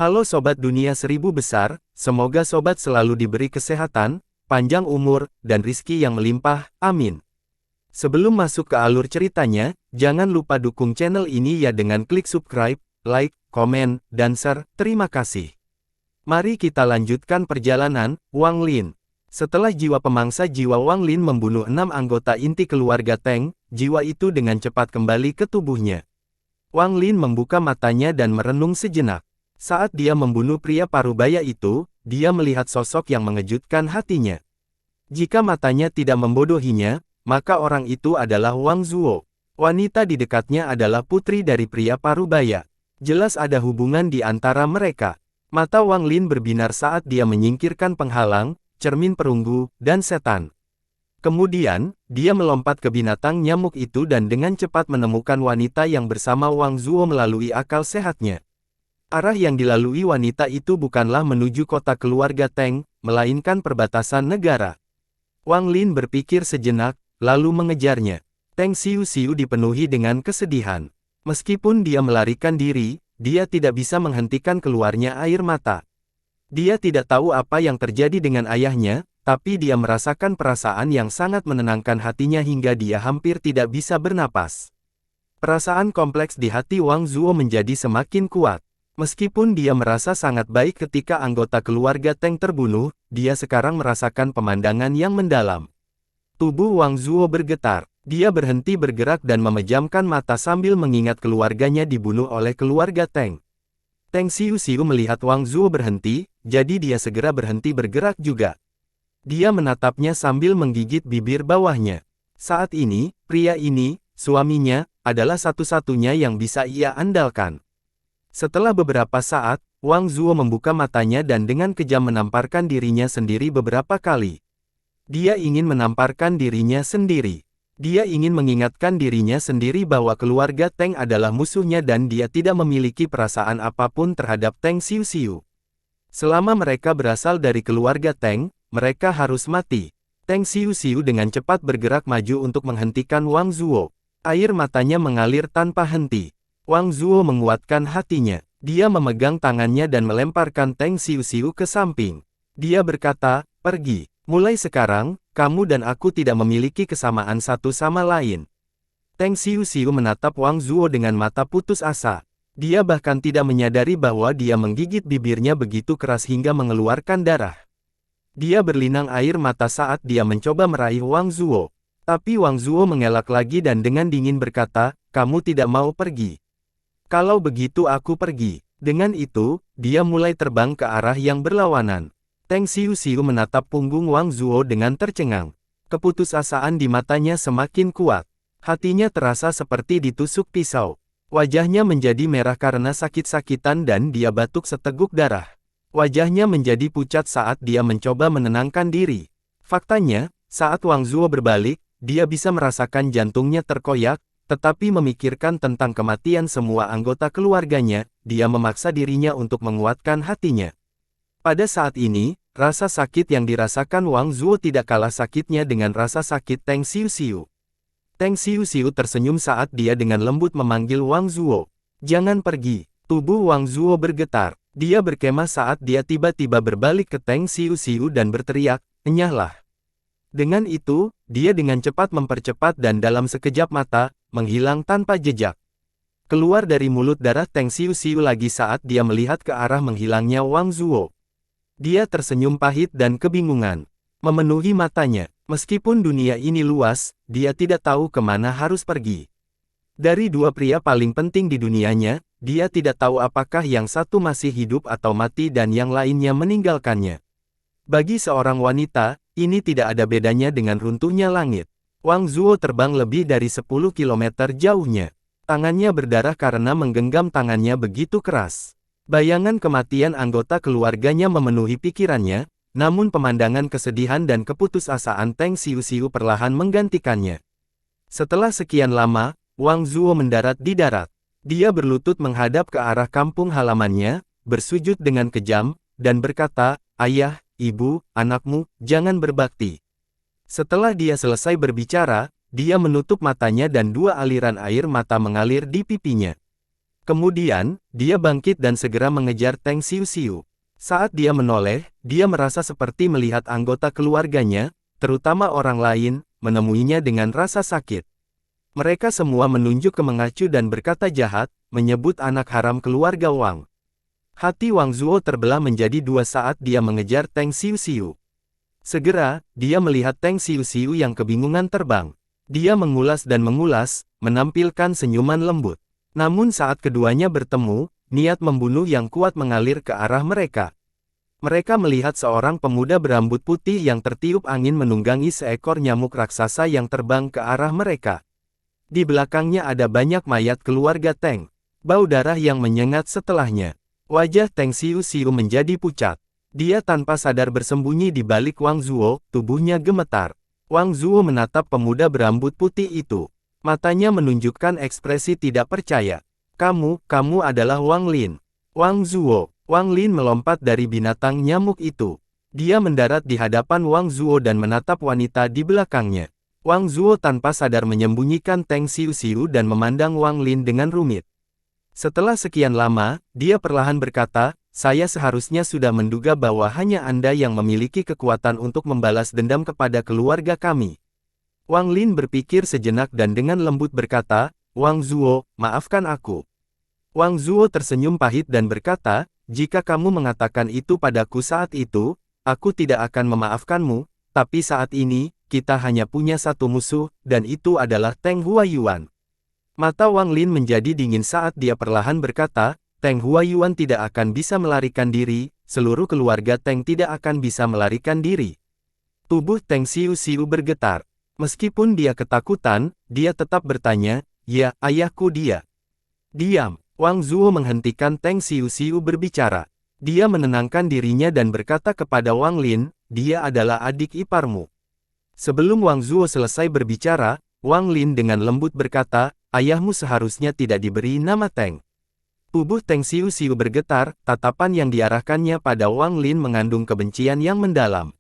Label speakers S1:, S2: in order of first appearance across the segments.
S1: Halo Sobat Dunia Seribu Besar, semoga Sobat selalu diberi kesehatan, panjang umur, dan rizki yang melimpah, amin. Sebelum masuk ke alur ceritanya, jangan lupa dukung channel ini ya dengan klik subscribe, like, komen, dan share, terima kasih. Mari kita lanjutkan perjalanan, Wang Lin. Setelah jiwa pemangsa jiwa Wang Lin membunuh 6 anggota inti keluarga Teng, jiwa itu dengan cepat kembali ke tubuhnya. Wang Lin membuka matanya dan merenung sejenak. Saat dia membunuh pria parubaya itu, dia melihat sosok yang mengejutkan hatinya. Jika matanya tidak membodohinya, maka orang itu adalah Wang Zuo. Wanita di dekatnya adalah putri dari pria parubaya. Jelas ada hubungan di antara mereka. Mata Wang Lin berbinar saat dia menyingkirkan penghalang, cermin perunggu, dan setan. Kemudian, dia melompat ke binatang nyamuk itu dan dengan cepat menemukan wanita yang bersama Wang Zuo melalui akal sehatnya. Arah yang dilalui wanita itu bukanlah menuju kota keluarga Teng, melainkan perbatasan negara. Wang Lin berpikir sejenak, lalu mengejarnya. Teng Xiu dipenuhi dengan kesedihan. Meskipun dia melarikan diri, dia tidak bisa menghentikan keluarnya air mata. Dia tidak tahu apa yang terjadi dengan ayahnya, tapi dia merasakan perasaan yang sangat menenangkan hatinya hingga dia hampir tidak bisa bernapas. Perasaan kompleks di hati Wang Zuo menjadi semakin kuat. Meskipun dia merasa sangat baik ketika anggota keluarga Teng terbunuh, dia sekarang merasakan pemandangan yang mendalam. Tubuh Wang Zuo bergetar. Dia berhenti bergerak dan memejamkan mata sambil mengingat keluarganya dibunuh oleh keluarga Teng. Teng Xiu melihat Wang Zuo berhenti, jadi dia segera berhenti bergerak juga. Dia menatapnya sambil menggigit bibir bawahnya. Saat ini, pria ini, suaminya, adalah satu-satunya yang bisa ia andalkan. Setelah beberapa saat, Wang Zuo membuka matanya dan dengan kejam menamparkan dirinya sendiri beberapa kali. Dia ingin menamparkan dirinya sendiri. Dia ingin mengingatkan dirinya sendiri bahwa keluarga Teng adalah musuhnya dan dia tidak memiliki perasaan apapun terhadap Teng Xiu. Selama mereka berasal dari keluarga Teng, mereka harus mati. Teng Xiu dengan cepat bergerak maju untuk menghentikan Wang Zuo. Air matanya mengalir tanpa henti. Wang Zuo menguatkan hatinya. Dia memegang tangannya dan melemparkan Teng Xiu ke samping. Dia berkata, "Pergi. Mulai sekarang, kamu dan aku tidak memiliki kesamaan satu sama lain." Teng Xiu menatap Wang Zuo dengan mata putus asa. Dia bahkan tidak menyadari bahwa dia menggigit bibirnya begitu keras hingga mengeluarkan darah. Dia berlinang air mata saat dia mencoba meraih Wang Zuo. Tapi Wang Zuo mengelak lagi dan dengan dingin berkata, "Kamu tidak mau pergi. Kalau begitu aku pergi." Dengan itu, dia mulai terbang ke arah yang berlawanan. Teng Xiu menatap punggung Wang Zuo dengan tercengang. Keputusasaan di matanya semakin kuat. Hatinya terasa seperti ditusuk pisau. Wajahnya menjadi merah karena sakit-sakitan dan dia batuk seteguk darah. Wajahnya menjadi pucat saat dia mencoba menenangkan diri. Faktanya, saat Wang Zuo berbalik, dia bisa merasakan jantungnya terkoyak, tetapi memikirkan tentang kematian semua anggota keluarganya, dia memaksa dirinya untuk menguatkan hatinya. Pada saat ini, rasa sakit yang dirasakan Wang Zuo tidak kalah sakitnya dengan rasa sakit Teng Xiu. Teng Xiu tersenyum saat dia dengan lembut memanggil Wang Zuo. "Jangan pergi." Tubuh Wang Zuo bergetar. Dia berkemah saat dia tiba-tiba berbalik ke Teng Xiu dan berteriak, "Enyahlah." Dengan itu, dia dengan cepat mempercepat dan dalam sekejap mata, menghilang tanpa jejak. Keluar dari mulut darah Teng Xiu lagi saat dia melihat ke arah menghilangnya Wang Zuo. Dia tersenyum pahit dan kebingungan memenuhi matanya. Meskipun dunia ini luas, dia tidak tahu kemana harus pergi. Dari dua pria paling penting di dunianya, dia tidak tahu apakah yang satu masih hidup atau mati dan yang lainnya meninggalkannya. Bagi seorang wanita, ini tidak ada bedanya dengan runtuhnya langit. Wang Zuo terbang lebih dari 10 km jauhnya. Tangannya berdarah karena menggenggam tangannya begitu keras. Bayangan kematian anggota keluarganya memenuhi pikirannya, namun pemandangan kesedihan dan keputusasaan Teng Xiu perlahan menggantikannya. Setelah sekian lama, Wang Zuo mendarat di darat. Dia berlutut menghadap ke arah kampung halamannya, bersujud dengan kejam, dan berkata, "Ayah, ibu, anakmu, jangan berbakti." Setelah dia selesai berbicara, dia menutup matanya dan dua aliran air mata mengalir di pipinya. Kemudian, dia bangkit dan segera mengejar Teng Xiuxiu. Saat dia menoleh, dia merasa seperti melihat anggota keluarganya, terutama orang lain, menemuinya dengan rasa sakit. Mereka semua menunjuk ke mengacu dan berkata jahat, menyebut anak haram keluarga Wang. Hati Wang Zuo terbelah menjadi dua saat dia mengejar Teng Xiuxiu. Segera, dia melihat Teng Xiuxiu yang kebingungan terbang. Dia mengulas dan mengulas, menampilkan senyuman lembut. Namun saat keduanya bertemu, niat membunuh yang kuat mengalir ke arah mereka. Mereka melihat seorang pemuda berambut putih yang tertiup angin menunggangi seekor nyamuk raksasa yang terbang ke arah mereka. Di belakangnya ada banyak mayat keluarga Teng. Bau darah yang menyengat setelahnya. Wajah Teng Xiuxiu menjadi pucat. Dia tanpa sadar bersembunyi di balik Wang Zuo, tubuhnya gemetar. Wang Zuo menatap pemuda berambut putih itu. Matanya menunjukkan ekspresi tidak percaya. Kamu adalah Wang Lin. Wang Zuo. Wang Lin melompat dari binatang nyamuk itu. Dia mendarat di hadapan Wang Zuo dan menatap wanita di belakangnya. Wang Zuo tanpa sadar menyembunyikan Teng Xiuxiu dan memandang Wang Lin dengan rumit. Setelah sekian lama, dia perlahan berkata, saya seharusnya sudah menduga bahwa hanya Anda yang memiliki kekuatan untuk membalas dendam kepada keluarga kami. Wang Lin berpikir sejenak dan dengan lembut berkata, Wang Zuo, maafkan aku. Wang Zuo tersenyum pahit dan berkata, jika kamu mengatakan itu padaku saat itu, aku tidak akan memaafkanmu, tapi saat ini, kita hanya punya satu musuh, dan itu adalah Teng Huaiyuan. Mata Wang Lin menjadi dingin saat dia perlahan berkata, Teng Huaiyuan tidak akan bisa melarikan diri, seluruh keluarga Teng tidak akan bisa melarikan diri. Tubuh Teng Xiuxiu bergetar. Meskipun dia ketakutan, dia tetap bertanya, ya, ayahku dia. Diam. Wang Zuo menghentikan Teng Xiuxiu berbicara. Dia menenangkan dirinya dan berkata kepada Wang Lin, dia adalah adik iparmu. Sebelum Wang Zuo selesai berbicara, Wang Lin dengan lembut berkata, ayahmu seharusnya tidak diberi nama Teng. Tubuh Teng Xiuxiu bergetar, tatapan yang diarahkannya pada Wang Lin mengandung kebencian yang mendalam.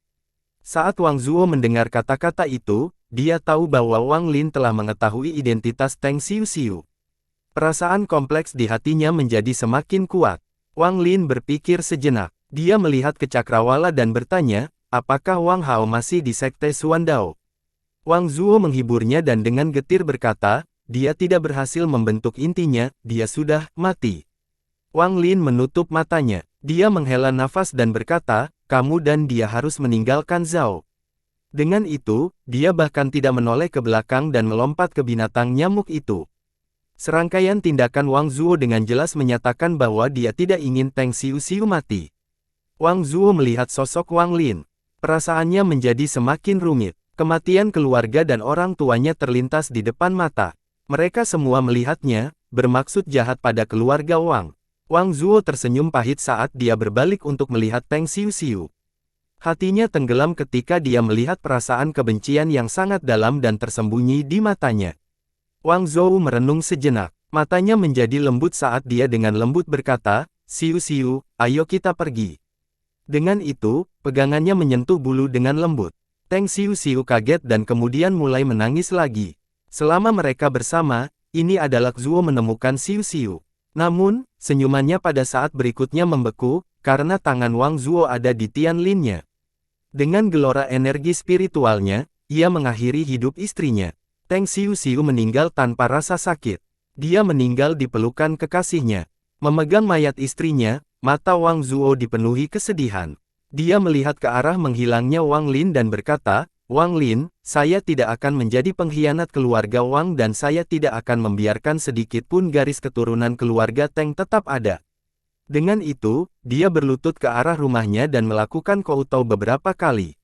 S1: Saat Wang Zuo mendengar kata-kata itu, dia tahu bahwa Wang Lin telah mengetahui identitas Teng Xiuxiu. Perasaan kompleks di hatinya menjadi semakin kuat. Wang Lin berpikir sejenak. Dia melihat ke Cakrawala dan bertanya, apakah Wang Hao masih di Sekte Xuandao? Wang Zuo menghiburnya dan dengan getir berkata, dia tidak berhasil membentuk intinya, dia sudah mati. Wang Lin menutup matanya. Dia menghela nafas dan berkata, kamu dan dia harus meninggalkan Zhao. Dengan itu, dia bahkan tidak menoleh ke belakang dan melompat ke binatang nyamuk itu. Serangkaian tindakan Wang Zuo dengan jelas menyatakan bahwa dia tidak ingin Teng Xiuxiu mati. Wang Zuo melihat sosok Wang Lin. Perasaannya menjadi semakin rumit. Kematian keluarga dan orang tuanya terlintas di depan mata. Mereka semua melihatnya, bermaksud jahat pada keluarga Wang. Wang Zuo tersenyum pahit saat dia berbalik untuk melihat Teng Xiuxiu. Hatinya tenggelam ketika dia melihat perasaan kebencian yang sangat dalam dan tersembunyi di matanya. Wang Zuo merenung sejenak. Matanya menjadi lembut saat dia dengan lembut berkata, Xiuxiu, ayo kita pergi. Dengan itu, pegangannya menyentuh bulu dengan lembut. Teng Xiuxiu kaget dan kemudian mulai menangis lagi. Selama mereka bersama, ini adalah Zuo menemukan Xiuxiu. Namun, senyumannya pada saat berikutnya membeku, karena tangan Wang Zuo ada di Tianlin-nya. Dengan gelora energi spiritualnya, ia mengakhiri hidup istrinya. Teng Xiuxiu meninggal tanpa rasa sakit. Dia meninggal di pelukan kekasihnya. Memegang mayat istrinya, mata Wang Zuo dipenuhi kesedihan. Dia melihat ke arah menghilangnya Wang Lin dan berkata, Wang Lin, saya tidak akan menjadi pengkhianat keluarga Wang dan saya tidak akan membiarkan sedikit pun garis keturunan keluarga Teng tetap ada. Dengan itu, dia berlutut ke arah rumahnya dan melakukan koutou beberapa kali.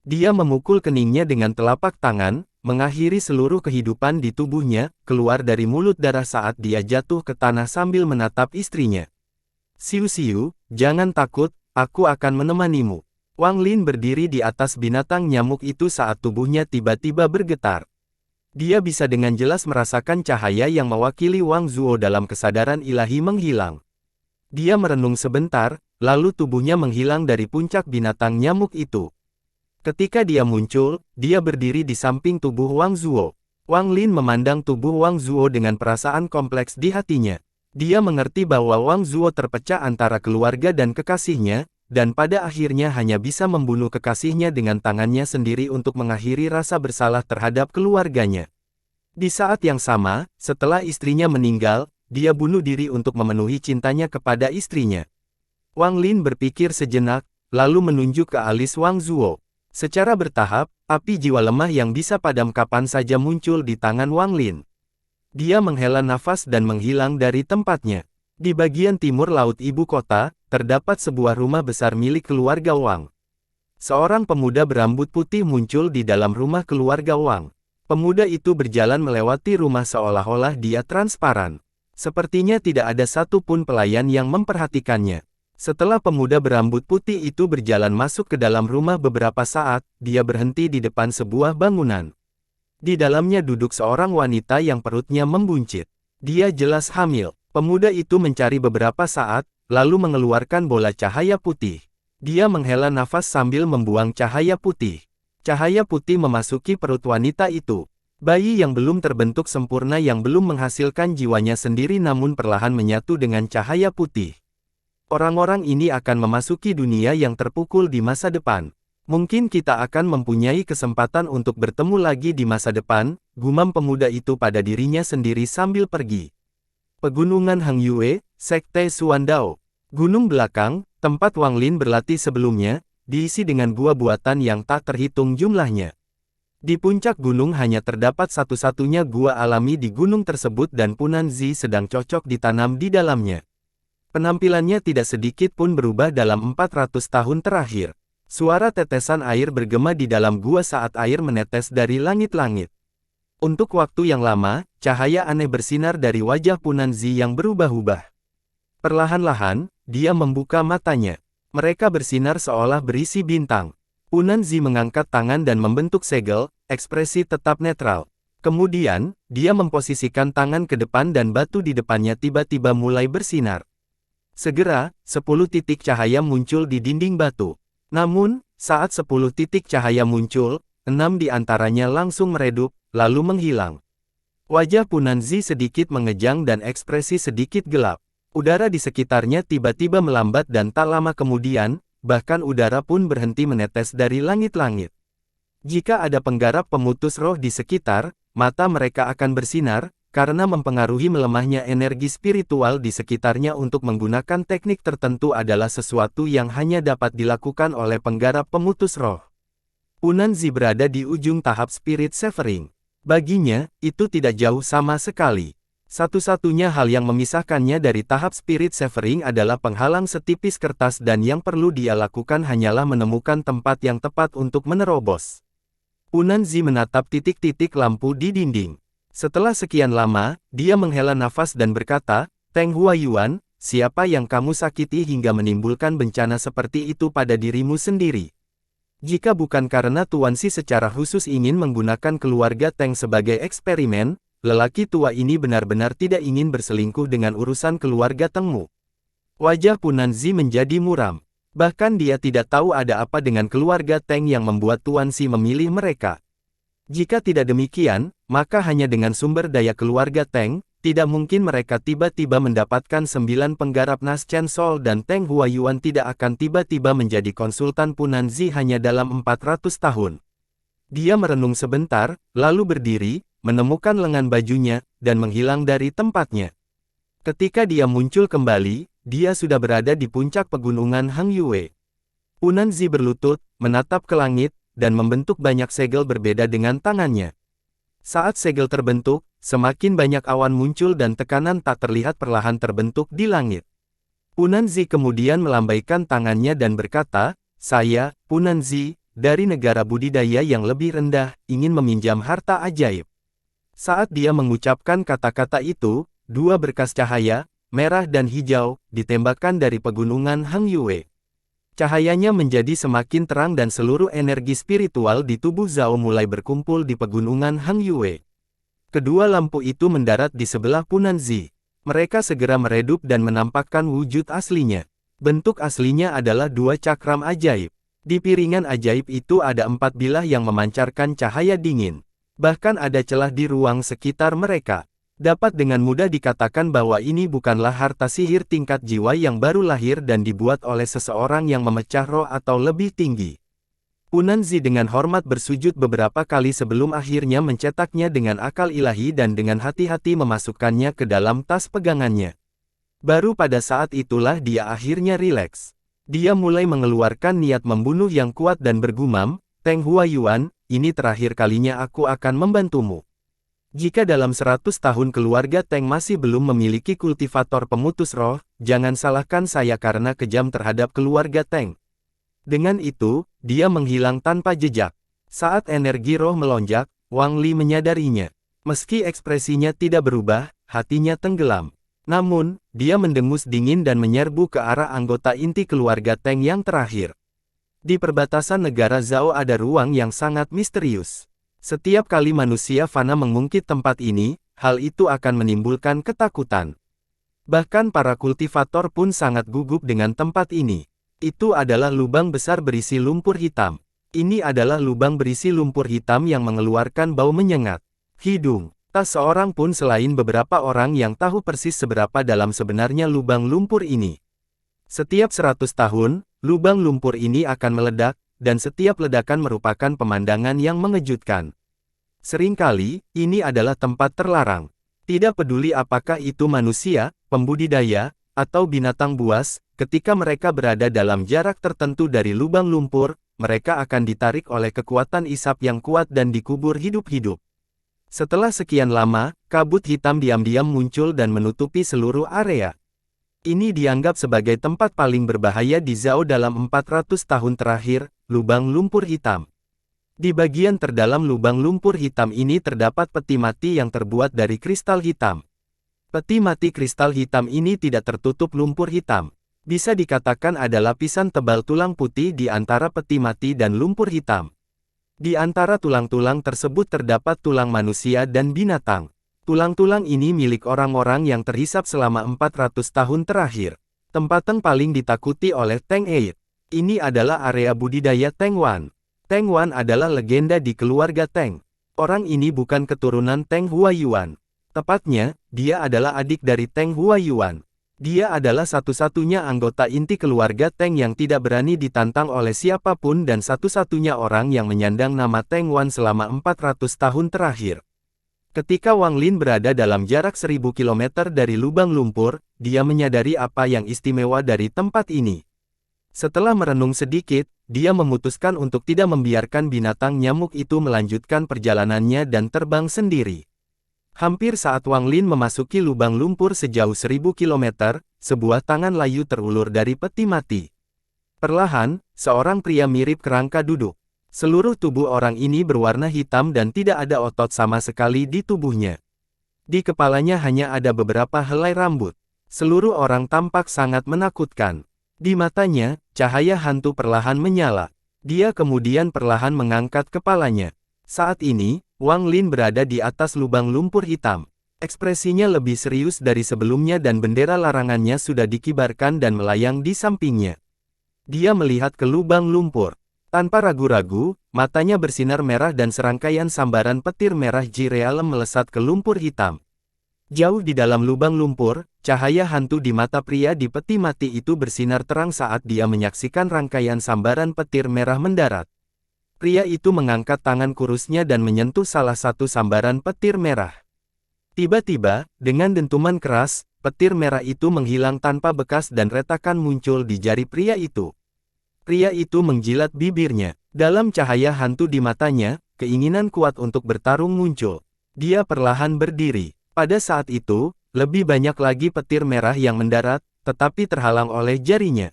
S1: Dia memukul keningnya dengan telapak tangan, mengakhiri seluruh kehidupan di tubuhnya, keluar dari mulut darah saat dia jatuh ke tanah sambil menatap istrinya. Xiuxiu, jangan takut, aku akan menemanimu. Wang Lin berdiri di atas binatang nyamuk itu saat tubuhnya tiba-tiba bergetar. Dia bisa dengan jelas merasakan cahaya yang mewakili Wang Zuo dalam kesadaran ilahi menghilang. Dia merenung sebentar, lalu tubuhnya menghilang dari puncak binatang nyamuk itu. Ketika dia muncul, dia berdiri di samping tubuh Wang Zuo. Wang Lin memandang tubuh Wang Zuo dengan perasaan kompleks di hatinya. Dia mengerti bahwa Wang Zuo terpecah antara keluarga dan kekasihnya, dan pada akhirnya hanya bisa membunuh kekasihnya dengan tangannya sendiri untuk mengakhiri rasa bersalah terhadap keluarganya. Di saat yang sama, setelah istrinya meninggal, dia bunuh diri untuk memenuhi cintanya kepada istrinya. Wang Lin berpikir sejenak, lalu menunjuk ke alis Wang Zuo. Secara bertahap, api jiwa lemah yang bisa padam kapan saja muncul di tangan Wang Lin. Dia menghela nafas dan menghilang dari tempatnya. Di bagian timur laut ibu kota, terdapat sebuah rumah besar milik keluarga Wang. Seorang pemuda berambut putih muncul di dalam rumah keluarga Wang. Pemuda itu berjalan melewati rumah seolah-olah dia transparan. Sepertinya tidak ada satupun pelayan yang memperhatikannya. Setelah pemuda berambut putih itu berjalan masuk ke dalam rumah beberapa saat, dia berhenti di depan sebuah bangunan. Di dalamnya duduk seorang wanita yang perutnya membuncit. Dia jelas hamil. Pemuda itu mencari beberapa saat, lalu mengeluarkan bola cahaya putih. Dia menghela nafas sambil membuang cahaya putih. Cahaya putih memasuki perut wanita itu. Bayi yang belum terbentuk sempurna yang belum menghasilkan jiwanya sendiri namun perlahan menyatu dengan cahaya putih. Orang-orang ini akan memasuki dunia yang terpukul di masa depan. Mungkin kita akan mempunyai kesempatan untuk bertemu lagi di masa depan, gumam pemuda itu pada dirinya sendiri sambil pergi. Pegunungan Hangyue, Sekte Suandao. Gunung belakang, tempat Wang Lin berlatih sebelumnya, diisi dengan gua buatan yang tak terhitung jumlahnya. Di puncak gunung hanya terdapat satu-satunya gua alami di gunung tersebut dan Punan Zi sedang cocok ditanam di dalamnya. Penampilannya tidak sedikit pun berubah dalam 400 tahun terakhir. Suara tetesan air bergema di dalam gua saat air menetes dari langit-langit. Untuk waktu yang lama, cahaya aneh bersinar dari wajah Punan Zi yang berubah-ubah. Perlahan-lahan, dia membuka matanya. Mereka bersinar seolah berisi bintang. Punan Zi mengangkat tangan dan membentuk segel, ekspresi tetap netral. Kemudian, dia memposisikan tangan ke depan dan batu di depannya tiba-tiba mulai bersinar. Segera, 10 titik cahaya muncul di dinding batu. Namun, saat 10 titik cahaya muncul, 6 di antaranya langsung meredup, lalu menghilang. Wajah Punan Zi sedikit mengejang dan ekspresi sedikit gelap. Udara di sekitarnya tiba-tiba melambat dan tak lama kemudian, bahkan udara pun berhenti menetes dari langit-langit. Jika ada penggarap pemutus roh di sekitar, mata mereka akan bersinar, karena mempengaruhi melemahnya energi spiritual di sekitarnya untuk menggunakan teknik tertentu adalah sesuatu yang hanya dapat dilakukan oleh penggarap pemutus roh. Punan Zi berada di ujung tahap spirit severing. Baginya, itu tidak jauh sama sekali. Satu-satunya hal yang memisahkannya dari tahap spirit severing adalah penghalang setipis kertas dan yang perlu dia lakukan hanyalah menemukan tempat yang tepat untuk menerobos. Punan Zi menatap titik-titik lampu di dinding. Setelah sekian lama, dia menghela nafas dan berkata, Teng Huayuan, siapa yang kamu sakiti hingga menimbulkan bencana seperti itu pada dirimu sendiri? Jika bukan karena Tuan Si secara khusus ingin menggunakan keluarga Teng sebagai eksperimen, lelaki tua ini benar-benar tidak ingin berselingkuh dengan urusan keluarga Tengmu. Wajah Punan Zi menjadi muram. Bahkan dia tidak tahu ada apa dengan keluarga Teng yang membuat Tuan Si memilih mereka. Jika tidak demikian, maka hanya dengan sumber daya keluarga Teng, tidak mungkin mereka tiba-tiba mendapatkan 9 penggarap Nas Chen Sol dan Teng Huayuan tidak akan tiba-tiba menjadi konsultan Punan Zi hanya dalam 400 tahun. Dia merenung sebentar, lalu berdiri, menemukan lengan bajunya, dan menghilang dari tempatnya. Ketika dia muncul kembali, dia sudah berada di puncak pegunungan Hangyue. Punan Zi berlutut, menatap ke langit, dan membentuk banyak segel berbeda dengan tangannya. Saat segel terbentuk, semakin banyak awan muncul dan tekanan tak terlihat perlahan terbentuk di langit. Punan Zi kemudian melambaikan tangannya dan berkata, saya, Punan Zi, dari negara budidaya yang lebih rendah, ingin meminjam harta ajaib. Saat dia mengucapkan kata-kata itu, 2 berkas cahaya, merah dan hijau, ditembakkan dari pegunungan Hangyue. Cahayanya menjadi semakin terang dan seluruh energi spiritual di tubuh Zhao mulai berkumpul di pegunungan Hangyue. Kedua lampu itu mendarat di sebelah Punan Zi. Mereka segera meredup dan menampakkan wujud aslinya. Bentuk aslinya adalah 2 cakram ajaib. Di piringan ajaib itu ada 4 bilah yang memancarkan cahaya dingin. Bahkan ada celah di ruang sekitar mereka. Dapat dengan mudah dikatakan bahwa ini bukanlah harta sihir tingkat jiwa yang baru lahir dan dibuat oleh seseorang yang memecah roh atau lebih tinggi. Unanzi dengan hormat bersujud beberapa kali sebelum akhirnya mencetaknya dengan akal ilahi dan dengan hati-hati memasukkannya ke dalam tas pegangannya. Baru pada saat itulah dia akhirnya rileks. Dia mulai mengeluarkan niat membunuh yang kuat dan bergumam, "Teng Huayuan, ini terakhir kalinya aku akan membantumu. Jika dalam 100 tahun keluarga Teng masih belum memiliki kultivator pemutus roh, jangan salahkan saya karena kejam terhadap keluarga Teng." Dengan itu, dia menghilang tanpa jejak. Saat energi roh melonjak, Wang Li menyadarinya. Meski ekspresinya tidak berubah, hatinya tenggelam. Namun, dia mendengus dingin dan menyerbu ke arah anggota inti keluarga Teng yang terakhir. Di perbatasan negara Zhao ada ruang yang sangat misterius. Setiap kali manusia fana mengungkit tempat ini, hal itu akan menimbulkan ketakutan. Bahkan para kultivator pun sangat gugup dengan tempat ini. Itu adalah lubang besar berisi lumpur hitam. Ini adalah lubang berisi lumpur hitam yang mengeluarkan bau menyengat. Hidung. Tak seorang pun selain beberapa orang yang tahu persis seberapa dalam sebenarnya lubang lumpur ini. Setiap 100 tahun, lubang lumpur ini akan meledak, dan setiap ledakan merupakan pemandangan yang mengejutkan. Seringkali, ini adalah tempat terlarang. Tidak peduli apakah itu manusia, pembudidaya, atau binatang buas, ketika mereka berada dalam jarak tertentu dari lubang lumpur, mereka akan ditarik oleh kekuatan isap yang kuat dan dikubur hidup-hidup. Setelah sekian lama, kabut hitam diam-diam muncul dan menutupi seluruh area. Ini dianggap sebagai tempat paling berbahaya di Zhao dalam 400 tahun terakhir, lubang lumpur hitam. Di bagian terdalam lubang lumpur hitam ini terdapat peti mati yang terbuat dari kristal hitam. Peti mati kristal hitam ini tidak tertutup lumpur hitam. Bisa dikatakan ada lapisan tebal tulang putih di antara peti mati dan lumpur hitam. Di antara tulang-tulang tersebut terdapat tulang manusia dan binatang. Tulang-tulang ini milik orang-orang yang terhisap selama 400 tahun terakhir. Tempat yang paling ditakuti oleh Teng Eid. Ini adalah area budidaya Teng Wan. Teng Wan adalah legenda di keluarga Teng. Orang ini bukan keturunan Teng Huayuan. Tepatnya, dia adalah adik dari Teng Huayuan. Dia adalah satu-satunya anggota inti keluarga Teng yang tidak berani ditantang oleh siapapun dan satu-satunya orang yang menyandang nama Teng Wan selama 400 tahun terakhir. Ketika Wang Lin berada dalam jarak 1000 km dari lubang lumpur, dia menyadari apa yang istimewa dari tempat ini. Setelah merenung sedikit, dia memutuskan untuk tidak membiarkan binatang nyamuk itu melanjutkan perjalanannya dan terbang sendiri. Hampir saat Wang Lin memasuki lubang lumpur sejauh 1000 km, sebuah tangan layu terulur dari peti mati. Perlahan, seorang pria mirip kerangka duduk. Seluruh tubuh orang ini berwarna hitam dan tidak ada otot sama sekali di tubuhnya. Di kepalanya hanya ada beberapa helai rambut. Seluruh orang tampak sangat menakutkan. Di matanya, cahaya hantu perlahan menyala. Dia kemudian perlahan mengangkat kepalanya. Saat ini, Wang Lin berada di atas lubang lumpur hitam. Ekspresinya lebih serius dari sebelumnya dan bendera larangannya sudah dikibarkan dan melayang di sampingnya. Dia melihat ke lubang lumpur. Tanpa ragu-ragu, matanya bersinar merah dan serangkaian sambaran petir merah Jirealem melesat ke lumpur hitam. Jauh di dalam lubang lumpur, cahaya hantu di mata pria di peti mati itu bersinar terang saat dia menyaksikan rangkaian sambaran petir merah mendarat. Pria itu mengangkat tangan kurusnya dan menyentuh salah satu sambaran petir merah. Tiba-tiba, dengan dentuman keras, petir merah itu menghilang tanpa bekas dan retakan muncul di jari pria itu. Pria itu menjilat bibirnya. Dalam cahaya hantu di matanya, keinginan kuat untuk bertarung muncul. Dia perlahan berdiri. Pada saat itu, lebih banyak lagi petir merah yang mendarat, tetapi terhalang oleh jarinya.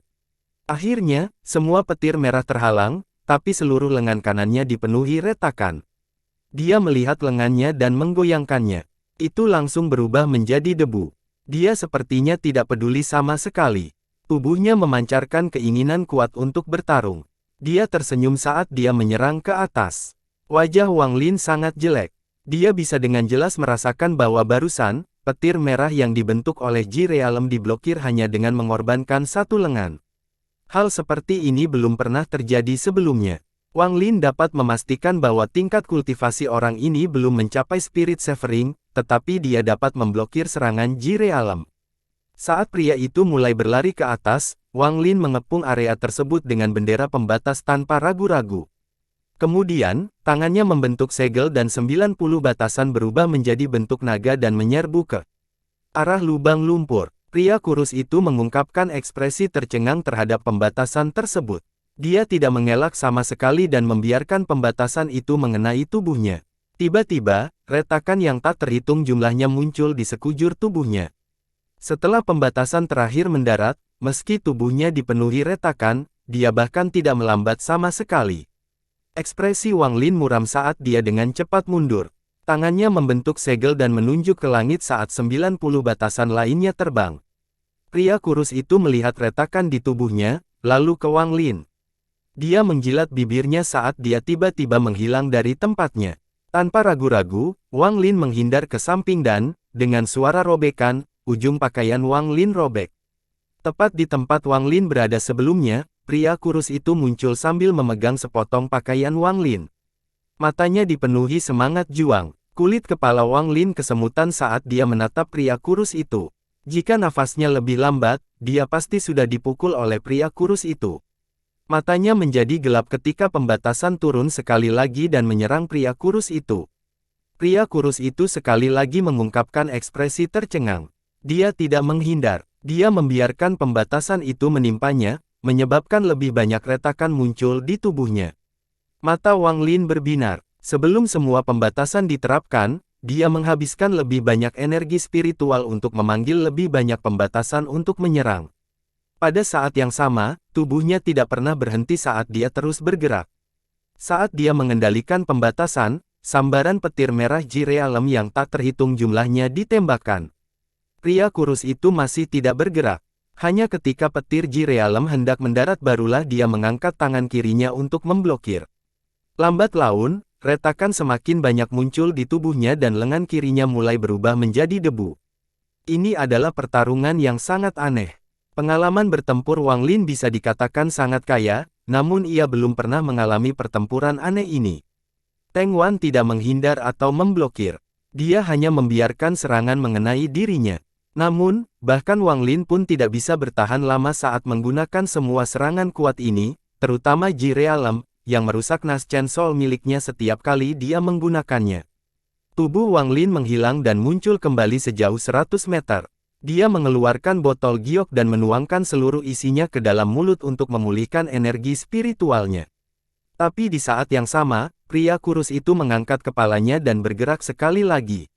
S1: Akhirnya, semua petir merah terhalang, tapi seluruh lengan kanannya dipenuhi retakan. Dia melihat lengannya dan menggoyangkannya. Itu langsung berubah menjadi debu. Dia sepertinya tidak peduli sama sekali. Tubuhnya memancarkan keinginan kuat untuk bertarung. Dia tersenyum saat dia menyerang ke atas. Wajah Wang Lin sangat jelek. Dia bisa dengan jelas merasakan bahwa barusan, petir merah yang dibentuk oleh Jirealem diblokir hanya dengan mengorbankan satu lengan. Hal seperti ini belum pernah terjadi sebelumnya. Wang Lin dapat memastikan bahwa tingkat kultivasi orang ini belum mencapai Spirit Severing, tetapi dia dapat memblokir serangan Ji Realem. Saat pria itu mulai berlari ke atas, Wang Lin mengepung area tersebut dengan bendera pembatas tanpa ragu-ragu. Kemudian, tangannya membentuk segel dan 90 batasan berubah menjadi bentuk naga dan menyerbu ke arah lubang lumpur. Pria kurus itu mengungkapkan ekspresi tercengang terhadap pembatasan tersebut. Dia tidak mengelak sama sekali dan membiarkan pembatasan itu mengenai tubuhnya. Tiba-tiba, retakan yang tak terhitung jumlahnya muncul di sekujur tubuhnya. Setelah pembatasan terakhir mendarat, meski tubuhnya dipenuhi retakan, dia bahkan tidak melambat sama sekali. Ekspresi Wang Lin muram saat dia dengan cepat mundur. Tangannya membentuk segel dan menunjuk ke langit saat 90 batasan lainnya terbang. Pria kurus itu melihat retakan di tubuhnya, lalu ke Wang Lin. Dia menjilat bibirnya saat dia tiba-tiba menghilang dari tempatnya. Tanpa ragu-ragu, Wang Lin menghindar ke samping dan, dengan suara robekan, ujung pakaian Wang Lin robek. Tepat di tempat Wang Lin berada sebelumnya, pria kurus itu muncul sambil memegang sepotong pakaian Wang Lin. Matanya dipenuhi semangat juang. Kulit kepala Wang Lin kesemutan saat dia menatap pria kurus itu. Jika nafasnya lebih lambat, dia pasti sudah dipukul oleh pria kurus itu. Matanya menjadi gelap ketika pembatasan turun sekali lagi dan menyerang pria kurus itu. Pria kurus itu sekali lagi mengungkapkan ekspresi tercengang. Dia tidak menghindar. Dia membiarkan pembatasan itu menimpanya, menyebabkan lebih banyak retakan muncul di tubuhnya. Mata Wang Lin berbinar. Sebelum semua pembatasan diterapkan, dia menghabiskan lebih banyak energi spiritual untuk memanggil lebih banyak pembatasan untuk menyerang. Pada saat yang sama, tubuhnya tidak pernah berhenti saat dia terus bergerak. Saat dia mengendalikan pembatasan, sambaran petir merah Ji Realem yang tak terhitung jumlahnya ditembakkan. Pria kurus itu masih tidak bergerak. Hanya ketika petir Ji Realem hendak mendarat barulah dia mengangkat tangan kirinya untuk memblokir. Lambat laun, retakan semakin banyak muncul di tubuhnya dan lengan kirinya mulai berubah menjadi debu. Ini adalah pertarungan yang sangat aneh. Pengalaman bertempur Wang Lin bisa dikatakan sangat kaya, namun ia belum pernah mengalami pertempuran aneh ini. Teng Wan tidak menghindar atau memblokir. Dia hanya membiarkan serangan mengenai dirinya. Namun, bahkan Wang Lin pun tidak bisa bertahan lama saat menggunakan semua serangan kuat ini, terutama Ji Realem, yang merusak Nas Chen Soul miliknya setiap kali dia menggunakannya. Tubuh Wang Lin menghilang dan muncul kembali sejauh 100 meter. Dia mengeluarkan botol giok dan menuangkan seluruh isinya ke dalam mulut untuk memulihkan energi spiritualnya. Tapi di saat yang sama, pria kurus itu mengangkat kepalanya dan bergerak sekali lagi.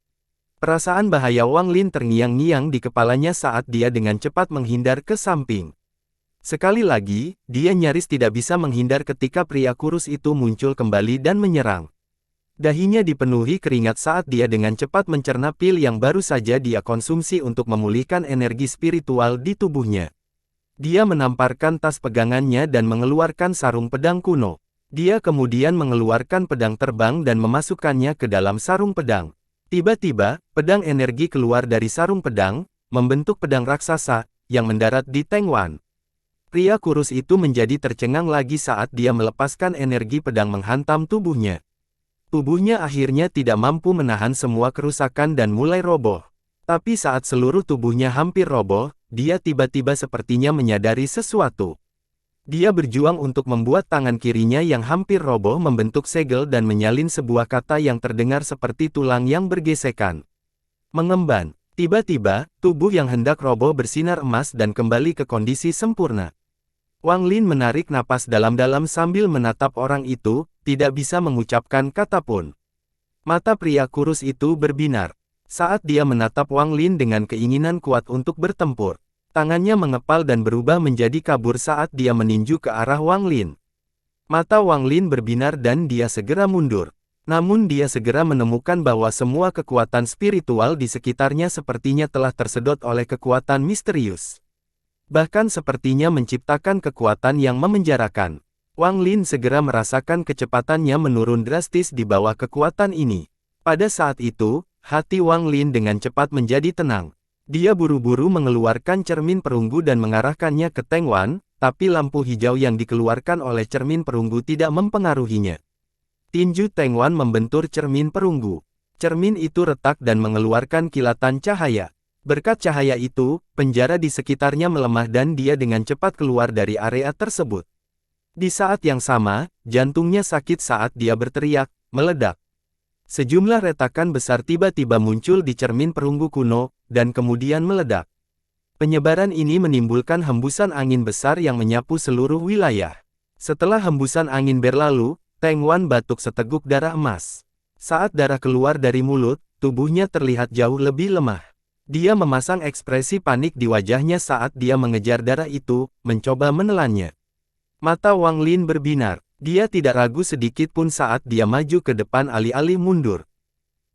S1: Perasaan bahaya Wang Lin terngiang-ngiang di kepalanya saat dia dengan cepat menghindar ke samping. Sekali lagi, dia nyaris tidak bisa menghindar ketika pria kurus itu muncul kembali dan menyerang. Dahinya dipenuhi keringat saat dia dengan cepat mencerna pil yang baru saja dia konsumsi untuk memulihkan energi spiritual di tubuhnya. Dia menamparkan tas pegangannya dan mengeluarkan sarung pedang kuno. Dia kemudian mengeluarkan pedang terbang dan memasukkannya ke dalam sarung pedang. Tiba-tiba, pedang energi keluar dari sarung pedang, membentuk pedang raksasa, yang mendarat di Teng Wan. Pria kurus itu menjadi tercengang lagi saat dia melepaskan energi pedang menghantam tubuhnya. Tubuhnya akhirnya tidak mampu menahan semua kerusakan dan mulai roboh. Tapi saat seluruh tubuhnya hampir roboh, dia tiba-tiba sepertinya menyadari sesuatu. Dia berjuang untuk membuat tangan kirinya yang hampir roboh membentuk segel dan menyalin sebuah kata yang terdengar seperti tulang yang bergesekan. Mengemban. Tiba-tiba, tubuh yang hendak roboh bersinar emas dan kembali ke kondisi sempurna. Wang Lin menarik napas dalam-dalam sambil menatap orang itu, tidak bisa mengucapkan kata pun. Mata pria kurus itu berbinar. Saat dia menatap Wang Lin dengan keinginan kuat untuk bertempur. Tangannya mengepal dan berubah menjadi kabur saat dia meninju ke arah Wang Lin. Mata Wang Lin berbinar dan dia segera mundur. Namun dia segera menemukan bahwa semua kekuatan spiritual di sekitarnya sepertinya telah tersedot oleh kekuatan misterius. Bahkan sepertinya menciptakan kekuatan yang memenjarakan. Wang Lin segera merasakan kecepatannya menurun drastis di bawah kekuatan ini. Pada saat itu, hati Wang Lin dengan cepat menjadi tenang. Dia buru-buru mengeluarkan cermin perunggu dan mengarahkannya ke Teng Wan, tapi lampu hijau yang dikeluarkan oleh cermin perunggu tidak mempengaruhinya. Tinju Teng Wan membentur cermin perunggu. Cermin itu retak dan mengeluarkan kilatan cahaya. Berkat cahaya itu, penjara di sekitarnya melemah dan dia dengan cepat keluar dari area tersebut. Di saat yang sama, jantungnya sakit saat dia berteriak, meledak. Sejumlah retakan besar tiba-tiba muncul di cermin perunggu kuno, dan kemudian meledak. Penyebaran ini menimbulkan hembusan angin besar yang menyapu seluruh wilayah. Setelah hembusan angin berlalu, Teng Wan batuk seteguk darah emas. Saat darah keluar dari mulut, tubuhnya terlihat jauh lebih lemah. Dia memasang ekspresi panik di wajahnya saat dia mengejar darah itu, mencoba menelannya. Mata Wang Lin berbinar. Dia tidak ragu sedikit pun saat dia maju ke depan alih-alih mundur.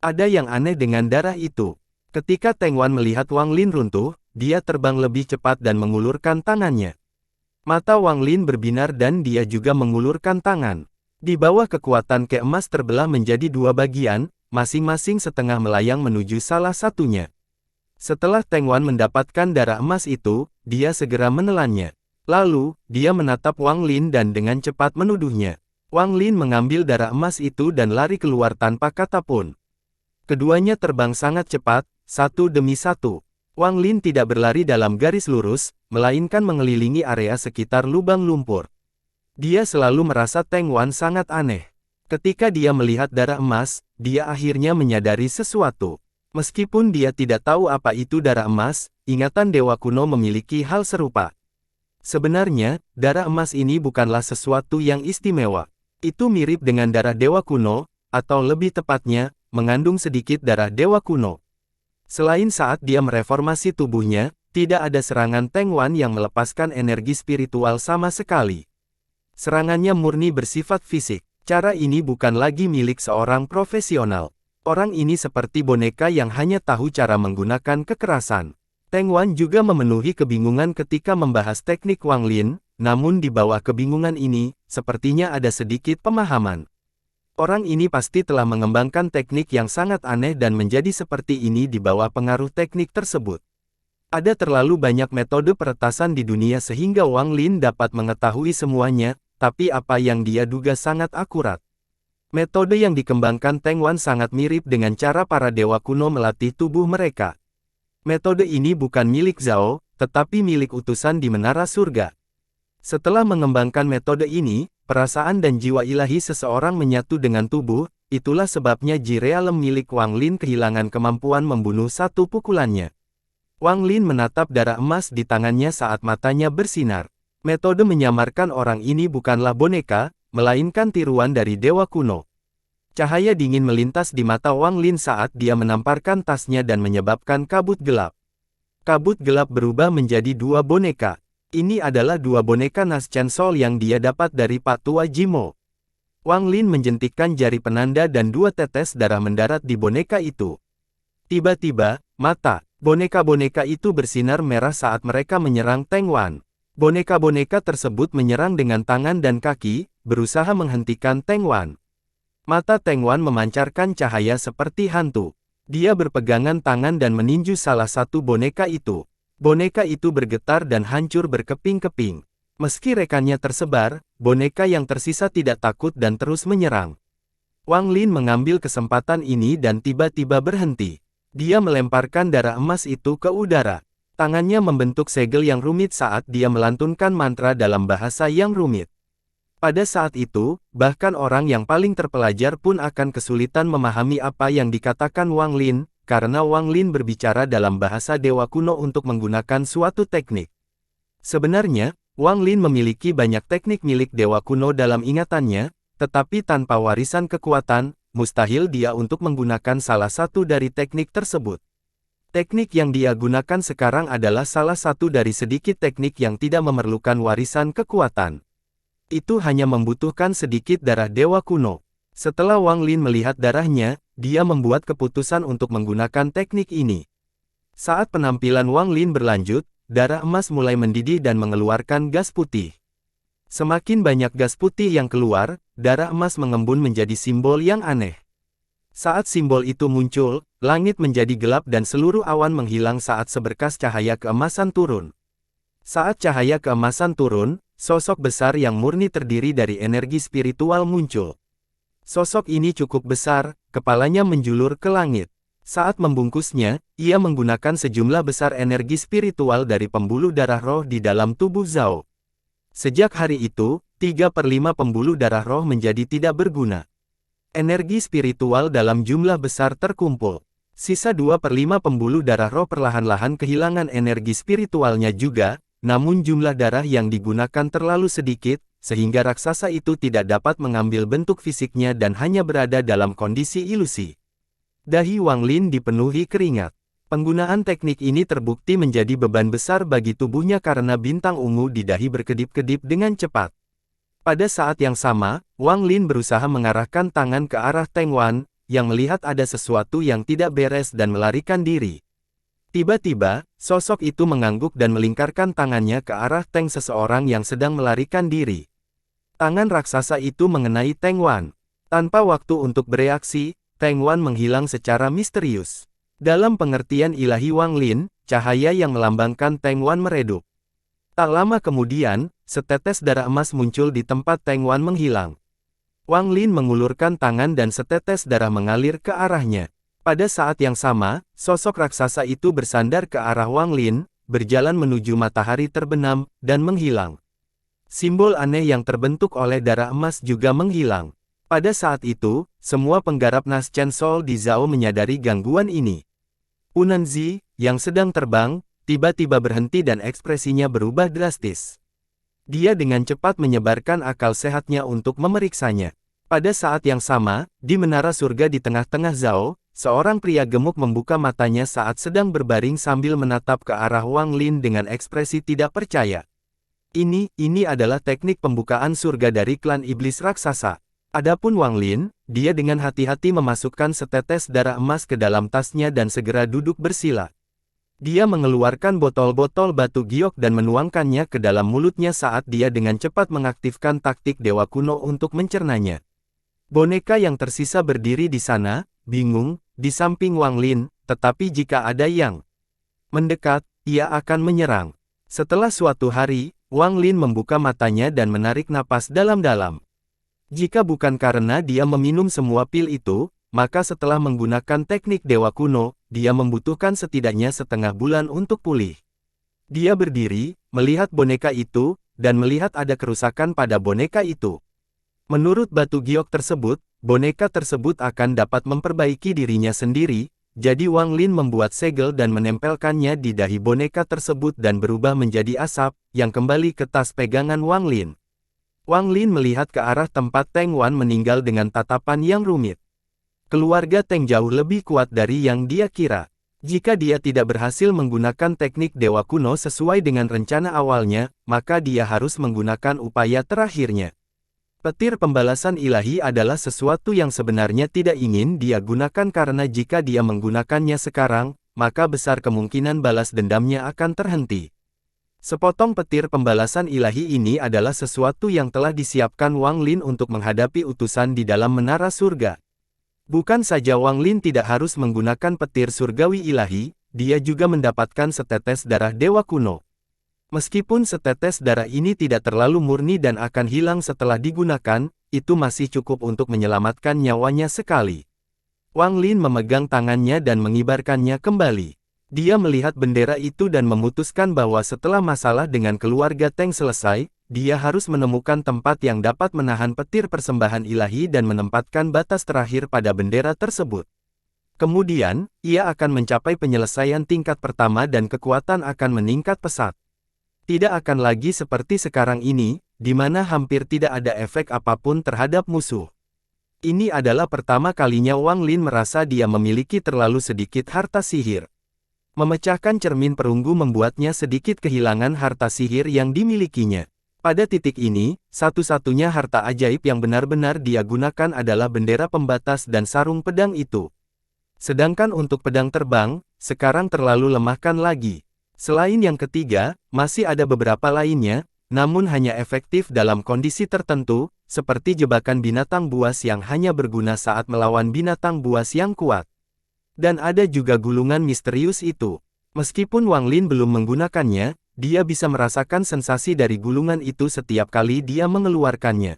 S1: Ada yang aneh dengan darah itu. Ketika Teng Wan melihat Wang Lin runtuh, dia terbang lebih cepat dan mengulurkan tangannya. Mata Wang Lin berbinar dan dia juga mengulurkan tangan. Di bawah kekuatan Ke emas terbelah menjadi dua bagian, masing-masing setengah melayang menuju salah satunya. Setelah Teng Wan mendapatkan darah emas itu, dia segera menelannya. Lalu, dia menatap Wang Lin dan dengan cepat menuduhnya. Wang Lin mengambil darah emas itu dan lari keluar tanpa kata pun. Keduanya terbang sangat cepat, satu demi satu. Wang Lin tidak berlari dalam garis lurus, melainkan mengelilingi area sekitar lubang lumpur. Dia selalu merasa Teng Wan sangat aneh. Ketika dia melihat darah emas, dia akhirnya menyadari sesuatu. Meskipun dia tidak tahu apa itu darah emas, ingatan dewa kuno memiliki hal serupa. Sebenarnya, darah emas ini bukanlah sesuatu yang istimewa. Itu mirip dengan darah dewa kuno, atau lebih tepatnya, mengandung sedikit darah dewa kuno. Selain saat dia mereformasi tubuhnya, tidak ada serangan Teng Wan yang melepaskan energi spiritual sama sekali. Serangannya murni bersifat fisik. Cara ini bukan lagi milik seorang profesional. Orang ini seperti boneka yang hanya tahu cara menggunakan kekerasan. Teng Wan juga memenuhi kebingungan ketika membahas teknik Wang Lin, namun di bawah kebingungan ini, sepertinya ada sedikit pemahaman. Orang ini pasti telah mengembangkan teknik yang sangat aneh dan menjadi seperti ini di bawah pengaruh teknik tersebut. Ada terlalu banyak metode peretasan di dunia sehingga Wang Lin dapat mengetahui semuanya, tapi apa yang dia duga sangat akurat. Metode yang dikembangkan Teng Wan sangat mirip dengan cara para dewa kuno melatih tubuh mereka. Metode ini bukan milik Zhao, tetapi milik utusan di Menara Surga. Setelah mengembangkan metode ini, perasaan dan jiwa ilahi seseorang menyatu dengan tubuh, itulah sebabnya Ji Realem milik Wang Lin kehilangan kemampuan membunuh satu pukulannya. Wang Lin menatap darah emas di tangannya saat matanya bersinar. Metode menyamarkan orang ini bukanlah boneka, melainkan tiruan dari dewa kuno. Cahaya dingin melintas di mata Wang Lin saat dia menamparkan tasnya dan menyebabkan kabut gelap. Kabut gelap berubah menjadi dua boneka. Ini adalah dua boneka Nas Chansol yang dia dapat dari Pak Tua Jimo. Wang Lin menjentikkan jari penanda dan dua tetes darah mendarat di boneka itu. Tiba-tiba, mata boneka-boneka itu bersinar merah saat mereka menyerang Teng Wan. Boneka-boneka tersebut menyerang dengan tangan dan kaki, berusaha menghentikan Teng Wan. Mata Teng Wan memancarkan cahaya seperti hantu. Dia berpegangan tangan dan meninju salah satu boneka itu. Boneka itu bergetar dan hancur berkeping-keping. Meski rekannya tersebar, boneka yang tersisa tidak takut dan terus menyerang. Wang Lin mengambil kesempatan ini dan tiba-tiba berhenti. Dia melemparkan darah emas itu ke udara. Tangannya membentuk segel yang rumit saat dia melantunkan mantra dalam bahasa yang rumit. Pada saat itu, bahkan orang yang paling terpelajar pun akan kesulitan memahami apa yang dikatakan Wang Lin, karena Wang Lin berbicara dalam bahasa dewa kuno untuk menggunakan suatu teknik. Sebenarnya, Wang Lin memiliki banyak teknik milik dewa kuno dalam ingatannya, tetapi tanpa warisan kekuatan, mustahil dia untuk menggunakan salah satu dari teknik tersebut. Teknik yang dia gunakan sekarang adalah salah satu dari sedikit teknik yang tidak memerlukan warisan kekuatan. Itu hanya membutuhkan sedikit darah dewa kuno. Setelah Wang Lin melihat darahnya, dia membuat keputusan untuk menggunakan teknik ini. Saat penampilan Wang Lin berlanjut, darah emas mulai mendidih dan mengeluarkan gas putih. Semakin banyak gas putih yang keluar, darah emas mengembun menjadi simbol yang aneh. Saat simbol itu muncul, langit menjadi gelap dan seluruh awan menghilang saat seberkas cahaya keemasan turun. Saat cahaya keemasan turun, sosok besar yang murni terdiri dari energi spiritual muncul. Sosok ini cukup besar, kepalanya menjulur ke langit. Saat membungkusnya, ia menggunakan sejumlah besar energi spiritual dari pembuluh darah roh di dalam tubuh Zhao. Sejak hari itu, 3/5 pembuluh darah roh menjadi tidak berguna. Energi spiritual dalam jumlah besar terkumpul. Sisa 2/5 pembuluh darah roh perlahan-lahan kehilangan energi spiritualnya juga, namun jumlah darah yang digunakan terlalu sedikit, sehingga raksasa itu tidak dapat mengambil bentuk fisiknya dan hanya berada dalam kondisi ilusi. Dahi Wang Lin dipenuhi keringat. Penggunaan teknik ini terbukti menjadi beban besar bagi tubuhnya karena bintang ungu di dahi berkedip-kedip dengan cepat. Pada saat yang sama, Wang Lin berusaha mengarahkan tangan ke arah Teng Wan, yang melihat ada sesuatu yang tidak beres dan melarikan diri. Tiba-tiba, sosok itu mengangguk dan melingkarkan tangannya ke arah Teng seseorang yang sedang melarikan diri. Tangan raksasa itu mengenai Teng Wan. Tanpa waktu untuk bereaksi, Teng Wan menghilang secara misterius. Dalam pengertian ilahi Wang Lin, cahaya yang melambangkan Teng Wan meredup. Tak lama kemudian, setetes darah emas muncul di tempat Teng Wan menghilang. Wang Lin mengulurkan tangan dan setetes darah mengalir ke arahnya. Pada saat yang sama, sosok raksasa itu bersandar ke arah Wang Lin, berjalan menuju matahari terbenam, dan menghilang. Simbol aneh yang terbentuk oleh darah emas juga menghilang. Pada saat itu, semua penggarap Nas Chen Sol di Zhao menyadari gangguan ini. Unanzi, yang sedang terbang, tiba-tiba berhenti dan ekspresinya berubah drastis. Dia dengan cepat menyebarkan akal sehatnya untuk memeriksanya. Pada saat yang sama, di menara surga di tengah-tengah Zhao, seorang pria gemuk membuka matanya saat sedang berbaring sambil menatap ke arah Wang Lin dengan ekspresi tidak percaya. Ini adalah teknik pembukaan surga dari klan iblis raksasa. Adapun Wang Lin, dia dengan hati-hati memasukkan setetes darah emas ke dalam tasnya dan segera duduk bersila. Dia mengeluarkan botol-botol batu giok dan menuangkannya ke dalam mulutnya saat dia dengan cepat mengaktifkan taktik dewa kuno untuk mencernanya. Boneka yang tersisa berdiri di sana, bingung, di samping Wang Lin, tetapi jika ada yang mendekat, ia akan menyerang. Setelah suatu hari, Wang Lin membuka matanya dan menarik napas dalam-dalam. Jika bukan karena dia meminum semua pil itu, maka setelah menggunakan teknik dewa kuno, dia membutuhkan setidaknya setengah bulan untuk pulih. Dia berdiri, melihat boneka itu, dan melihat ada kerusakan pada boneka itu. Menurut batu giok tersebut, boneka tersebut akan dapat memperbaiki dirinya sendiri, jadi Wang Lin membuat segel dan menempelkannya di dahi boneka tersebut dan berubah menjadi asap, yang kembali ke tas pegangan Wang Lin. Wang Lin melihat ke arah tempat Teng Wan meninggal dengan tatapan yang rumit. Keluarga Teng jauh lebih kuat dari yang dia kira. Jika dia tidak berhasil menggunakan teknik dewa kuno sesuai dengan rencana awalnya, maka dia harus menggunakan upaya terakhirnya. Petir pembalasan ilahi adalah sesuatu yang sebenarnya tidak ingin dia gunakan karena jika dia menggunakannya sekarang, maka besar kemungkinan balas dendamnya akan terhenti. Sepotong petir pembalasan ilahi ini adalah sesuatu yang telah disiapkan Wang Lin untuk menghadapi utusan di dalam menara surga. Bukan saja Wang Lin tidak harus menggunakan petir surgawi ilahi, dia juga mendapatkan setetes darah dewa kuno. Meskipun setetes darah ini tidak terlalu murni dan akan hilang setelah digunakan, itu masih cukup untuk menyelamatkan nyawanya sekali. Wang Lin memegang tangannya dan mengibarkannya kembali. Dia melihat bendera itu dan memutuskan bahwa setelah masalah dengan keluarga Teng selesai, dia harus menemukan tempat yang dapat menahan petir persembahan ilahi dan menempatkan batas terakhir pada bendera tersebut. Kemudian, ia akan mencapai penyelesaian tingkat pertama dan kekuatan akan meningkat pesat. Tidak akan lagi seperti sekarang ini, di mana hampir tidak ada efek apapun terhadap musuh. Ini adalah pertama kalinya Wang Lin merasa dia memiliki terlalu sedikit harta sihir. Memecahkan cermin perunggu membuatnya sedikit kehilangan harta sihir yang dimilikinya. Pada titik ini, satu-satunya harta ajaib yang benar-benar dia gunakan adalah bendera pembatas dan sarung pedang itu. Sedangkan untuk pedang terbang, sekarang terlalu lemahkan lagi. Selain yang ketiga, masih ada beberapa lainnya, namun hanya efektif dalam kondisi tertentu, seperti jebakan binatang buas yang hanya berguna saat melawan binatang buas yang kuat. Dan ada juga gulungan misterius itu. Meskipun Wang Lin belum menggunakannya, dia bisa merasakan sensasi dari gulungan itu setiap kali dia mengeluarkannya.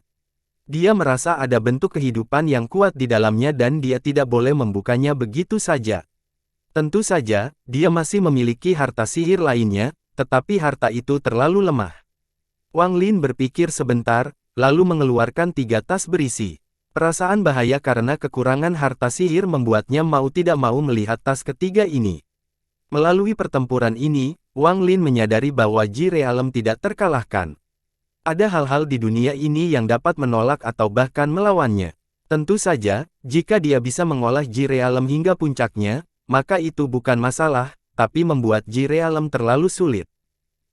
S1: Dia merasa ada bentuk kehidupan yang kuat di dalamnya dan dia tidak boleh membukanya begitu saja. Tentu saja, dia masih memiliki harta sihir lainnya, tetapi harta itu terlalu lemah. Wang Lin berpikir sebentar, lalu mengeluarkan 3 tas berisi. Perasaan bahaya karena kekurangan harta sihir membuatnya mau tidak mau melihat tas ketiga ini. Melalui pertempuran ini, Wang Lin menyadari bahwa Ji Realem tidak terkalahkan. Ada hal-hal di dunia ini yang dapat menolak atau bahkan melawannya. Tentu saja, jika dia bisa mengolah Ji Realem hingga puncaknya, maka itu bukan masalah, tapi membuat Ji Realem terlalu sulit.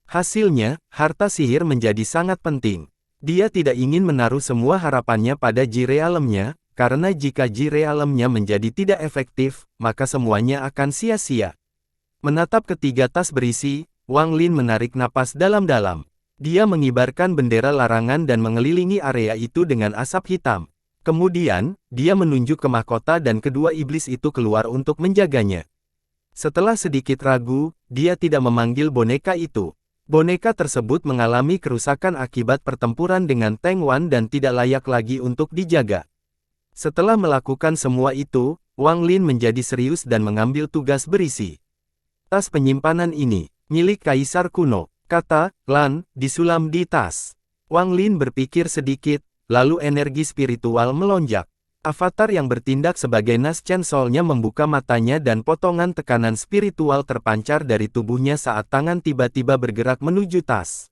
S1: Hasilnya, harta sihir menjadi sangat penting. Dia tidak ingin menaruh semua harapannya pada Ji Realemnya, karena jika Ji Realemnya menjadi tidak efektif, maka semuanya akan sia-sia. Menatap ketiga tas berisi, Wang Lin menarik napas dalam-dalam. Dia mengibarkan bendera larangan dan mengelilingi area itu dengan asap hitam. Kemudian, dia menunjuk ke mahkota dan kedua iblis itu keluar untuk menjaganya. Setelah sedikit ragu, dia tidak memanggil boneka itu. Boneka tersebut mengalami kerusakan akibat pertempuran dengan Teng Wan dan tidak layak lagi untuk dijaga. Setelah melakukan semua itu, Wang Lin menjadi serius dan mengambil tugas berisi. Tas penyimpanan ini, milik Kaisar Kuno. Kata Lan disulam di tas. Wang Lin berpikir sedikit, lalu energi spiritual melonjak. Avatar yang bertindak sebagai Nas Chen Soul-nya membuka matanya dan potongan tekanan spiritual terpancar dari tubuhnya saat tangan tiba-tiba bergerak menuju tas.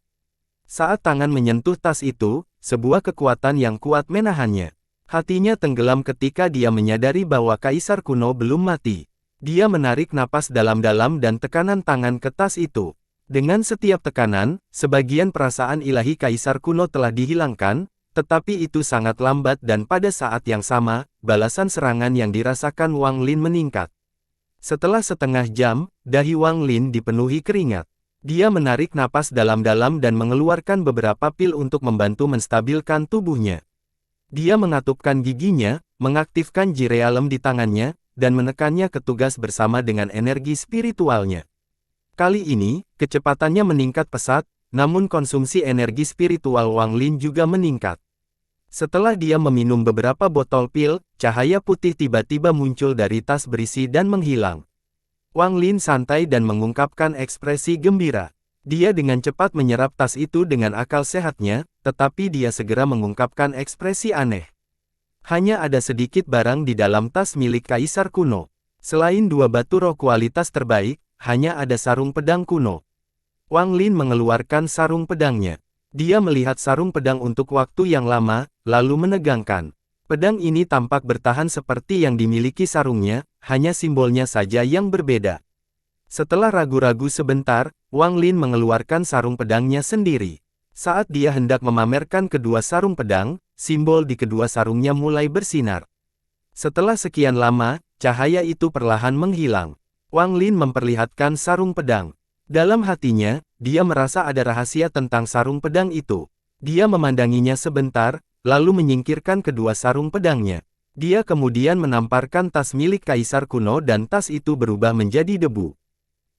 S1: Saat tangan menyentuh tas itu, sebuah kekuatan yang kuat menahannya. Hatinya tenggelam ketika dia menyadari bahwa Kaisar Kuno belum mati. Dia menarik napas dalam-dalam dan tekanan tangan ke tas itu. Dengan setiap tekanan, sebagian perasaan ilahi Kaisar Kuno telah dihilangkan, tetapi itu sangat lambat dan pada saat yang sama, balasan serangan yang dirasakan Wang Lin meningkat. Setelah setengah jam, dahi Wang Lin dipenuhi keringat. Dia menarik napas dalam-dalam dan mengeluarkan beberapa pil untuk membantu menstabilkan tubuhnya. Dia mengatupkan giginya, mengaktifkan Ji Realem di tangannya, dan menekannya ke tugas bersama dengan energi spiritualnya. Kali ini, kecepatannya meningkat pesat, namun konsumsi energi spiritual Wang Lin juga meningkat. Setelah dia meminum beberapa botol pil, cahaya putih tiba-tiba muncul dari tas berisi dan menghilang. Wang Lin santai dan mengungkapkan ekspresi gembira. Dia dengan cepat menyerap tas itu dengan akal sehatnya, tetapi dia segera mengungkapkan ekspresi aneh. Hanya ada sedikit barang di dalam tas milik Kaisar Kuno. Selain 2 batu roh kualitas terbaik, hanya ada sarung pedang kuno. Wang Lin mengeluarkan sarung pedangnya. Dia melihat sarung pedang untuk waktu yang lama, lalu menegangkan. Pedang ini tampak bertahan seperti yang dimiliki sarungnya, hanya simbolnya saja yang berbeda. Setelah ragu-ragu sebentar, Wang Lin mengeluarkan sarung pedangnya sendiri. Saat dia hendak memamerkan kedua sarung pedang, simbol di kedua sarungnya mulai bersinar. Setelah sekian lama, cahaya itu perlahan menghilang. Wang Lin memperlihatkan sarung pedang. Dalam hatinya, dia merasa ada rahasia tentang sarung pedang itu. Dia memandanginya sebentar, lalu menyingkirkan kedua sarung pedangnya. Dia kemudian menamparkan tas milik Kaisar Kuno dan tas itu berubah menjadi debu.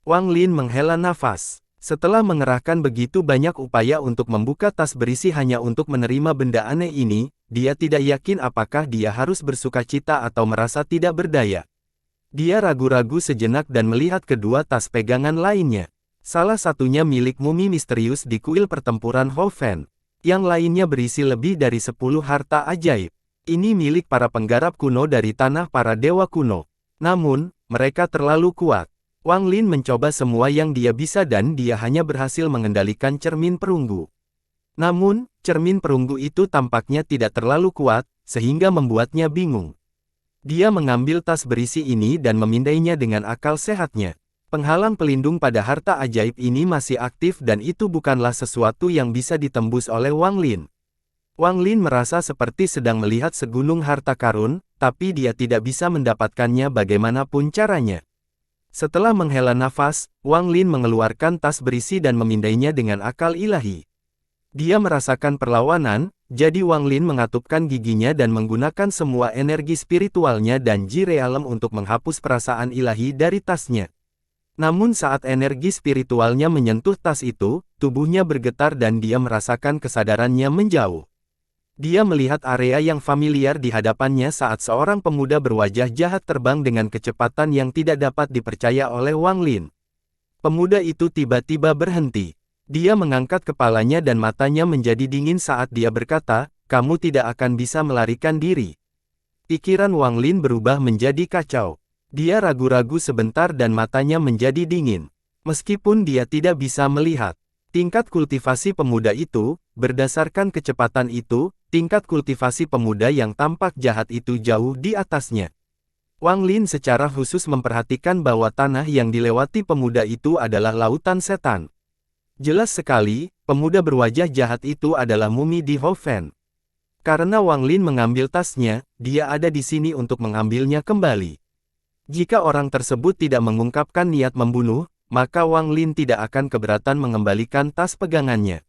S1: Wang Lin menghela nafas. Setelah mengerahkan begitu banyak upaya untuk membuka tas berisi hanya untuk menerima benda aneh ini, dia tidak yakin apakah dia harus bersukacita atau merasa tidak berdaya. Dia ragu-ragu sejenak dan melihat kedua tas pegangan lainnya. Salah satunya milik mumi misterius di kuil pertempuran Hou Fan. Yang lainnya berisi lebih dari 10 harta ajaib. Ini milik para penggarap kuno dari tanah para dewa kuno. Namun, mereka terlalu kuat. Wang Lin mencoba semua yang dia bisa dan dia hanya berhasil mengendalikan cermin perunggu. Namun, cermin perunggu itu tampaknya tidak terlalu kuat, sehingga membuatnya bingung. Dia mengambil tas berisi ini dan memindainya dengan akal sehatnya. Penghalang pelindung pada harta ajaib ini masih aktif dan itu bukanlah sesuatu yang bisa ditembus oleh Wang Lin. Wang Lin merasa seperti sedang melihat segunung harta karun, tapi dia tidak bisa mendapatkannya bagaimanapun caranya. Setelah menghela nafas, Wang Lin mengeluarkan tas berisi dan memindainya dengan akal ilahi. Dia merasakan perlawanan, jadi Wang Lin mengatupkan giginya dan menggunakan semua energi spiritualnya dan Ji Realem untuk menghapus perasaan ilahi dari tasnya. Namun saat energi spiritualnya menyentuh tas itu, tubuhnya bergetar dan dia merasakan kesadarannya menjauh. Dia melihat area yang familiar di hadapannya saat seorang pemuda berwajah jahat terbang dengan kecepatan yang tidak dapat dipercaya oleh Wang Lin. Pemuda itu tiba-tiba berhenti. Dia mengangkat kepalanya dan matanya menjadi dingin saat dia berkata, "Kamu tidak akan bisa melarikan diri." Pikiran Wang Lin berubah menjadi kacau. Dia ragu-ragu sebentar dan matanya menjadi dingin. Meskipun dia tidak bisa melihat tingkat kultivasi pemuda itu, berdasarkan kecepatan itu, tingkat kultivasi pemuda yang tampak jahat itu jauh di atasnya. Wang Lin secara khusus memperhatikan bahwa tanah yang dilewati pemuda itu adalah lautan setan. Jelas sekali, pemuda berwajah jahat itu adalah mumi di Hofen. Karena Wang Lin mengambil tasnya, dia ada di sini untuk mengambilnya kembali. Jika orang tersebut tidak mengungkapkan niat membunuh, maka Wang Lin tidak akan keberatan mengembalikan tas pegangannya.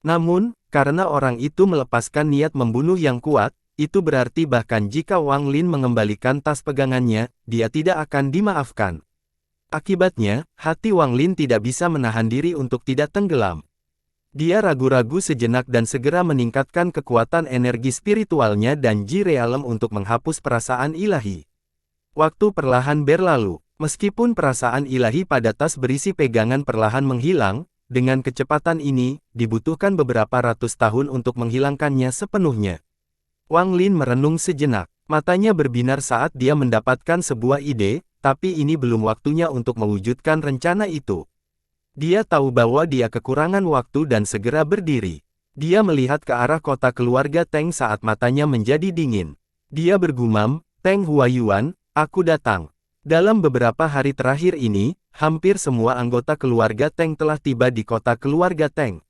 S1: Namun, karena orang itu melepaskan niat membunuh yang kuat, itu berarti bahkan jika Wang Lin mengembalikan tas pegangannya, dia tidak akan dimaafkan. Akibatnya, hati Wang Lin tidak bisa menahan diri untuk tidak tenggelam. Dia ragu-ragu sejenak dan segera meningkatkan kekuatan energi spiritualnya dan Ji Realem untuk menghapus perasaan ilahi. Waktu perlahan berlalu. Meskipun perasaan ilahi pada tas berisi pegangan perlahan menghilang, dengan kecepatan ini, dibutuhkan beberapa ratus tahun untuk menghilangkannya sepenuhnya. Wang Lin merenung sejenak. Matanya berbinar saat dia mendapatkan sebuah ide, tapi ini belum waktunya untuk mewujudkan rencana itu. Dia tahu bahwa dia kekurangan waktu dan segera berdiri. Dia melihat ke arah kota keluarga Teng saat matanya menjadi dingin. Dia bergumam, "Teng Huayuan, aku datang." Dalam beberapa hari terakhir ini, hampir semua anggota keluarga Teng telah tiba di kota keluarga Teng.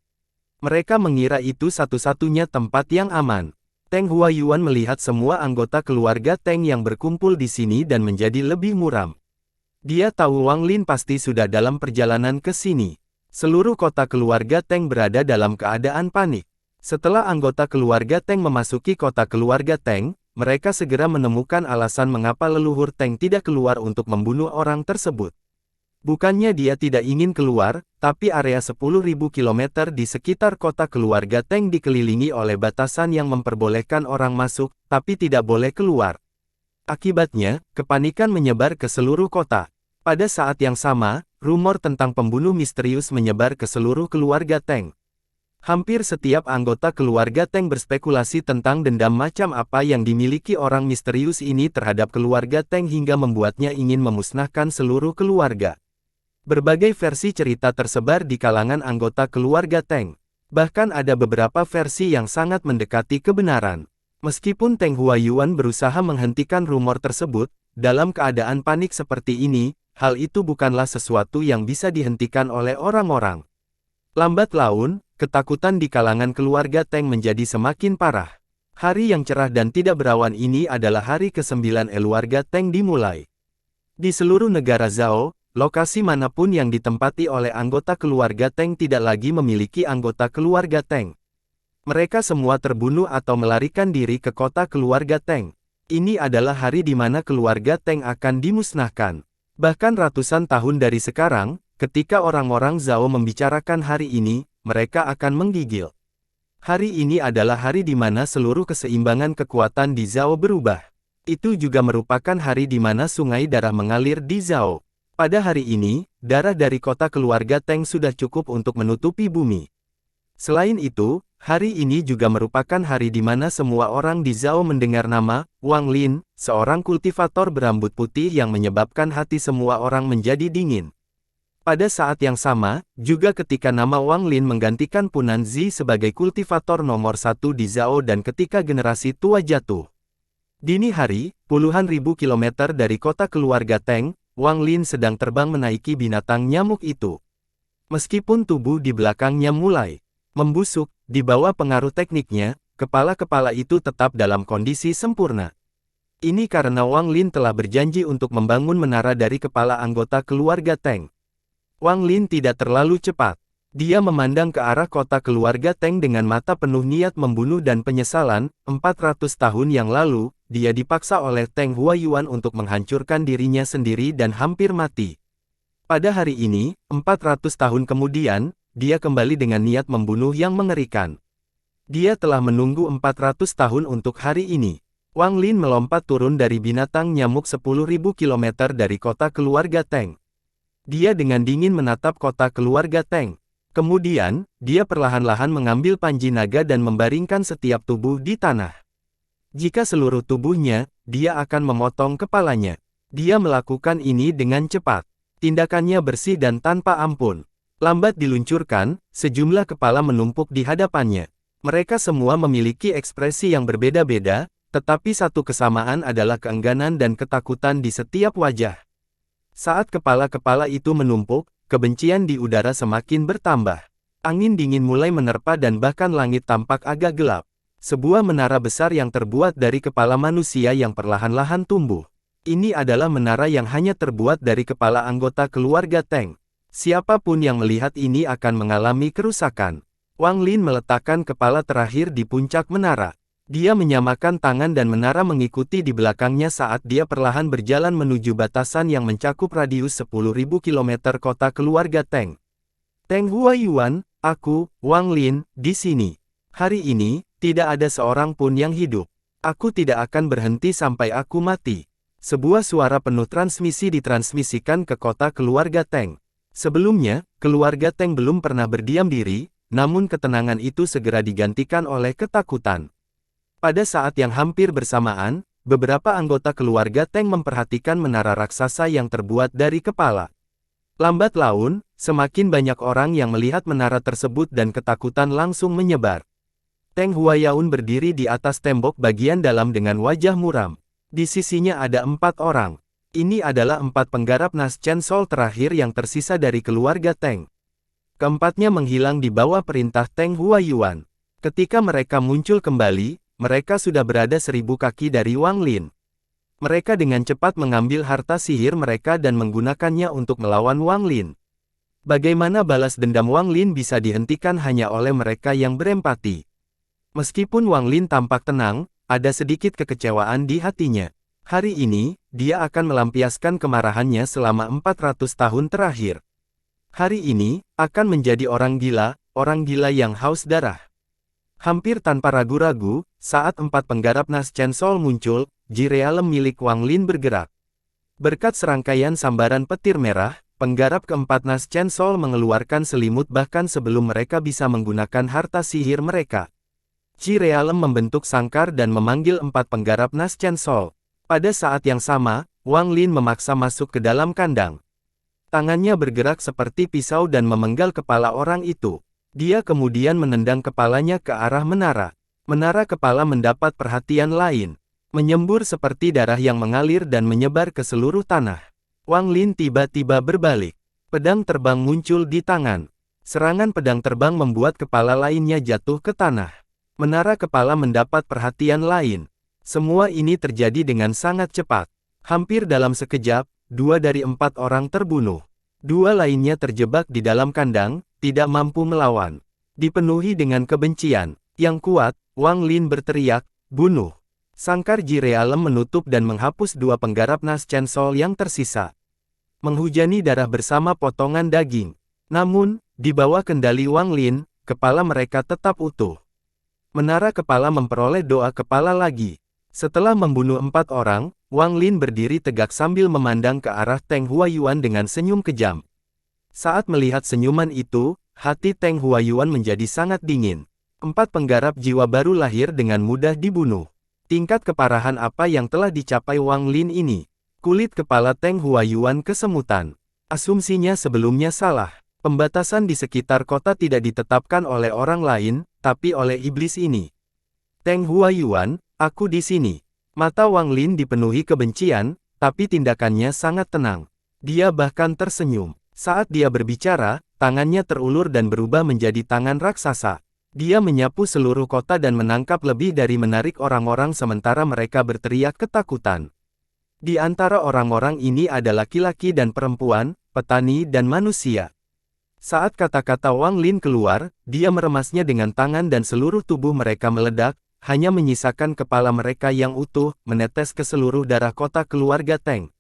S1: Mereka mengira itu satu-satunya tempat yang aman. Teng Huayuan melihat semua anggota keluarga Teng yang berkumpul di sini dan menjadi lebih muram. Dia tahu Wang Lin pasti sudah dalam perjalanan ke sini. Seluruh kota keluarga Teng berada dalam keadaan panik. Setelah anggota keluarga Teng memasuki kota keluarga Teng, mereka segera menemukan alasan mengapa leluhur Teng tidak keluar untuk membunuh orang tersebut. Bukannya dia tidak ingin keluar, tapi area 10.000 km di sekitar kota keluarga Teng dikelilingi oleh batasan yang memperbolehkan orang masuk, tapi tidak boleh keluar. Akibatnya, kepanikan menyebar ke seluruh kota. Pada saat yang sama, rumor tentang pembunuh misterius menyebar ke seluruh keluarga Teng. Hampir setiap anggota keluarga Teng berspekulasi tentang dendam macam apa yang dimiliki orang misterius ini terhadap keluarga Teng hingga membuatnya ingin memusnahkan seluruh keluarga. Berbagai versi cerita tersebar di kalangan anggota keluarga Teng. Bahkan ada beberapa versi yang sangat mendekati kebenaran. Meskipun Teng Huayuan berusaha menghentikan rumor tersebut, dalam keadaan panik seperti ini, hal itu bukanlah sesuatu yang bisa dihentikan oleh orang-orang. Lambat laun, ketakutan di kalangan keluarga Teng menjadi semakin parah. Hari yang cerah dan tidak berawan ini adalah hari ke-9 keluarga Teng dimulai. Di seluruh negara Zhao, lokasi manapun yang ditempati oleh anggota keluarga Teng tidak lagi memiliki anggota keluarga Teng. Mereka semua terbunuh atau melarikan diri ke kota keluarga Teng. Ini adalah hari di mana keluarga Teng akan dimusnahkan. Bahkan ratusan tahun dari sekarang, ketika orang-orang Zhao membicarakan hari ini, mereka akan menggigil. Hari ini adalah hari di mana seluruh keseimbangan kekuatan di Zhao berubah. Itu juga merupakan hari di mana sungai darah mengalir di Zhao. Pada hari ini, darah dari kota keluarga Teng sudah cukup untuk menutupi bumi. Selain itu, hari ini juga merupakan hari di mana semua orang di Zhao mendengar nama Wang Lin, seorang kultivator berambut putih yang menyebabkan hati semua orang menjadi dingin. Pada saat yang sama, juga ketika nama Wang Lin menggantikan Punan Zi sebagai kultivator nomor 1 di Zhao dan ketika generasi tua jatuh. Dini hari, puluhan ribu kilometer dari kota keluarga Teng, Wang Lin sedang terbang menaiki binatang nyamuk itu. Meskipun tubuh di belakangnya mulai membusuk, di bawah pengaruh tekniknya, kepala-kepala itu tetap dalam kondisi sempurna. Ini karena Wang Lin telah berjanji untuk membangun menara dari kepala anggota keluarga Teng. Wang Lin tidak terlalu cepat. Dia memandang ke arah kota keluarga Teng dengan mata penuh niat membunuh dan penyesalan. 400 tahun yang lalu, dia dipaksa oleh Teng Huayuan untuk menghancurkan dirinya sendiri dan hampir mati. Pada hari ini, 400 tahun kemudian, dia kembali dengan niat membunuh yang mengerikan. Dia telah menunggu 400 tahun untuk hari ini. Wang Lin melompat turun dari binatang nyamuk 10.000 km dari kota keluarga Teng. Dia dengan dingin menatap kota keluarga Teng. Kemudian, dia perlahan-lahan mengambil panji naga dan membaringkan setiap tubuh di tanah. Jika seluruh tubuhnya, dia akan memotong kepalanya. Dia melakukan ini dengan cepat. Tindakannya bersih dan tanpa ampun. Lambat diluncurkan, sejumlah kepala menumpuk di hadapannya. Mereka semua memiliki ekspresi yang berbeda-beda, tetapi satu kesamaan adalah keengganan dan ketakutan di setiap wajah. Saat kepala-kepala itu menumpuk, kebencian di udara semakin bertambah. Angin dingin mulai menerpa dan bahkan langit tampak agak gelap. Sebuah menara besar yang terbuat dari kepala manusia yang perlahan-lahan tumbuh. Ini adalah menara yang hanya terbuat dari kepala anggota keluarga Teng. Siapapun yang melihat ini akan mengalami kerusakan. Wang Lin meletakkan kepala terakhir di puncak menara. Dia menyamakan tangan dan menara mengikuti di belakangnya saat dia perlahan berjalan menuju batasan yang mencakup radius 10.000 km kota keluarga Teng. Teng Huaiyuan, aku, Wang Lin, di sini. Hari ini, tidak ada seorang pun yang hidup. Aku tidak akan berhenti sampai aku mati. Sebuah suara penuh transmisi ditransmisikan ke kota keluarga Teng. Sebelumnya, keluarga Teng belum pernah berdiam diri, namun ketenangan itu segera digantikan oleh ketakutan. Pada saat yang hampir bersamaan, beberapa anggota keluarga Teng memperhatikan menara raksasa yang terbuat dari kepala. Lambat laun, semakin banyak orang yang melihat menara tersebut dan ketakutan langsung menyebar. Teng Huaiyaun berdiri di atas tembok bagian dalam dengan wajah muram. Di sisinya ada 4 orang. Ini adalah 4 penggarap Nas Chen Sol terakhir yang tersisa dari keluarga Teng. Keempatnya menghilang di bawah perintah Teng Huaiyuan. Ketika mereka muncul kembali, mereka sudah berada 1000 kaki dari Wang Lin. Mereka dengan cepat mengambil harta sihir mereka dan menggunakannya untuk melawan Wang Lin. Bagaimana balas dendam Wang Lin bisa dihentikan hanya oleh mereka yang berempati. Meskipun Wang Lin tampak tenang, ada sedikit kekecewaan di hatinya. Hari ini, dia akan melampiaskan kemarahannya selama 400 tahun terakhir. Hari ini, akan menjadi orang gila yang haus darah. Hampir tanpa ragu-ragu, saat 4 penggarap Nas Chen Sol muncul, Ji Realem milik Wang Lin bergerak. Berkat serangkaian sambaran petir merah, penggarap keempat Nas Chen Sol mengeluarkan selimut bahkan sebelum mereka bisa menggunakan harta sihir mereka. Ji Realem membentuk sangkar dan memanggil 4 penggarap Nas Chen Sol. Pada saat yang sama, Wang Lin memaksa masuk ke dalam kandang. Tangannya bergerak seperti pisau dan memenggal kepala orang itu. Dia kemudian menendang kepalanya ke arah menara. Menara kepala mendapat perhatian lain. Menyembur seperti darah yang mengalir dan menyebar ke seluruh tanah. Wang Lin tiba-tiba berbalik. Pedang terbang muncul di tangan. Serangan pedang terbang membuat kepala lainnya jatuh ke tanah. Menara kepala mendapat perhatian lain. Semua ini terjadi dengan sangat cepat. Hampir dalam sekejap, 2 dari 4 orang terbunuh. 2 lainnya terjebak di dalam kandang, tidak mampu melawan. Dipenuhi dengan kebencian yang kuat, Wang Lin berteriak, "Bunuh!" Sangkar Ji Realem menutup dan menghapus 2 penggarap Nas Chen Sol yang tersisa. Menghujani darah bersama potongan daging. Namun, di bawah kendali Wang Lin, kepala mereka tetap utuh. Menara kepala memperoleh doa kepala lagi. Setelah membunuh 4 orang, Wang Lin berdiri tegak sambil memandang ke arah Teng Huaiyuan dengan senyum kejam. Saat melihat senyuman itu, hati Teng Huaiyuan menjadi sangat dingin. 4 penggarap jiwa baru lahir dengan mudah dibunuh. Tingkat keparahan apa yang telah dicapai Wang Lin ini? Kulit kepala Teng Huaiyuan kesemutan. Asumsinya sebelumnya salah. Pembatasan di sekitar kota tidak ditetapkan oleh orang lain, tapi oleh iblis ini. Teng Huaiyuan, aku di sini. Mata Wang Lin dipenuhi kebencian, tapi tindakannya sangat tenang. Dia bahkan tersenyum. Saat dia berbicara, tangannya terulur dan berubah menjadi tangan raksasa. Dia menyapu seluruh kota dan menangkap lebih dari menarik orang-orang sementara mereka berteriak ketakutan. Di antara orang-orang ini ada laki-laki dan perempuan, petani dan manusia. Saat kata-kata Wang Lin keluar, dia meremasnya dengan tangan dan seluruh tubuh mereka meledak, hanya menyisakan kepala mereka yang utuh, menetes ke seluruh darah kota keluarga Teng.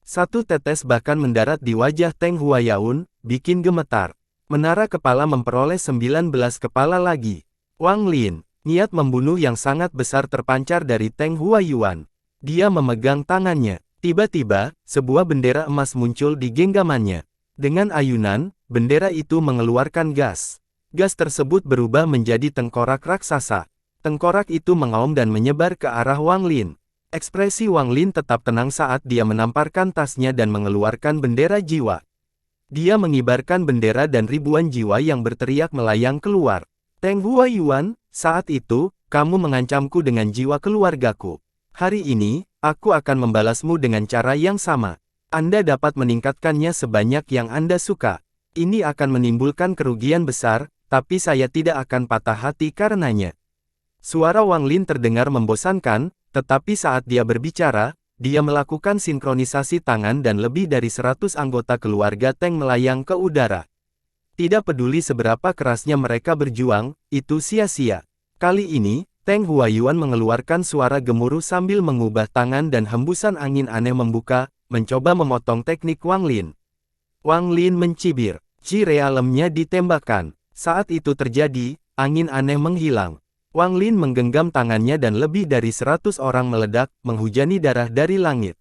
S1: 1 tetes bahkan mendarat di wajah Teng Huaiyuan, bikin gemetar. Menara kepala memperoleh 19 kepala lagi. Wang Lin, niat membunuh yang sangat besar terpancar dari Teng Huayuan. Dia memegang tangannya. Tiba-tiba, sebuah bendera emas muncul di genggamannya. Dengan ayunan, bendera itu mengeluarkan gas. Gas tersebut berubah menjadi tengkorak raksasa. Tengkorak itu mengaum dan menyebar ke arah Wang Lin. Ekspresi Wang Lin tetap tenang saat dia menamparkan tasnya dan mengeluarkan bendera jiwa. Dia mengibarkan bendera dan ribuan jiwa yang berteriak melayang keluar. Teng Huayuan, saat itu, kamu mengancamku dengan jiwa keluargaku. Hari ini, aku akan membalasmu dengan cara yang sama. Anda dapat meningkatkannya sebanyak yang Anda suka. Ini akan menimbulkan kerugian besar, tapi saya tidak akan patah hati karenanya. Suara Wang Lin terdengar membosankan, tetapi saat dia berbicara, dia melakukan sinkronisasi tangan dan lebih dari 100 anggota keluarga Teng melayang ke udara. Tidak peduli seberapa kerasnya mereka berjuang, itu sia-sia. Kali ini, Teng Huayuan mengeluarkan suara gemuruh sambil mengubah tangan dan hembusan angin aneh membuka, mencoba memotong teknik Wang Lin. Wang Lin mencibir. Chi realemnya ditembakkan. Saat itu terjadi, angin aneh menghilang. Wang Lin menggenggam tangannya dan lebih dari 100 orang meledak, menghujani darah dari langit.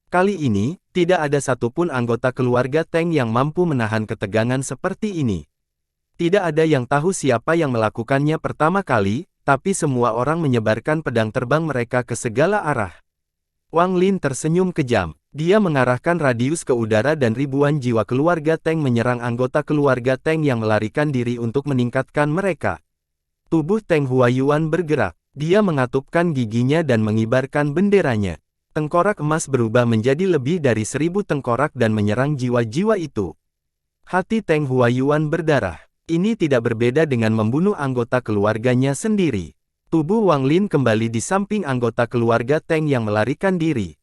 S1: Kali ini, tidak ada satupun anggota keluarga Teng yang mampu menahan ketegangan seperti ini. Tidak ada yang tahu siapa yang melakukannya pertama kali, tapi semua orang menyebarkan pedang terbang mereka ke segala arah. Wang Lin tersenyum kejam. Dia mengarahkan radius ke udara dan ribuan jiwa keluarga Teng menyerang anggota keluarga Teng yang melarikan diri untuk meningkatkan mereka. Tubuh Teng Huayuan bergerak. Dia mengatupkan giginya dan mengibarkan benderanya. Tengkorak emas berubah menjadi lebih dari 1000 tengkorak dan menyerang jiwa-jiwa itu. Hati Teng Huayuan berdarah. Ini tidak berbeda dengan membunuh anggota keluarganya sendiri. Tubuh Wang Lin kembali di samping anggota keluarga Teng yang melarikan diri.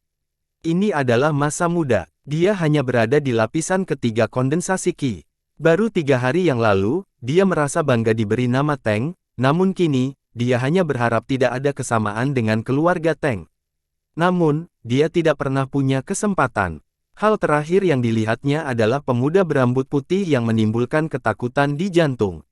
S1: Ini adalah masa muda. Dia hanya berada di lapisan ketiga kondensasi Qi. Baru 3 hari yang lalu, dia merasa bangga diberi nama Teng, namun kini, dia hanya berharap tidak ada kesamaan dengan keluarga Teng. Namun, dia tidak pernah punya kesempatan. Hal terakhir yang dilihatnya adalah pemuda berambut putih yang menimbulkan ketakutan di jantung.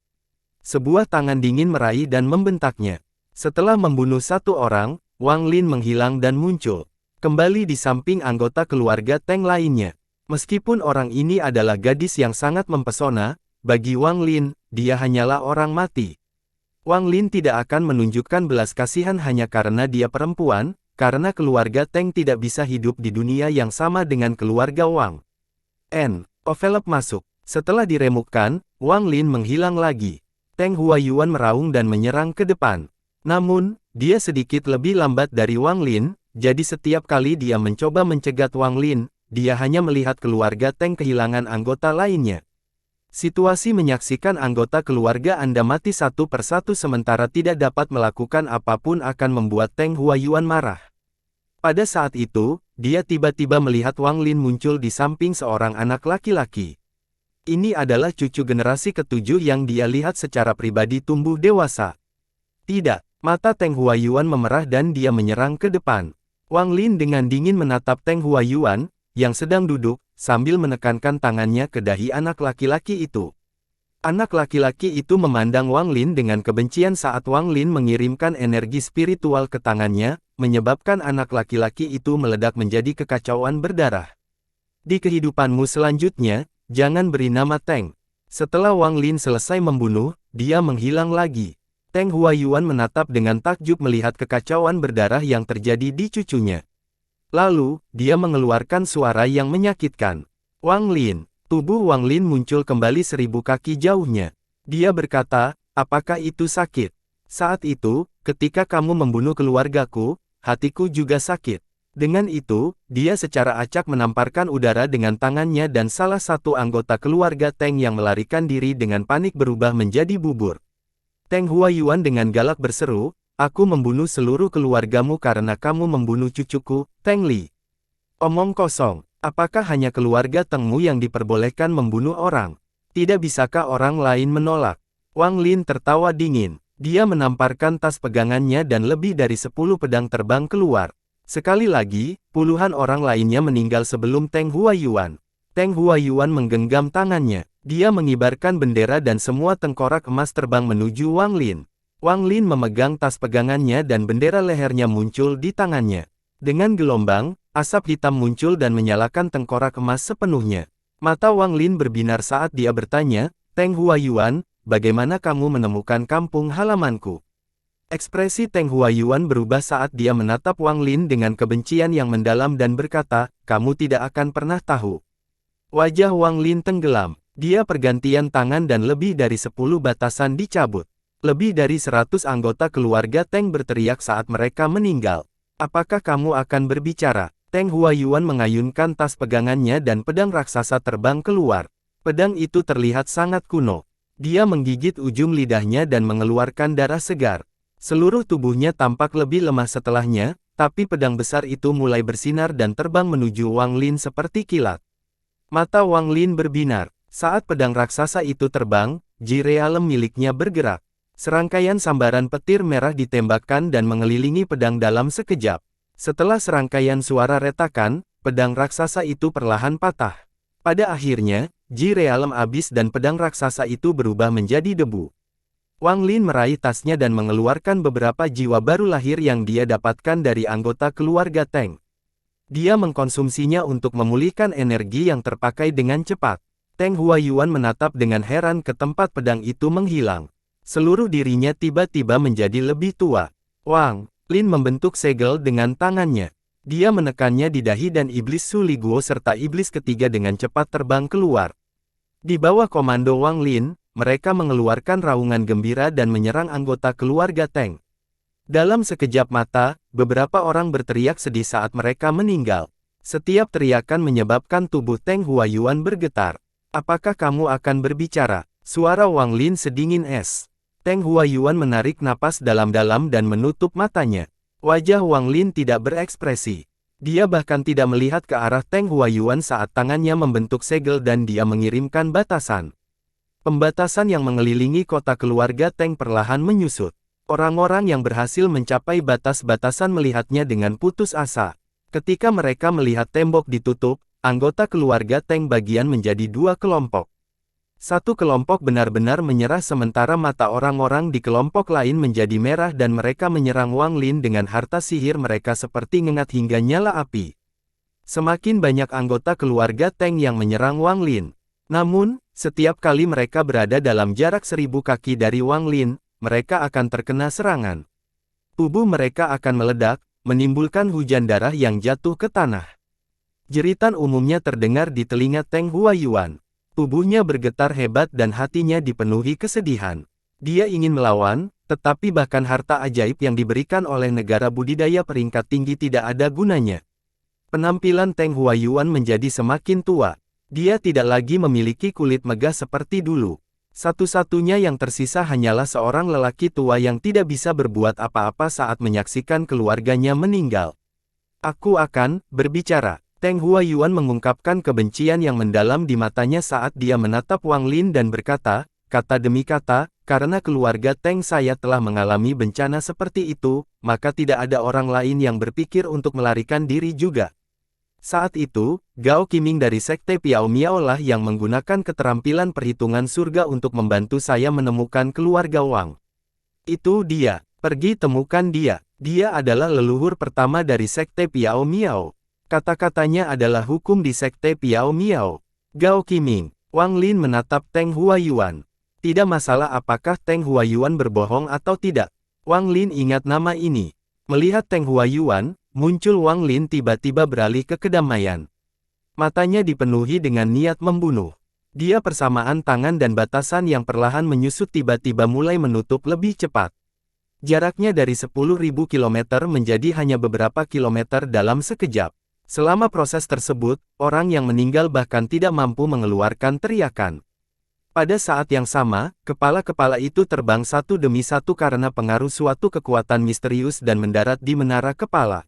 S1: Sebuah tangan dingin meraih dan membentaknya. Setelah membunuh satu orang, Wang Lin menghilang dan muncul kembali di samping anggota keluarga Teng lainnya. Meskipun orang ini adalah gadis yang sangat mempesona, bagi Wang Lin, dia hanyalah orang mati. Wang Lin tidak akan menunjukkan belas kasihan hanya karena dia perempuan, karena keluarga Teng tidak bisa hidup di dunia yang sama dengan keluarga Wang. Ovelop masuk. Setelah diremukkan, Wang Lin menghilang lagi. Teng Huayuan meraung dan menyerang ke depan. Namun, dia sedikit lebih lambat dari Wang Lin, jadi setiap kali dia mencoba mencegat Wang Lin, dia hanya melihat keluarga Teng kehilangan anggota lainnya. Situasi menyaksikan anggota keluarga Anda mati satu persatu sementara tidak dapat melakukan apapun akan membuat Teng Huayuan marah. Pada saat itu, dia tiba-tiba melihat Wang Lin muncul di samping seorang anak laki-laki. Ini adalah cucu generasi ketujuh yang dia lihat secara pribadi tumbuh dewasa. Tidak, mata Teng Huayuan memerah dan dia menyerang ke depan. Wang Lin dengan dingin menatap Teng Huayuan, yang sedang duduk, sambil menekankan tangannya ke dahi anak laki-laki itu. Anak laki-laki itu memandang Wang Lin dengan kebencian saat Wang Lin mengirimkan energi spiritual ke tangannya, menyebabkan anak laki-laki itu meledak menjadi kekacauan berdarah. Di kehidupanmu selanjutnya, jangan beri nama Teng. Setelah Wang Lin selesai membunuh, dia menghilang lagi. Teng Huayuan menatap dengan takjub melihat kekacauan berdarah yang terjadi di cucunya. Lalu, dia mengeluarkan suara yang menyakitkan. Wang Lin. Tubuh Wang Lin muncul kembali 1000 kaki jauhnya. Dia berkata, apakah itu sakit? Saat itu, ketika kamu membunuh keluargaku, hatiku juga sakit. Dengan itu, dia secara acak menamparkan udara dengan tangannya dan salah satu anggota keluarga Teng yang melarikan diri dengan panik berubah menjadi bubur. Teng Huayuan dengan galak berseru, aku membunuh seluruh keluargamu karena kamu membunuh cucuku, Teng Li. Omong kosong. Apakah hanya keluarga Tengmu yang diperbolehkan membunuh orang? Tidak bisakah orang lain menolak? Wang Lin tertawa dingin. Dia menamparkan tas pegangannya dan lebih dari 10 pedang terbang keluar. Sekali lagi, puluhan orang lainnya meninggal sebelum Teng Huayuan. Teng Huayuan menggenggam tangannya. Dia mengibarkan bendera dan semua tengkorak emas terbang menuju Wang Lin. Wang Lin memegang tas pegangannya dan bendera lehernya muncul di tangannya. Dengan gelombang, asap hitam muncul dan menyalakan tengkorak emas sepenuhnya. Mata Wang Lin berbinar saat dia bertanya, Teng Huayuan, bagaimana kamu menemukan kampung halamanku? Ekspresi Teng Huayuan berubah saat dia menatap Wang Lin dengan kebencian yang mendalam dan berkata, kamu tidak akan pernah tahu. Wajah Wang Lin tenggelam. Dia pergantian tangan dan lebih dari 10 batasan dicabut. Lebih dari 100 anggota keluarga Teng berteriak saat mereka meninggal. Apakah kamu akan berbicara? Teng Huayuan mengayunkan tas pegangannya dan pedang raksasa terbang keluar. Pedang itu terlihat sangat kuno. Dia menggigit ujung lidahnya dan mengeluarkan darah segar. Seluruh tubuhnya tampak lebih lemah setelahnya, tapi pedang besar itu mulai bersinar dan terbang menuju Wang Lin seperti kilat. Mata Wang Lin berbinar. Saat pedang raksasa itu terbang, Ji Realem miliknya bergerak. Serangkaian sambaran petir merah ditembakkan dan mengelilingi pedang dalam sekejap. Setelah serangkaian suara retakan, pedang raksasa itu perlahan patah. Pada akhirnya, Ji Realem habis dan pedang raksasa itu berubah menjadi debu. Wang Lin meraih tasnya dan mengeluarkan beberapa jiwa baru lahir yang dia dapatkan dari anggota keluarga Teng. Dia mengkonsumsinya untuk memulihkan energi yang terpakai dengan cepat. Teng Huayuan menatap dengan heran ke tempat pedang itu menghilang. Seluruh dirinya tiba-tiba menjadi lebih tua. Wang Lin membentuk segel dengan tangannya. Dia menekannya di dahi dan iblis Su Liguo serta iblis ketiga dengan cepat terbang keluar. Di bawah komando Wang Lin, mereka mengeluarkan raungan gembira dan menyerang anggota keluarga Teng. Dalam sekejap mata, beberapa orang berteriak sedih saat mereka meninggal. Setiap teriakan menyebabkan tubuh Teng Huayuan bergetar. Apakah kamu akan berbicara? Suara Wang Lin sedingin es. Teng Huayuan menarik napas dalam-dalam dan menutup matanya. Wajah Wang Lin tidak berekspresi. Dia bahkan tidak melihat ke arah Teng Huayuan saat tangannya membentuk segel dan dia mengirimkan batasan. Pembatasan yang mengelilingi kota keluarga Teng perlahan menyusut. Orang-orang yang berhasil mencapai batas-batasan melihatnya dengan putus asa. Ketika mereka melihat tembok ditutup, anggota keluarga Teng bagian menjadi dua kelompok. Satu kelompok benar-benar menyerah sementara mata orang-orang di kelompok lain menjadi merah dan mereka menyerang Wang Lin dengan harta sihir mereka seperti ngengat hingga nyala api. Semakin banyak anggota keluarga Teng yang menyerang Wang Lin. Namun, setiap kali mereka berada dalam jarak 1000 kaki dari Wang Lin, mereka akan terkena serangan. Tubuh mereka akan meledak, menimbulkan hujan darah yang jatuh ke tanah. Jeritan umumnya terdengar di telinga Teng Huayuan. Tubuhnya bergetar hebat dan hatinya dipenuhi kesedihan. Dia ingin melawan, tetapi bahkan harta ajaib yang diberikan oleh negara budidaya peringkat tinggi tidak ada gunanya. Penampilan Teng Huayuan menjadi semakin tua. Dia tidak lagi memiliki kulit megah seperti dulu. Satu-satunya yang tersisa hanyalah seorang lelaki tua yang tidak bisa berbuat apa-apa saat menyaksikan keluarganya meninggal. Aku akan berbicara. Teng Huayuan mengungkapkan kebencian yang mendalam di matanya saat dia menatap Wang Lin dan berkata, kata demi kata, karena keluarga Teng saya telah mengalami bencana seperti itu, maka tidak ada orang lain yang berpikir untuk melarikan diri juga. Saat itu, Gao Qiming dari Sekte Piao Miao lah yang menggunakan keterampilan perhitungan surga untuk membantu saya menemukan keluarga Wang. Itu dia, pergi temukan dia. Dia adalah leluhur pertama dari Sekte Piao Miao. Kata-katanya adalah hukum di Sekte Piao Miao. Gao Qiming. Wang Lin menatap Teng Huayuan. Tidak masalah apakah Teng Huayuan berbohong atau tidak. Wang Lin ingat nama ini. Melihat Teng Huayuan, muncul Wang Lin tiba-tiba beralih ke kedamaian. Matanya dipenuhi dengan niat membunuh. Dia persamaan tangan dan batasan yang perlahan menyusut tiba-tiba mulai menutup lebih cepat. Jaraknya dari 10.000 kilometer menjadi hanya beberapa kilometer dalam sekejap. Selama proses tersebut, orang yang meninggal bahkan tidak mampu mengeluarkan teriakan. Pada saat yang sama, kepala-kepala itu terbang satu demi satu karena pengaruh suatu kekuatan misterius dan mendarat di menara kepala.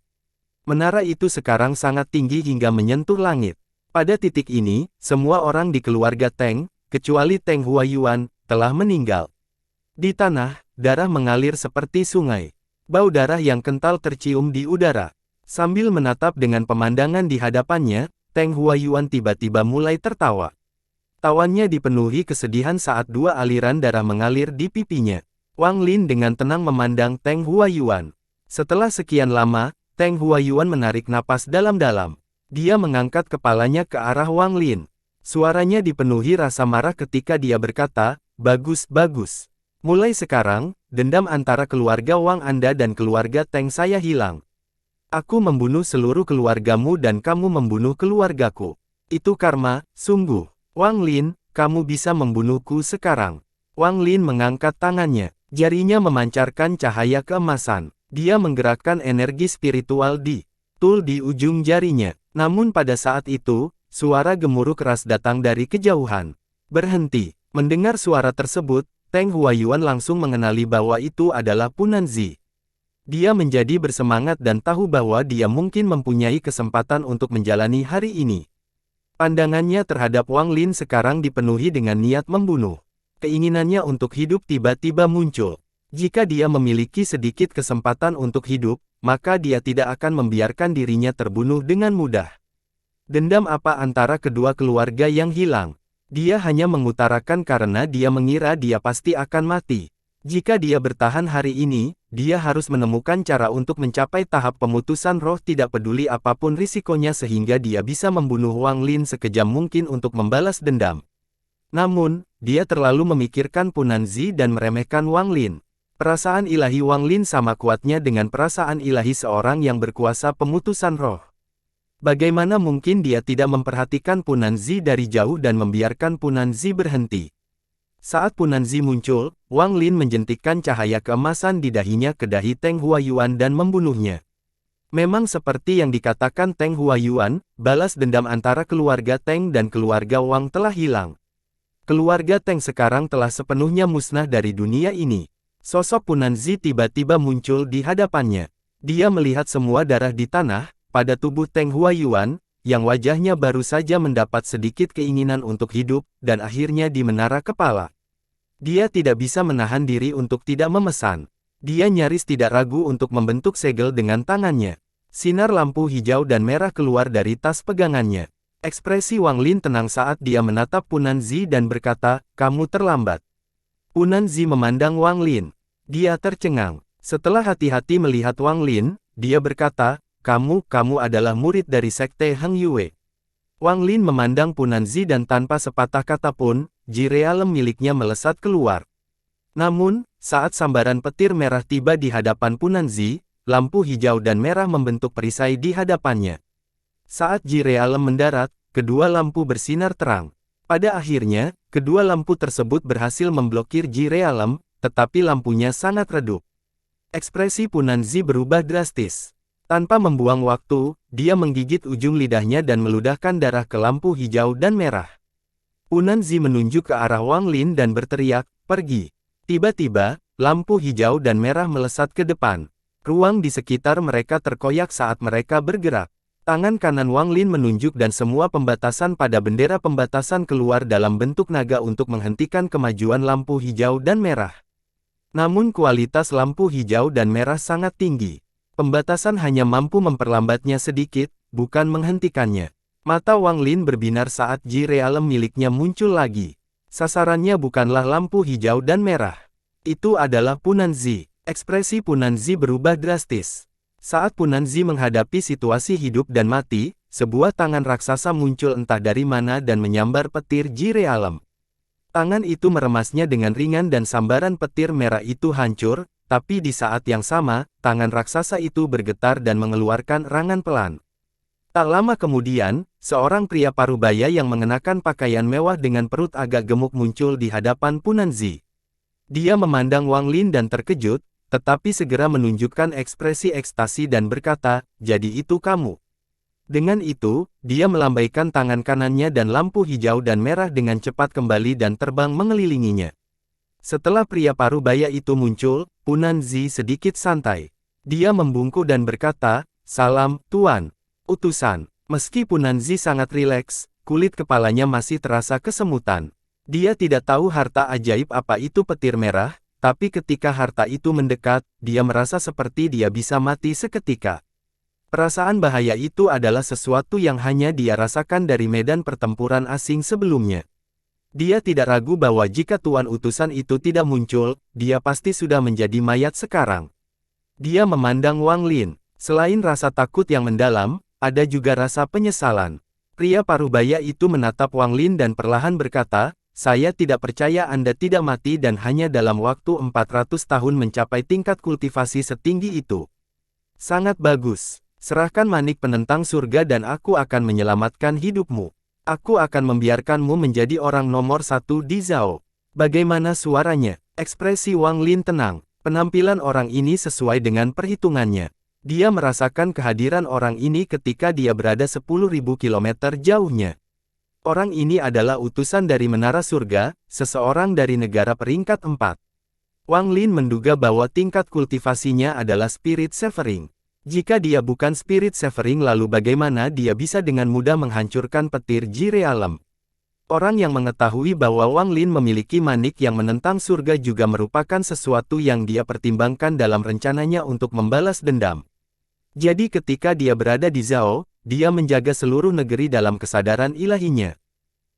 S1: Menara itu sekarang sangat tinggi hingga menyentuh langit. Pada titik ini, semua orang di keluarga Teng, kecuali Teng Huayuan, telah meninggal. Di tanah, darah mengalir seperti sungai. Bau darah yang kental tercium di udara. Sambil menatap dengan pemandangan di hadapannya, Teng Huayuan tiba-tiba mulai tertawa. Tawannya dipenuhi kesedihan saat dua aliran darah mengalir di pipinya. Wang Lin dengan tenang memandang Teng Huayuan. Setelah sekian lama, Teng Huayuan menarik napas dalam-dalam. Dia mengangkat kepalanya ke arah Wang Lin. Suaranya dipenuhi rasa marah ketika dia berkata, "Bagus, bagus. Mulai sekarang, dendam antara keluarga Wang Anda dan keluarga Teng saya hilang. Aku membunuh seluruh keluargamu dan kamu membunuh keluargaku. Itu karma, sungguh. Wang Lin, kamu bisa membunuhku sekarang." Wang Lin mengangkat tangannya. Jarinya memancarkan cahaya keemasan. Dia menggerakkan energi spiritual di tul di ujung jarinya. Namun pada saat itu, suara gemuruh keras datang dari kejauhan. "Berhenti." Mendengar suara tersebut, Teng Huayuan langsung mengenali bahwa itu adalah Punanzi. Dia menjadi bersemangat dan tahu bahwa dia mungkin mempunyai kesempatan untuk menjalani hari ini. Pandangannya terhadap Wang Lin sekarang dipenuhi dengan niat membunuh. Keinginannya untuk hidup tiba-tiba muncul. Jika dia memiliki sedikit kesempatan untuk hidup, maka dia tidak akan membiarkan dirinya terbunuh dengan mudah. Dendam apa antara kedua keluarga yang hilang? Dia hanya mengutarakan karena dia mengira dia pasti akan mati. Jika dia bertahan hari ini, dia harus menemukan cara untuk mencapai tahap pemutusan roh tidak peduli apapun risikonya sehingga dia bisa membunuh Wang Lin sekejam mungkin untuk membalas dendam. Namun, dia terlalu memikirkan Punanzi dan meremehkan Wang Lin. Perasaan ilahi Wang Lin sama kuatnya dengan perasaan ilahi seorang yang berkuasa pemutusan roh. Bagaimana mungkin dia tidak memperhatikan Punanzi dari jauh dan membiarkan Punanzi berhenti? Saat Punanzi muncul, Wang Lin menjentikkan cahaya keemasan di dahinya ke dahi Teng Huayuan dan membunuhnya. Memang seperti yang dikatakan Teng Huayuan, balas dendam antara keluarga Teng dan keluarga Wang telah hilang. Keluarga Teng sekarang telah sepenuhnya musnah dari dunia ini. Sosok Punanzi tiba-tiba muncul di hadapannya. Dia melihat semua darah di tanah, pada tubuh Teng Huayuan, yang wajahnya baru saja mendapat sedikit keinginan untuk hidup, dan akhirnya di menara kepala. Dia tidak bisa menahan diri untuk tidak memesan. Dia nyaris tidak ragu untuk membentuk segel dengan tangannya. Sinar lampu hijau dan merah keluar dari tas pegangannya. Ekspresi Wang Lin tenang saat dia menatap Punanzi dan berkata, "Kamu terlambat." Punanzi memandang Wang Lin. Dia tercengang. Setelah hati-hati melihat Wang Lin, dia berkata, Kamu adalah murid dari Sekte Heng Yue." Wang Lin memandang Punanzi dan tanpa sepatah kata pun, ji realem miliknya melesat keluar. Namun, saat sambaran petir merah tiba di hadapan Punanzi, lampu hijau dan merah membentuk perisai di hadapannya. Saat ji realem mendarat, kedua lampu bersinar terang. Pada akhirnya, kedua lampu tersebut berhasil memblokir ji realem, tetapi lampunya sangat redup. Ekspresi Punanzi berubah drastis. Tanpa membuang waktu, dia menggigit ujung lidahnya dan meludahkan darah ke lampu hijau dan merah. Punanzi menunjuk ke arah Wang Lin dan berteriak, "Pergi." Tiba-tiba, lampu hijau dan merah melesat ke depan. Ruang di sekitar mereka terkoyak saat mereka bergerak. Tangan kanan Wang Lin menunjuk dan semua pembatasan pada bendera pembatasan keluar dalam bentuk naga untuk menghentikan kemajuan lampu hijau dan merah. Namun kualitas lampu hijau dan merah sangat tinggi. Pembatasan hanya mampu memperlambatnya sedikit, bukan menghentikannya. Mata Wang Lin berbinar saat ji realem miliknya muncul lagi. Sasarannya bukanlah lampu hijau dan merah. Itu adalah Punanzi. Ekspresi Punanzi berubah drastis. Saat Punanzi menghadapi situasi hidup dan mati, sebuah tangan raksasa muncul entah dari mana dan menyambar petir ji realem. Tangan itu meremasnya dengan ringan dan sambaran petir merah itu hancur, tapi di saat yang sama, tangan raksasa itu bergetar dan mengeluarkan rangan pelan. Tak lama kemudian, seorang pria parubaya yang mengenakan pakaian mewah dengan perut agak gemuk muncul di hadapan Punanzi. Dia memandang Wang Lin dan terkejut, tetapi segera menunjukkan ekspresi ekstasi dan berkata, "Jadi itu kamu." Dengan itu, dia melambaikan tangan kanannya dan lampu hijau dan merah dengan cepat kembali dan terbang mengelilinginya. Setelah pria parubaya itu muncul, Punanzi sedikit santai. Dia membungkuk dan berkata, "Salam, Tuan." Utusan. Meski Punanzi sangat rileks, kulit kepalanya masih terasa kesemutan. Dia tidak tahu harta ajaib apa itu petir merah, tapi ketika harta itu mendekat, dia merasa seperti dia bisa mati seketika. Perasaan bahaya itu adalah sesuatu yang hanya dia rasakan dari medan pertempuran asing sebelumnya. Dia tidak ragu bahwa jika tuan utusan itu tidak muncul, dia pasti sudah menjadi mayat sekarang. Dia memandang Wang Lin. Selain rasa takut yang mendalam, ada juga rasa penyesalan. Pria parubaya itu menatap Wang Lin dan perlahan berkata, "Saya tidak percaya Anda tidak mati dan hanya dalam waktu 400 tahun mencapai tingkat kultivasi setinggi itu. Sangat bagus. Serahkan manik penentang surga dan aku akan menyelamatkan hidupmu. Aku akan membiarkanmu menjadi orang nomor 1 di Zhao." Bagaimana suaranya? Ekspresi Wang Lin tenang. Penampilan orang ini sesuai dengan perhitungannya. Dia merasakan kehadiran orang ini ketika dia berada 10.000 kilometer jauhnya. Orang ini adalah utusan dari Menara Surga, seseorang dari negara peringkat 4. Wang Lin menduga bahwa tingkat kultivasinya adalah Spirit Severing. Jika dia bukan Spirit Severing lalu bagaimana dia bisa dengan mudah menghancurkan petir Jire Alam? Orang yang mengetahui bahwa Wang Lin memiliki manik yang menentang surga juga merupakan sesuatu yang dia pertimbangkan dalam rencananya untuk membalas dendam. Jadi ketika dia berada di Zhao, dia menjaga seluruh negeri dalam kesadaran ilahinya.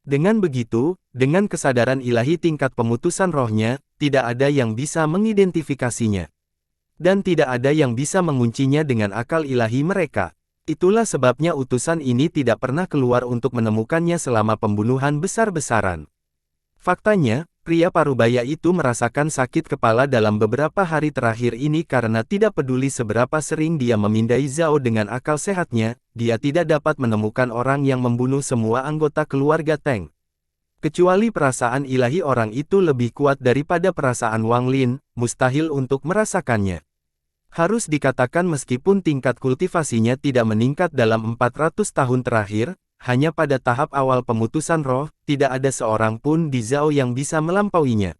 S1: Dengan begitu, dengan kesadaran ilahi tingkat pemutusan rohnya, tidak ada yang bisa mengidentifikasinya. Dan tidak ada yang bisa menguncinya dengan akal ilahi mereka. Itulah sebabnya utusan ini tidak pernah keluar untuk menemukannya selama pembunuhan besar-besaran. Faktanya, pria parubaya itu merasakan sakit kepala dalam beberapa hari terakhir ini karena tidak peduli seberapa sering dia memindai Zhao dengan akal sehatnya, dia tidak dapat menemukan orang yang membunuh semua anggota keluarga Teng. Kecuali perasaan ilahi orang itu lebih kuat daripada perasaan Wang Lin, mustahil untuk merasakannya. Harus dikatakan meskipun tingkat kultivasinya tidak meningkat dalam 400 tahun terakhir, hanya pada tahap awal pemutusan roh, tidak ada seorang pun di Zhao yang bisa melampauinya.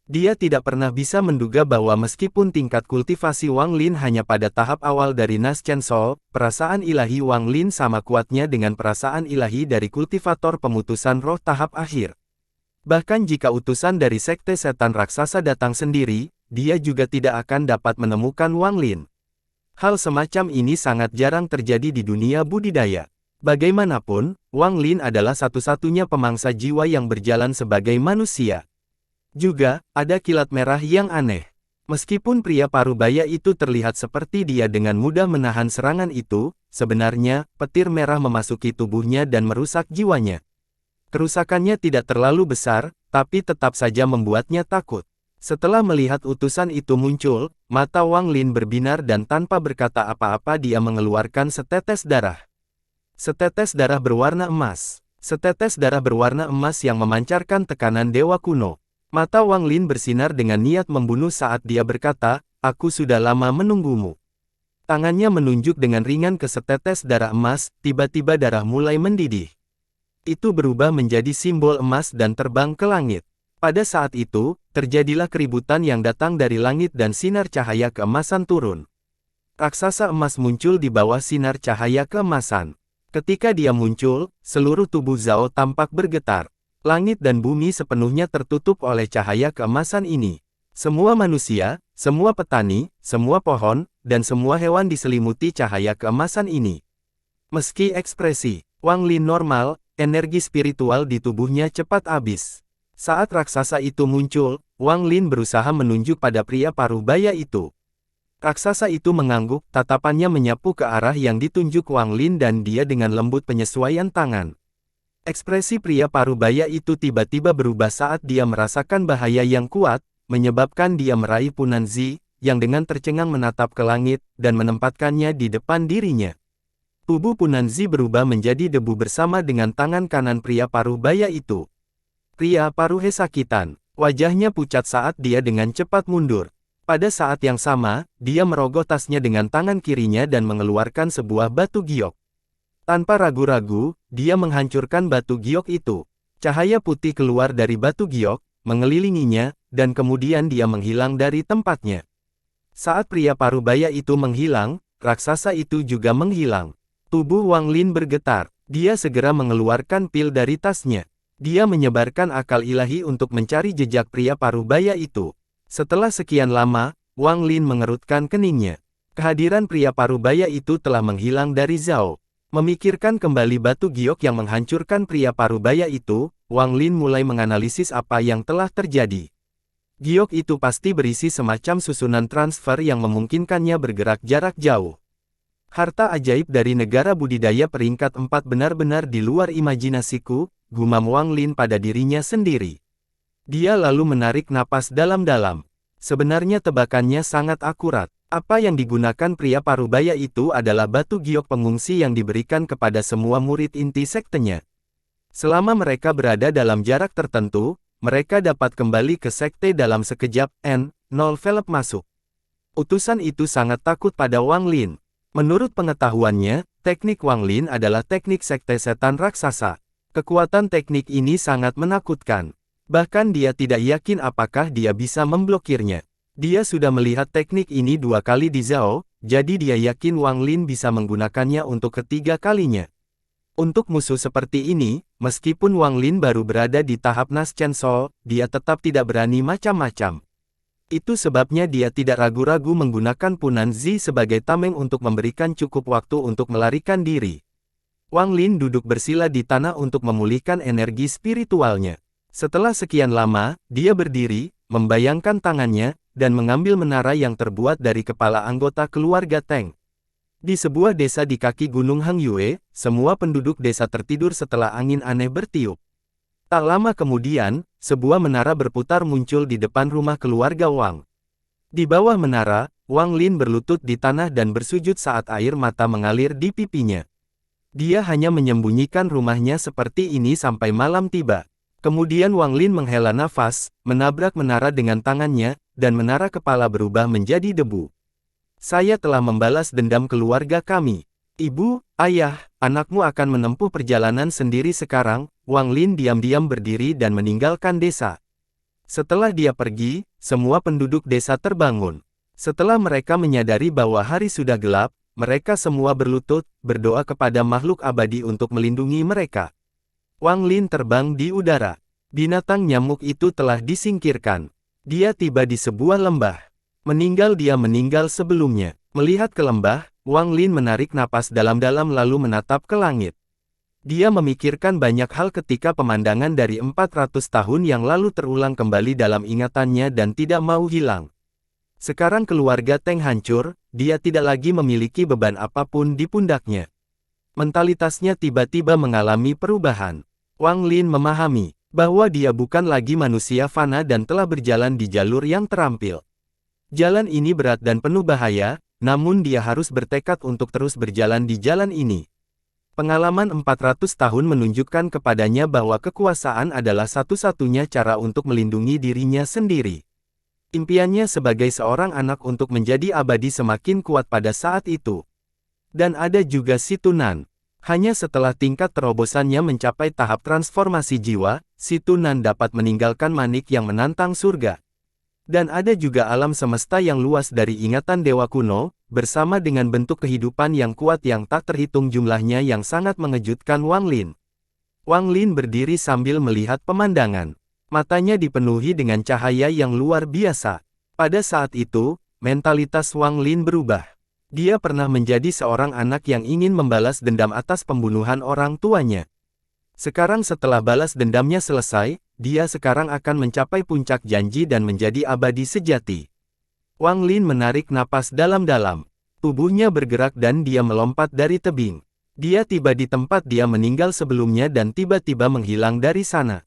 S1: Dia tidak pernah bisa menduga bahwa meskipun tingkat kultivasi Wang Lin hanya pada tahap awal dari Nas Chen Sol, perasaan ilahi Wang Lin sama kuatnya dengan perasaan ilahi dari kultivator pemutusan roh tahap akhir. Bahkan jika utusan dari Sekte Setan Raksasa datang sendiri, dia juga tidak akan dapat menemukan Wang Lin. Hal semacam ini sangat jarang terjadi di dunia budidaya. Bagaimanapun, Wang Lin adalah satu-satunya pemangsa jiwa yang berjalan sebagai manusia. Juga, ada kilat merah yang aneh. Meskipun pria parubaya itu terlihat seperti dia dengan mudah menahan serangan itu, sebenarnya, petir merah memasuki tubuhnya dan merusak jiwanya. Kerusakannya tidak terlalu besar, tapi tetap saja membuatnya takut. Setelah melihat utusan itu muncul, mata Wang Lin berbinar dan tanpa berkata apa-apa dia mengeluarkan setetes darah. Setetes darah berwarna emas. Setetes darah berwarna emas yang memancarkan tekanan dewa kuno. Mata Wang Lin bersinar dengan niat membunuh saat dia berkata, "Aku sudah lama menunggumu." Tangannya menunjuk dengan ringan ke setetes darah emas, tiba-tiba darah mulai mendidih. Itu berubah menjadi simbol emas dan terbang ke langit. Pada saat itu, terjadilah keributan yang datang dari langit dan sinar cahaya keemasan turun. Raksasa emas muncul di bawah sinar cahaya keemasan. Ketika dia muncul, seluruh tubuh Zhao tampak bergetar. Langit dan bumi sepenuhnya tertutup oleh cahaya keemasan ini. Semua manusia, semua petani, semua pohon, dan semua hewan diselimuti cahaya keemasan ini. Meski ekspresi Wang Lin normal, energi spiritual di tubuhnya cepat habis. Saat raksasa itu muncul, Wang Lin berusaha menunjuk pada pria parubaya itu. Raksasa itu mengangguk, tatapannya menyapu ke arah yang ditunjuk Wang Lin dan dia dengan lembut penyesuaian tangan. Ekspresi pria parubaya itu tiba-tiba berubah saat dia merasakan bahaya yang kuat, menyebabkan dia meraih Punanzi, yang dengan tercengang menatap ke langit, dan menempatkannya di depan dirinya. Tubuh Punanzi berubah menjadi debu bersama dengan tangan kanan pria parubaya itu. Pria paruh sakitan, wajahnya pucat saat dia dengan cepat mundur. Pada saat yang sama, dia merogoh tasnya dengan tangan kirinya dan mengeluarkan sebuah batu giok. Tanpa ragu-ragu, dia menghancurkan batu giok itu. Cahaya putih keluar dari batu giok, mengelilinginya, dan kemudian dia menghilang dari tempatnya. Saat pria parubaya itu menghilang, raksasa itu juga menghilang. Tubuh Wang Lin bergetar. Dia segera mengeluarkan pil dari tasnya. Dia menyebarkan akal ilahi untuk mencari jejak pria parubaya itu. Setelah sekian lama, Wang Lin mengerutkan keningnya. Kehadiran pria parubaya itu telah menghilang dari Zhao. Memikirkan kembali batu giok yang menghancurkan pria parubaya itu, Wang Lin mulai menganalisis apa yang telah terjadi. Giok itu pasti berisi semacam susunan transfer yang memungkinkannya bergerak jarak jauh. Harta ajaib dari negara budidaya peringkat 4 benar-benar di luar imajinasiku, gumam Wang Lin pada dirinya sendiri. Dia lalu menarik napas dalam-dalam. Sebenarnya tebakannya sangat akurat. Apa yang digunakan pria parubaya itu adalah batu giok pengungsi yang diberikan kepada semua murid inti sektenya. Selama mereka berada dalam jarak tertentu, mereka dapat kembali ke sekte dalam sekejap. Velop masuk. Utusan itu sangat takut pada Wang Lin. Menurut pengetahuannya, teknik Wang Lin adalah teknik sekte setan raksasa. Kekuatan teknik ini sangat menakutkan. Bahkan dia tidak yakin apakah dia bisa memblokirnya. Dia sudah melihat teknik ini 2 kali di Zhao, jadi dia yakin Wang Lin bisa menggunakannya untuk ketiga kalinya. Untuk musuh seperti ini, meskipun Wang Lin baru berada di tahap Nas Chen Sol, dia tetap tidak berani macam-macam. Itu sebabnya dia tidak ragu-ragu menggunakan Punan Zi sebagai tameng untuk memberikan cukup waktu untuk melarikan diri. Wang Lin duduk bersila di tanah untuk memulihkan energi spiritualnya. Setelah sekian lama, dia berdiri, membayangkan tangannya, dan mengambil menara yang terbuat dari kepala anggota keluarga Teng. Di sebuah desa di kaki Gunung Hangyue, semua penduduk desa tertidur setelah angin aneh bertiup. Tak lama kemudian, sebuah menara berputar muncul di depan rumah keluarga Wang. Di bawah menara, Wang Lin berlutut di tanah dan bersujud saat air mata mengalir di pipinya. Dia hanya menyembunyikan rumahnya seperti ini sampai malam tiba. Kemudian Wang Lin menghela nafas, menabrak menara dengan tangannya, dan menara kepala berubah menjadi debu. Saya telah membalas dendam keluarga kami. Ibu, ayah, anakmu akan menempuh perjalanan sendiri sekarang. Wang Lin diam-diam berdiri dan meninggalkan desa. Setelah dia pergi, semua penduduk desa terbangun. Setelah mereka menyadari bahwa hari sudah gelap, mereka semua berlutut, berdoa kepada makhluk abadi untuk melindungi mereka. Wang Lin terbang di udara. Binatang nyamuk itu telah disingkirkan. Dia tiba di sebuah lembah. Dia meninggal sebelumnya. Melihat ke lembah, Wang Lin menarik napas dalam-dalam lalu menatap ke langit. Dia memikirkan banyak hal ketika pemandangan dari 400 tahun yang lalu terulang kembali dalam ingatannya dan tidak mau hilang. Sekarang keluarga Teng hancur, dia tidak lagi memiliki beban apapun di pundaknya. Mentalitasnya tiba-tiba mengalami perubahan. Wang Lin memahami bahwa dia bukan lagi manusia fana dan telah berjalan di jalur yang terampil. Jalan ini berat dan penuh bahaya, namun dia harus bertekad untuk terus berjalan di jalan ini. Pengalaman 400 tahun menunjukkan kepadanya bahwa kekuasaan adalah satu-satunya cara untuk melindungi dirinya sendiri. Impiannya sebagai seorang anak untuk menjadi abadi semakin kuat pada saat itu. Dan ada juga si Tunan. Hanya setelah tingkat terobosannya mencapai tahap transformasi jiwa, si Tunan dapat meninggalkan manik yang menantang surga. Dan ada juga alam semesta yang luas dari ingatan dewa kuno, bersama dengan bentuk kehidupan yang kuat yang tak terhitung jumlahnya yang sangat mengejutkan Wang Lin. Wang Lin berdiri sambil melihat pemandangan. Matanya dipenuhi dengan cahaya yang luar biasa. Pada saat itu, mentalitas Wang Lin berubah. Dia pernah menjadi seorang anak yang ingin membalas dendam atas pembunuhan orang tuanya. Sekarang setelah balas dendamnya selesai, dia sekarang akan mencapai puncak janji dan menjadi abadi sejati. Wang Lin menarik napas dalam-dalam. Tubuhnya bergerak dan dia melompat dari tebing. Dia tiba di tempat dia meninggal sebelumnya dan tiba-tiba menghilang dari sana.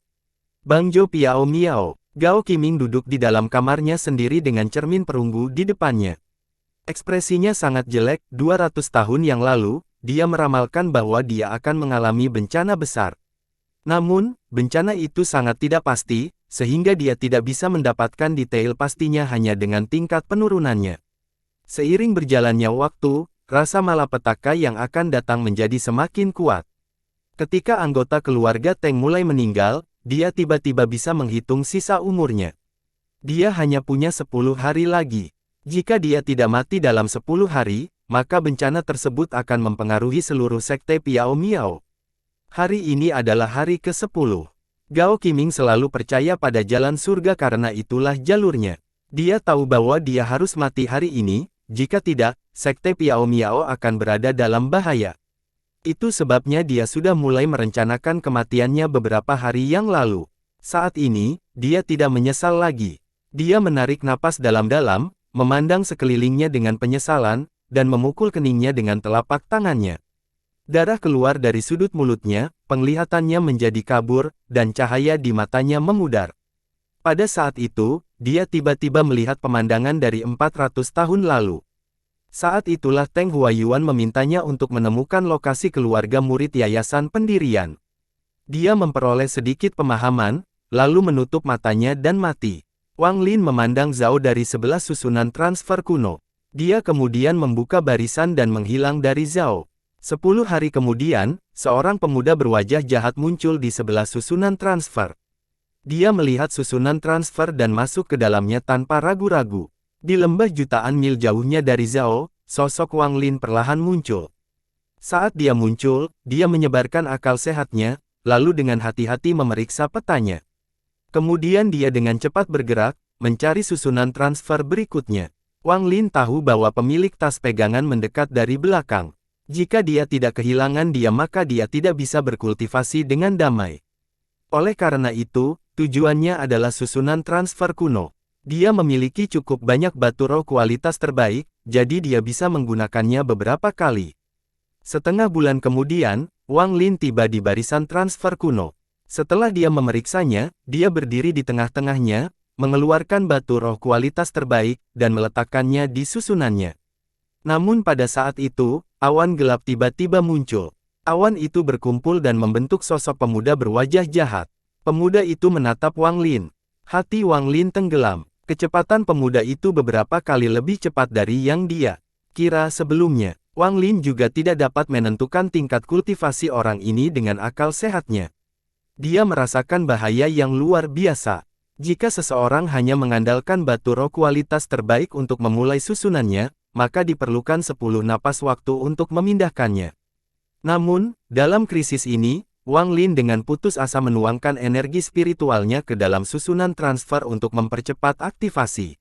S1: Bangjo Piao Miao, Gao Qiming duduk di dalam kamarnya sendiri dengan cermin perunggu di depannya. Ekspresinya sangat jelek. 200 tahun yang lalu, dia meramalkan bahwa dia akan mengalami bencana besar. Namun, bencana itu sangat tidak pasti, sehingga dia tidak bisa mendapatkan detail pastinya hanya dengan tingkat penurunannya. Seiring berjalannya waktu, rasa malapetaka yang akan datang menjadi semakin kuat. Ketika anggota keluarga Teng mulai meninggal, dia tiba-tiba bisa menghitung sisa umurnya. Dia hanya punya 10 hari lagi. Jika dia tidak mati dalam 10 hari, maka bencana tersebut akan mempengaruhi seluruh sekte Piao Miao. Hari ini adalah hari ke-10. Gao Qiming selalu percaya pada jalan surga karena itulah jalurnya. Dia tahu bahwa dia harus mati hari ini, jika tidak, sekte Piao Miao akan berada dalam bahaya. Itu sebabnya dia sudah mulai merencanakan kematiannya beberapa hari yang lalu. Saat ini, dia tidak menyesal lagi. Dia menarik napas dalam-dalam, memandang sekelilingnya dengan penyesalan, dan memukul keningnya dengan telapak tangannya. Darah keluar dari sudut mulutnya, penglihatannya menjadi kabur, dan cahaya di matanya memudar. Pada saat itu, dia tiba-tiba melihat pemandangan dari 400 tahun lalu. Saat itulah Teng Huayuan memintanya untuk menemukan lokasi keluarga murid yayasan pendirian. Dia memperoleh sedikit pemahaman, lalu menutup matanya dan mati. Wang Lin memandang Zhao dari sebelah susunan transfer kuno. Dia kemudian membuka barisan dan menghilang dari Zhao. 10 hari kemudian, seorang pemuda berwajah jahat muncul di sebelah susunan transfer. Dia melihat susunan transfer dan masuk ke dalamnya tanpa ragu-ragu. Di lembah jutaan mil jauhnya dari Zhao, sosok Wang Lin perlahan muncul. Saat dia muncul, dia menyebarkan akal sehatnya, lalu dengan hati-hati memeriksa petanya. Kemudian dia dengan cepat bergerak, mencari susunan transfer berikutnya. Wang Lin tahu bahwa pemilik tas pegangan mendekat dari belakang. Jika dia tidak kehilangan dia maka dia tidak bisa berkultivasi dengan damai. Oleh karena itu, tujuannya adalah susunan transfer kuno. Dia memiliki cukup banyak batu roh kualitas terbaik, jadi dia bisa menggunakannya beberapa kali. Setengah bulan kemudian, Wang Lin tiba di barisan transfer kuno. Setelah dia memeriksanya, dia berdiri di tengah-tengahnya, mengeluarkan batu roh kualitas terbaik, dan meletakkannya di susunannya. Namun pada saat itu, awan gelap tiba-tiba muncul. Awan itu berkumpul dan membentuk sosok pemuda berwajah jahat. Pemuda itu menatap Wang Lin. Hati Wang Lin tenggelam. Kecepatan pemuda itu beberapa kali lebih cepat dari yang dia kira sebelumnya. Wang Lin juga tidak dapat menentukan tingkat kultivasi orang ini dengan akal sehatnya. Dia merasakan bahaya yang luar biasa. Jika seseorang hanya mengandalkan batu roh kualitas terbaik untuk memulai susunannya, maka diperlukan 10 napas waktu untuk memindahkannya. Namun, dalam krisis ini, Wang Lin dengan putus asa menuangkan energi spiritualnya ke dalam susunan transfer untuk mempercepat aktivasi.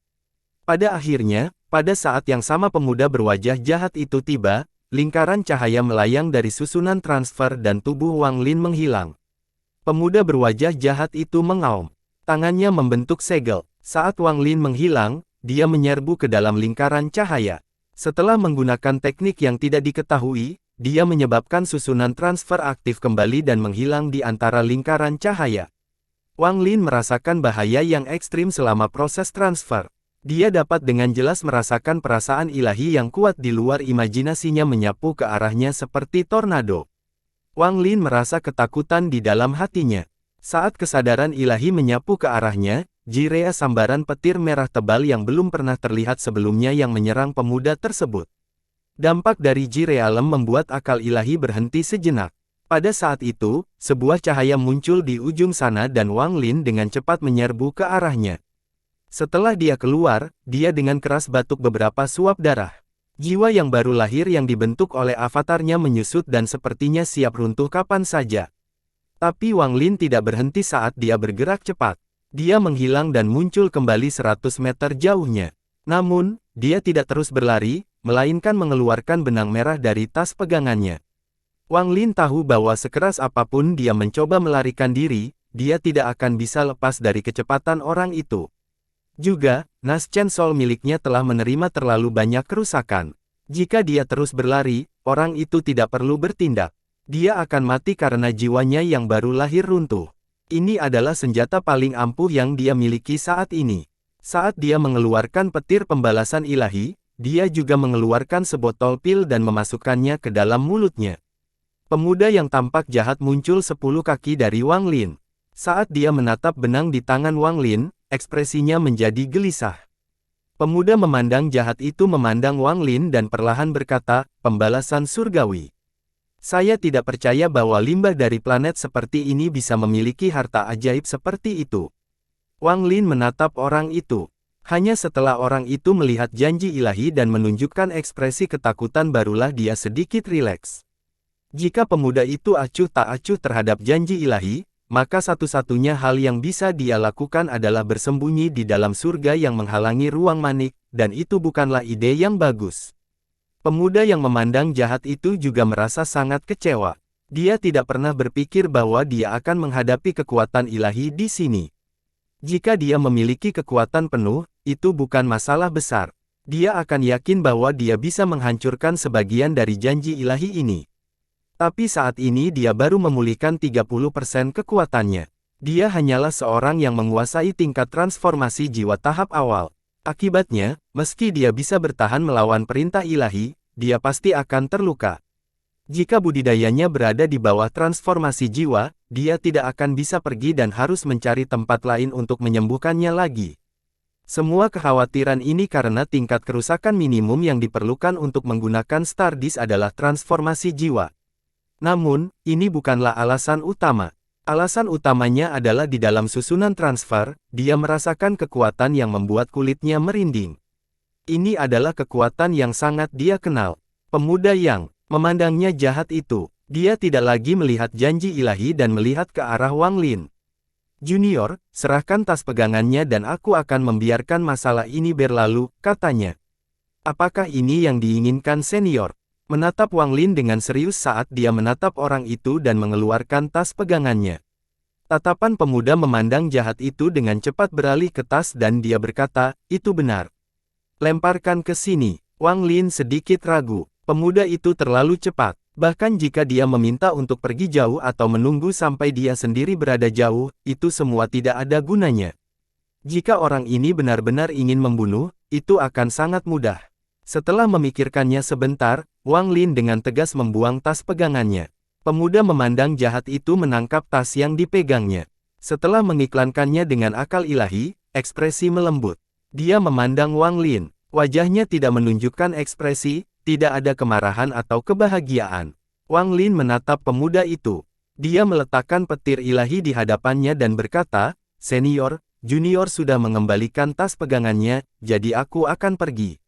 S1: Pada akhirnya, pada saat yang sama pemuda berwajah jahat itu tiba, lingkaran cahaya melayang dari susunan transfer dan tubuh Wang Lin menghilang. Pemuda berwajah jahat itu mengaum. Tangannya membentuk segel. Saat Wang Lin menghilang, dia menyerbu ke dalam lingkaran cahaya. Setelah menggunakan teknik yang tidak diketahui, dia menyebabkan susunan transfer aktif kembali dan menghilang di antara lingkaran cahaya. Wang Lin merasakan bahaya yang ekstrim selama proses transfer. Dia dapat dengan jelas merasakan perasaan ilahi yang kuat di luar imajinasinya menyapu ke arahnya seperti tornado. Wang Lin merasa ketakutan di dalam hatinya. Saat kesadaran ilahi menyapu ke arahnya, jirea sambaran petir merah tebal yang belum pernah terlihat sebelumnya yang menyerang pemuda tersebut. Dampak dari jirea lem membuat akal ilahi berhenti sejenak. Pada saat itu, sebuah cahaya muncul di ujung sana dan Wang Lin dengan cepat menyerbu ke arahnya. Setelah dia keluar, dia dengan keras batuk beberapa suap darah. Jiwa yang baru lahir yang dibentuk oleh avatarnya menyusut dan sepertinya siap runtuh kapan saja. Tapi Wang Lin tidak berhenti saat dia bergerak cepat. Dia menghilang dan muncul kembali 100 meter jauhnya. Namun, dia tidak terus berlari, melainkan mengeluarkan benang merah dari tas pegangannya. Wang Lin tahu bahwa sekeras apapun dia mencoba melarikan diri, dia tidak akan bisa lepas dari kecepatan orang itu. Juga, Nas Chen Sol miliknya telah menerima terlalu banyak kerusakan. Jika dia terus berlari, orang itu tidak perlu bertindak. Dia akan mati karena jiwanya yang baru lahir runtuh. Ini adalah senjata paling ampuh yang dia miliki saat ini. Saat dia mengeluarkan petir pembalasan ilahi, dia juga mengeluarkan sebotol pil dan memasukkannya ke dalam mulutnya. Pemuda yang tampak jahat muncul 10 kaki dari Wang Lin. Saat dia menatap benang di tangan Wang Lin, ekspresinya menjadi gelisah. Pemuda memandang jahat itu memandang Wang Lin dan perlahan berkata, "Pembalasan surgawi. Saya tidak percaya bahwa limbah dari planet seperti ini bisa memiliki harta ajaib seperti itu." Wang Lin menatap orang itu. Hanya setelah orang itu melihat janji ilahi dan menunjukkan ekspresi ketakutan barulah dia sedikit rileks. Jika pemuda itu acuh tak acuh terhadap janji ilahi, maka satu-satunya hal yang bisa dia lakukan adalah bersembunyi di dalam surga yang menghalangi ruang manik, dan itu bukanlah ide yang bagus. Pemuda yang memandang jahat itu juga merasa sangat kecewa. Dia tidak pernah berpikir bahwa dia akan menghadapi kekuatan ilahi di sini. Jika dia memiliki kekuatan penuh, itu bukan masalah besar. Dia akan yakin bahwa dia bisa menghancurkan sebagian dari janji ilahi ini. Tapi saat ini dia baru memulihkan 30% kekuatannya. Dia hanyalah seorang yang menguasai tingkat transformasi jiwa tahap awal. Akibatnya, meski dia bisa bertahan melawan perintah ilahi, dia pasti akan terluka. Jika budidayanya berada di bawah transformasi jiwa, dia tidak akan bisa pergi dan harus mencari tempat lain untuk menyembuhkannya lagi. Semua kekhawatiran ini karena tingkat kerusakan minimum yang diperlukan untuk menggunakan Stardust adalah transformasi jiwa. Namun, ini bukanlah alasan utama. Alasan utamanya adalah di dalam susunan transfer, dia merasakan kekuatan yang membuat kulitnya merinding. Ini adalah kekuatan yang sangat dia kenal. Pemuda yang memandangnya jahat itu, dia tidak lagi melihat janji ilahi dan melihat ke arah Wang Lin. Junior, serahkan tas pegangannya dan aku akan membiarkan masalah ini berlalu, katanya. Apakah ini yang diinginkan senior? Menatap Wang Lin dengan serius saat dia menatap orang itu dan mengeluarkan tas pegangannya. Tatapan pemuda memandang jahat itu dengan cepat beralih ke tas dan dia berkata, itu benar. Lemparkan ke sini. Wang Lin sedikit ragu. Pemuda itu terlalu cepat. Bahkan jika dia meminta untuk pergi jauh atau menunggu sampai dia sendiri berada jauh, itu semua tidak ada gunanya. Jika orang ini benar-benar ingin membunuh, itu akan sangat mudah. Setelah memikirkannya sebentar, Wang Lin dengan tegas membuang tas pegangannya. Pemuda memandang jahat itu menangkap tas yang dipegangnya. Setelah mengiklankannya dengan akal ilahi, ekspresi melembut. Dia memandang Wang Lin. Wajahnya tidak menunjukkan ekspresi, tidak ada kemarahan atau kebahagiaan. Wang Lin menatap pemuda itu. Dia meletakkan petir ilahi di hadapannya dan berkata, "Senior, Junior sudah mengembalikan tas pegangannya, jadi aku akan pergi."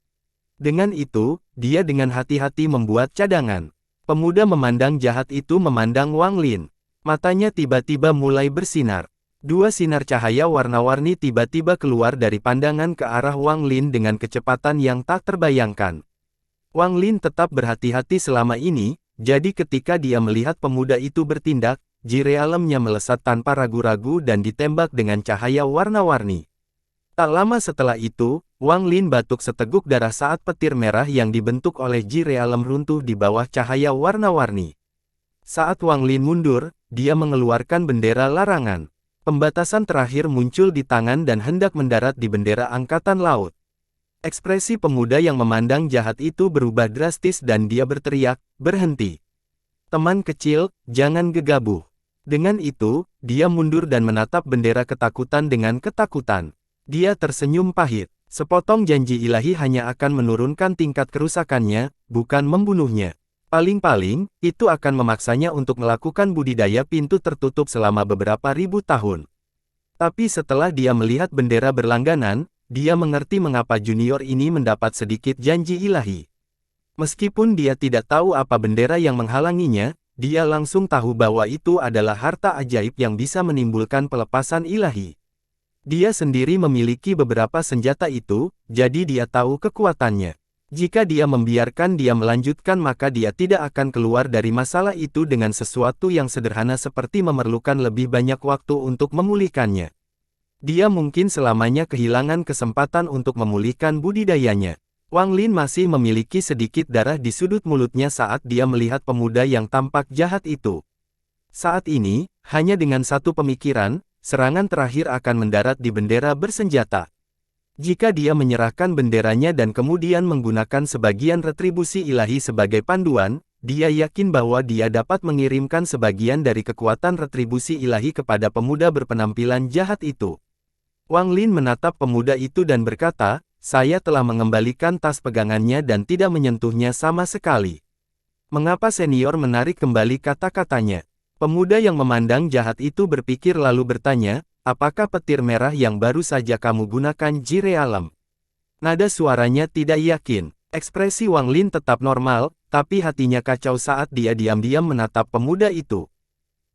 S1: Dengan itu, dia dengan hati-hati membuat cadangan. Pemuda memandang jahat itu memandang Wang Lin. Matanya tiba-tiba mulai bersinar. Dua sinar cahaya warna-warni tiba-tiba keluar dari pandangan ke arah Wang Lin dengan kecepatan yang tak terbayangkan. Wang Lin tetap berhati-hati selama ini, jadi ketika dia melihat pemuda itu bertindak, jire alamnya melesat tanpa ragu-ragu dan ditembak dengan cahaya warna-warni. Tak lama setelah itu, Wang Lin batuk seteguk darah saat petir merah yang dibentuk oleh jire alam runtuh di bawah cahaya warna-warni. Saat Wang Lin mundur, dia mengeluarkan bendera larangan. Pembatasan terakhir muncul di tangan dan hendak mendarat di bendera angkatan laut. Ekspresi pemuda yang memandang jahat itu berubah drastis dan dia berteriak, "Berhenti. Teman kecil, jangan gegabah." Dengan itu, dia mundur dan menatap bendera ketakutan dengan ketakutan. Dia tersenyum pahit. Sepotong janji ilahi hanya akan menurunkan tingkat kerusakannya, bukan membunuhnya. Paling-paling, itu akan memaksanya untuk melakukan budidaya pintu tertutup selama beberapa ribu tahun. Tapi setelah dia melihat bendera berlangganan, dia mengerti mengapa junior ini mendapat sedikit janji ilahi. Meskipun dia tidak tahu apa bendera yang menghalanginya, dia langsung tahu bahwa itu adalah harta ajaib yang bisa menimbulkan pelepasan ilahi. Dia sendiri memiliki beberapa senjata itu, jadi dia tahu kekuatannya. Jika dia membiarkan dia melanjutkan maka dia tidak akan keluar dari masalah itu dengan sesuatu yang sederhana seperti memerlukan lebih banyak waktu untuk memulihkannya. Dia mungkin selamanya kehilangan kesempatan untuk memulihkan budidayanya. Wang Lin masih memiliki sedikit darah di sudut mulutnya saat dia melihat pemuda yang tampak jahat itu. Saat ini, hanya dengan satu pemikiran, serangan terakhir akan mendarat di bendera bersenjata. Jika dia menyerahkan benderanya dan kemudian menggunakan sebagian retribusi ilahi sebagai panduan, dia yakin bahwa dia dapat mengirimkan sebagian dari kekuatan retribusi ilahi kepada pemuda berpenampilan jahat itu. Wang Lin menatap pemuda itu dan berkata, "Saya telah mengembalikan tas pegangannya dan tidak menyentuhnya sama sekali." Mengapa senior menarik kembali kata-katanya? Pemuda yang memandang jahat itu berpikir lalu bertanya, "Apakah petir merah yang baru saja kamu gunakan jire alam?" Nada suaranya tidak yakin. Ekspresi Wang Lin tetap normal, tapi hatinya kacau saat dia diam-diam menatap pemuda itu.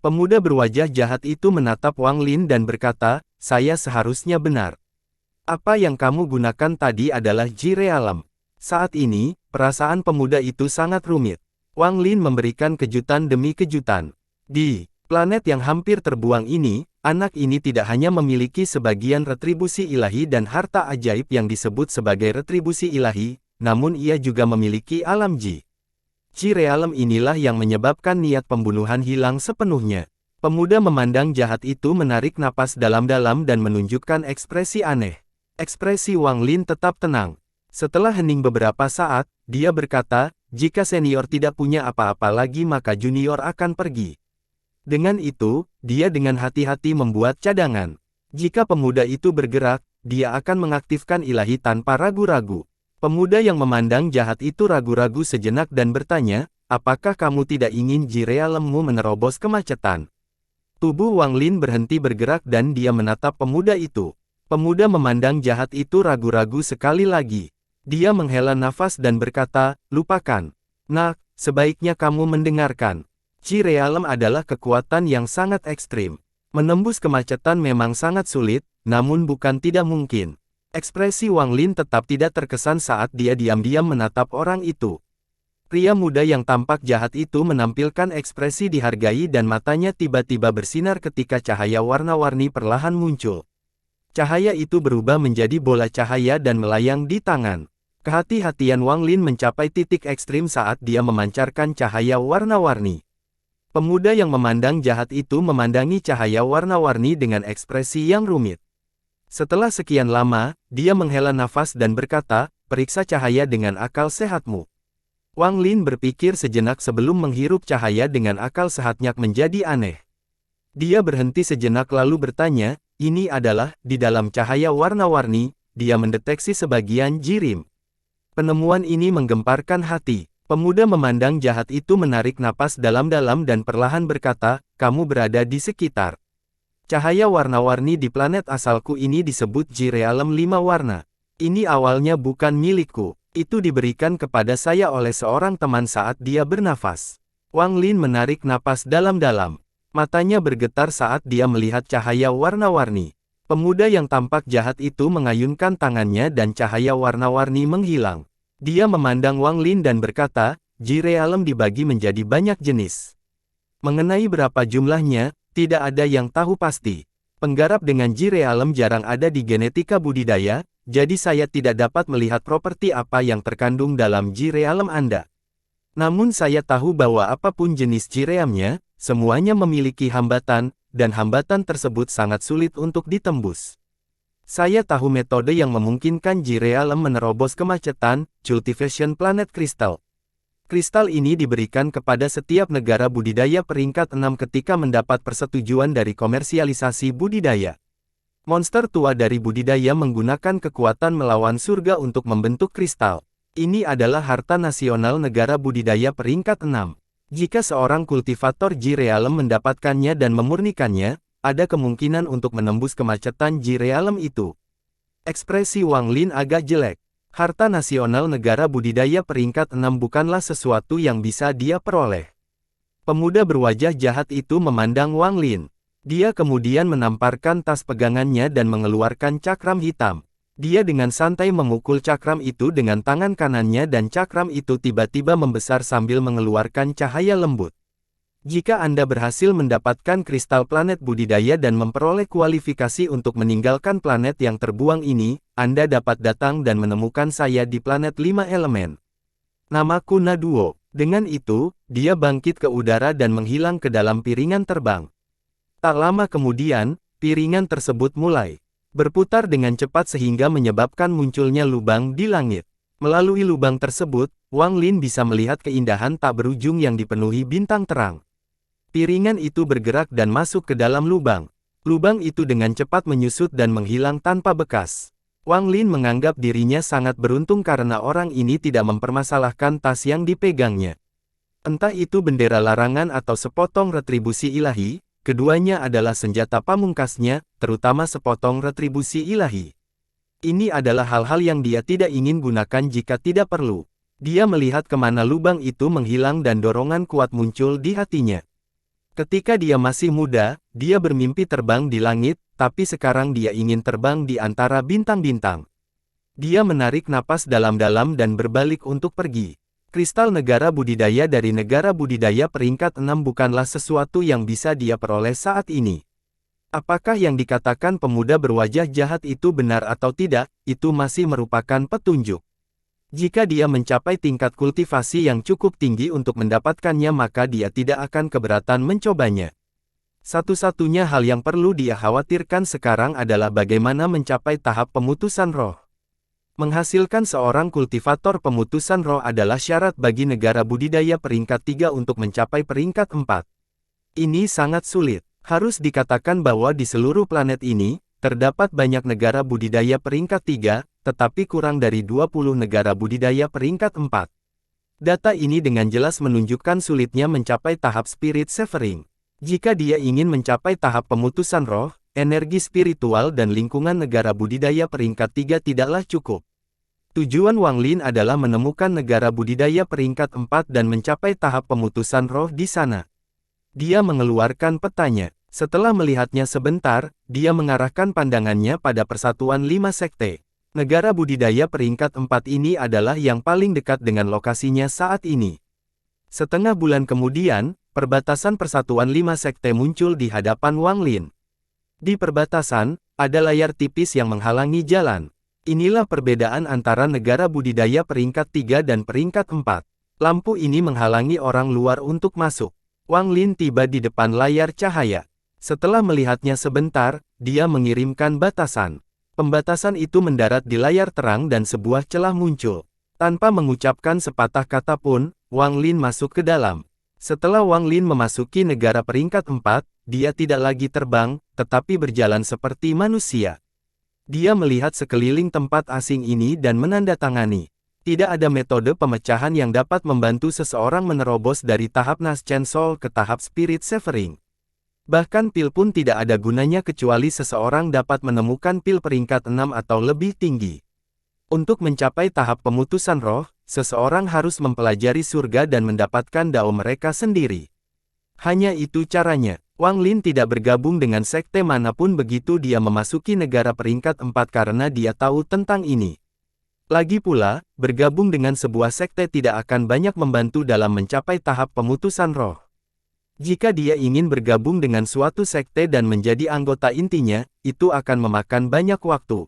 S1: Pemuda berwajah jahat itu menatap Wang Lin dan berkata, "Saya seharusnya benar. Apa yang kamu gunakan tadi adalah jire alam." Saat ini, perasaan pemuda itu sangat rumit. Wang Lin memberikan kejutan demi kejutan. Di planet yang hampir terbuang ini, anak ini tidak hanya memiliki sebagian retribusi ilahi dan harta ajaib yang disebut sebagai retribusi ilahi, namun ia juga memiliki alam Ji. Ji Realem inilah yang menyebabkan niat pembunuhan hilang sepenuhnya. Pemuda memandang jahat itu menarik napas dalam-dalam dan menunjukkan ekspresi aneh. Ekspresi Wang Lin tetap tenang. Setelah hening beberapa saat, dia berkata, jika senior tidak punya apa-apa lagi maka junior akan pergi. Dengan itu, dia dengan hati-hati membuat cadangan. Jika pemuda itu bergerak, dia akan mengaktifkan ilahi tanpa ragu-ragu. Pemuda yang memandang jahat itu ragu-ragu sejenak dan bertanya, apakah kamu tidak ingin Ji Realemmu menerobos kemacetan? Tubuh Wang Lin berhenti bergerak dan dia menatap pemuda itu. Pemuda memandang jahat itu ragu-ragu sekali lagi. Dia menghela nafas dan berkata, lupakan. Nak, sebaiknya kamu mendengarkan. Ji Realem adalah kekuatan yang sangat ekstrim. Menembus kemacetan memang sangat sulit, namun bukan tidak mungkin. Ekspresi Wang Lin tetap tidak terkesan saat dia diam-diam menatap orang itu. Pria muda yang tampak jahat itu menampilkan ekspresi dihargai dan matanya tiba-tiba bersinar ketika cahaya warna-warni perlahan muncul. Cahaya itu berubah menjadi bola cahaya dan melayang di tangan. Kehati-hatian Wang Lin mencapai titik ekstrim saat dia memancarkan cahaya warna-warni. Pemuda yang memandang jahat itu memandangi cahaya warna-warni dengan ekspresi yang rumit. Setelah sekian lama, dia menghela nafas dan berkata, periksa cahaya dengan akal sehatmu. Wang Lin berpikir sejenak sebelum menghirup cahaya dengan akal sehatnya menjadi aneh. Dia berhenti sejenak lalu bertanya, ini adalah, di dalam cahaya warna-warni, dia mendeteksi sebagian jirim. Penemuan ini menggemparkan hati. Pemuda memandang jahat itu menarik napas dalam-dalam dan perlahan berkata, kamu berada di sekitar. Cahaya warna-warni di planet asalku ini disebut Ji Realem 5 warna. Ini awalnya bukan milikku. Itu diberikan kepada saya oleh seorang teman saat dia bernafas. Wang Lin menarik napas dalam-dalam. Matanya bergetar saat dia melihat cahaya warna-warni. Pemuda yang tampak jahat itu mengayunkan tangannya dan cahaya warna-warni menghilang. Dia memandang Wang Lin dan berkata, Ji Realem dibagi menjadi banyak jenis. Mengenai berapa jumlahnya, tidak ada yang tahu pasti. Penggarap dengan Ji Realem jarang ada di genetika budidaya, jadi saya tidak dapat melihat properti apa yang terkandung dalam Ji Realem Anda. Namun saya tahu bahwa apapun jenis Ji Realemnya, semuanya memiliki hambatan, dan hambatan tersebut sangat sulit untuk ditembus. Saya tahu metode yang memungkinkan Ji Realem menerobos kemacetan, cultivation planet kristal. Kristal ini diberikan kepada setiap negara budidaya peringkat 6 ketika mendapat persetujuan dari komersialisasi budidaya. Monster tua dari budidaya menggunakan kekuatan melawan surga untuk membentuk kristal. Ini adalah harta nasional negara budidaya peringkat 6. Jika seorang kultivator Ji Realem mendapatkannya dan memurnikannya, ada kemungkinan untuk menembus kemacetan Ji Realem itu. Ekspresi Wang Lin agak jelek. Harta nasional negara budidaya peringkat 6 bukanlah sesuatu yang bisa dia peroleh. Pemuda berwajah jahat itu memandang Wang Lin. Dia kemudian menamparkan tas pegangannya dan mengeluarkan cakram hitam. Dia dengan santai memukul cakram itu dengan tangan kanannya dan cakram itu tiba-tiba membesar sambil mengeluarkan cahaya lembut. Jika Anda berhasil mendapatkan kristal planet budidaya dan memperoleh kualifikasi untuk meninggalkan planet yang terbuang ini, Anda dapat datang dan menemukan saya di planet 5 elemen. Namaku Naduo. Dengan itu, dia bangkit ke udara dan menghilang ke dalam piringan terbang. Tak lama kemudian, piringan tersebut mulai berputar dengan cepat sehingga menyebabkan munculnya lubang di langit. Melalui lubang tersebut, Wang Lin bisa melihat keindahan tak berujung yang dipenuhi bintang terang. Piringan itu bergerak dan masuk ke dalam lubang. Lubang itu dengan cepat menyusut dan menghilang tanpa bekas. Wang Lin menganggap dirinya sangat beruntung karena orang ini tidak mempermasalahkan tas yang dipegangnya. Entah itu bendera larangan atau sepotong retribusi ilahi, keduanya adalah senjata pamungkasnya, terutama sepotong retribusi ilahi. Ini adalah hal-hal yang dia tidak ingin gunakan jika tidak perlu. Dia melihat kemana lubang itu menghilang dan dorongan kuat muncul di hatinya. Ketika dia masih muda, dia bermimpi terbang di langit, tapi sekarang dia ingin terbang di antara bintang-bintang. Dia menarik napas dalam-dalam dan berbalik untuk pergi. Kristal negara budidaya dari negara budidaya peringkat 6 bukanlah sesuatu yang bisa dia peroleh saat ini. Apakah yang dikatakan pemuda berwajah jahat itu benar atau tidak, itu masih merupakan petunjuk. Jika dia mencapai tingkat kultivasi yang cukup tinggi untuk mendapatkannya maka dia tidak akan keberatan mencobanya. Satu-satunya hal yang perlu dia khawatirkan sekarang adalah bagaimana mencapai tahap pemutusan roh. Menghasilkan seorang kultivator pemutusan roh adalah syarat bagi negara budidaya peringkat 3 untuk mencapai peringkat 4. Ini sangat sulit. Harus dikatakan bahwa di seluruh planet ini, terdapat banyak negara budidaya peringkat 3, tetapi kurang dari 20 negara budidaya peringkat 4. Data ini dengan jelas menunjukkan sulitnya mencapai tahap spirit severing. Jika dia ingin mencapai tahap pemutusan roh, energi spiritual dan lingkungan negara budidaya peringkat 3 tidaklah cukup. Tujuan Wang Lin adalah menemukan negara budidaya peringkat 4 dan mencapai tahap pemutusan roh di sana. Dia mengeluarkan petanya. Setelah melihatnya sebentar, dia mengarahkan pandangannya pada persatuan 5 sekte. Negara budidaya peringkat 4 ini adalah yang paling dekat dengan lokasinya saat ini. Setengah bulan kemudian, perbatasan persatuan 5 sekte muncul di hadapan Wang Lin. Di perbatasan, ada layar tipis yang menghalangi jalan. Inilah perbedaan antara negara budidaya peringkat 3 dan peringkat 4. Lampu ini menghalangi orang luar untuk masuk. Wang Lin tiba di depan layar cahaya. Setelah melihatnya sebentar, dia mengirimkan batasan. Pembatasan itu mendarat di layar terang dan sebuah celah muncul. Tanpa mengucapkan sepatah kata pun, Wang Lin masuk ke dalam. Setelah Wang Lin memasuki negara peringkat 4, dia tidak lagi terbang, tetapi berjalan seperti manusia. Dia melihat sekeliling tempat asing ini dan menandatangani. Tidak ada metode pemecahan yang dapat membantu seseorang menerobos dari tahap Nascent Soul ke tahap Spirit Severing. Bahkan pil pun tidak ada gunanya kecuali seseorang dapat menemukan pil peringkat 6 atau lebih tinggi. Untuk mencapai tahap pemutusan roh, seseorang harus mempelajari surga dan mendapatkan dao mereka sendiri. Hanya itu caranya. Wang Lin tidak bergabung dengan sekte manapun begitu dia memasuki negara peringkat 4 karena dia tahu tentang ini. Lagi pula, bergabung dengan sebuah sekte tidak akan banyak membantu dalam mencapai tahap pemutusan roh. Jika dia ingin bergabung dengan suatu sekte dan menjadi anggota intinya, itu akan memakan banyak waktu.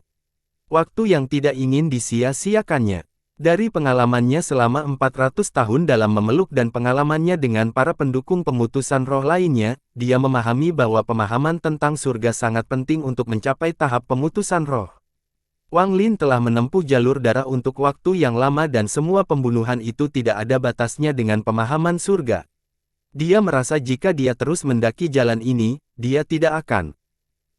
S1: Waktu yang tidak ingin disia-siakannya. Dari pengalamannya selama 400 tahun dalam memeluk dan pengalamannya dengan para pendukung pemutusan roh lainnya, dia memahami bahwa pemahaman tentang surga sangat penting untuk mencapai tahap pemutusan roh. Wang Lin telah menempuh jalur darah untuk waktu yang lama dan semua pembunuhan itu tidak ada batasnya dengan pemahaman surga. Dia merasa jika dia terus mendaki jalan ini, dia tidak akan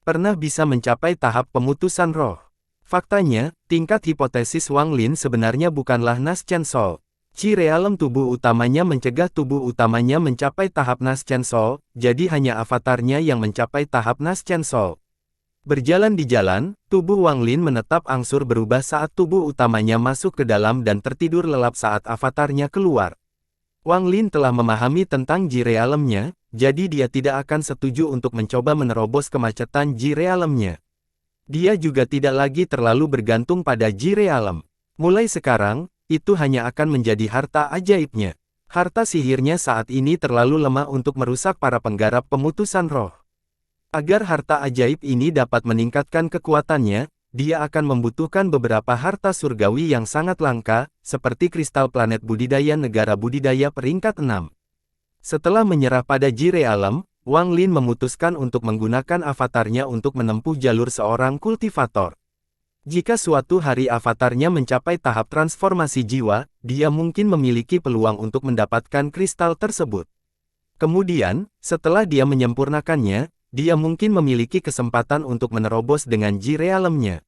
S1: pernah bisa mencapai tahap pemutusan roh. Faktanya, tingkat hipotesis Wang Lin sebenarnya bukanlah Nascent Soul. Qi realem tubuh utamanya mencegah tubuh utamanya mencapai tahap Nascent Soul, jadi hanya avatarnya yang mencapai tahap Nascent Soul. Berjalan di jalan, tubuh Wang Lin menetap angsur berubah saat tubuh utamanya masuk ke dalam dan tertidur lelap saat avatarnya keluar. Wang Lin telah memahami tentang Qi realemnya, jadi dia tidak akan setuju untuk mencoba menerobos kemacetan Qi realemnya. Dia juga tidak lagi terlalu bergantung pada Qi realem. Mulai sekarang, itu hanya akan menjadi harta ajaibnya. Harta sihirnya saat ini terlalu lemah untuk merusak para penggarap pemutusan roh. Agar harta ajaib ini dapat meningkatkan kekuatannya, dia akan membutuhkan beberapa harta surgawi yang sangat langka, seperti kristal planet budidaya negara budidaya peringkat 6. Setelah menyerah pada Qi realem, Wang Lin memutuskan untuk menggunakan avatarnya untuk menempuh jalur seorang kultivator. Jika suatu hari avatarnya mencapai tahap transformasi jiwa, dia mungkin memiliki peluang untuk mendapatkan kristal tersebut. Kemudian, setelah dia menyempurnakannya, dia mungkin memiliki kesempatan untuk menerobos dengan Qi realemnya.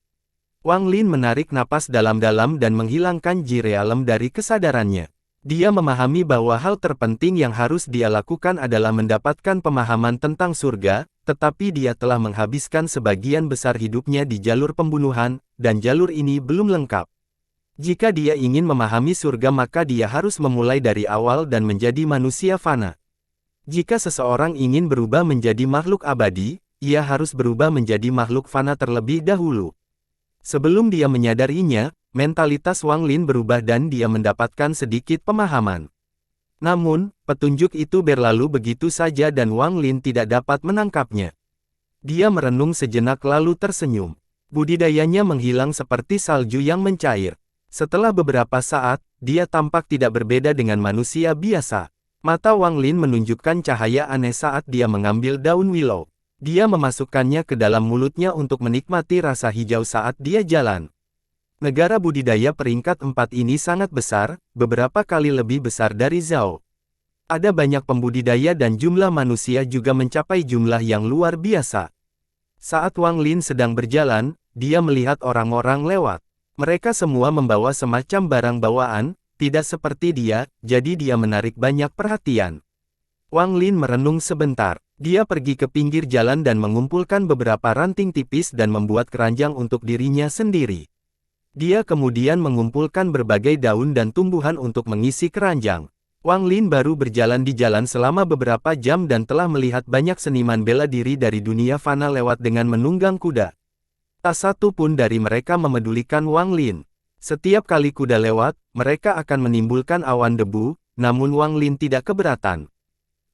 S1: Wang Lin menarik napas dalam-dalam dan menghilangkan Qi realem dari kesadarannya. Dia memahami bahwa hal terpenting yang harus dia lakukan adalah mendapatkan pemahaman tentang surga, tetapi dia telah menghabiskan sebagian besar hidupnya di jalur pembunuhan, dan jalur ini belum lengkap. Jika dia ingin memahami surga maka dia harus memulai dari awal dan menjadi manusia fana. Jika seseorang ingin berubah menjadi makhluk abadi, ia harus berubah menjadi makhluk fana terlebih dahulu. Sebelum dia menyadarinya, mentalitas Wang Lin berubah dan dia mendapatkan sedikit pemahaman. Namun, petunjuk itu berlalu begitu saja dan Wang Lin tidak dapat menangkapnya. Dia merenung sejenak lalu tersenyum. Budidayanya menghilang seperti salju yang mencair. Setelah beberapa saat, dia tampak tidak berbeda dengan manusia biasa. Mata Wang Lin menunjukkan cahaya aneh saat dia mengambil daun willow. Dia memasukkannya ke dalam mulutnya untuk menikmati rasa hijau saat dia jalan. Negara budidaya peringkat 4 ini sangat besar, beberapa kali lebih besar dari Zhao. Ada banyak pembudidaya dan jumlah manusia juga mencapai jumlah yang luar biasa. Saat Wang Lin sedang berjalan, dia melihat orang-orang lewat. Mereka semua membawa semacam barang bawaan, tidak seperti dia, jadi dia menarik banyak perhatian. Wang Lin merenung sebentar. Dia pergi ke pinggir jalan dan mengumpulkan beberapa ranting tipis dan membuat keranjang untuk dirinya sendiri. Dia kemudian mengumpulkan berbagai daun dan tumbuhan untuk mengisi keranjang. Wang Lin baru berjalan di jalan selama beberapa jam dan telah melihat banyak seniman bela diri dari dunia fana lewat dengan menunggang kuda. Tak satu pun dari mereka memedulikan Wang Lin. Setiap kali kuda lewat, mereka akan menimbulkan awan debu, namun Wang Lin tidak keberatan.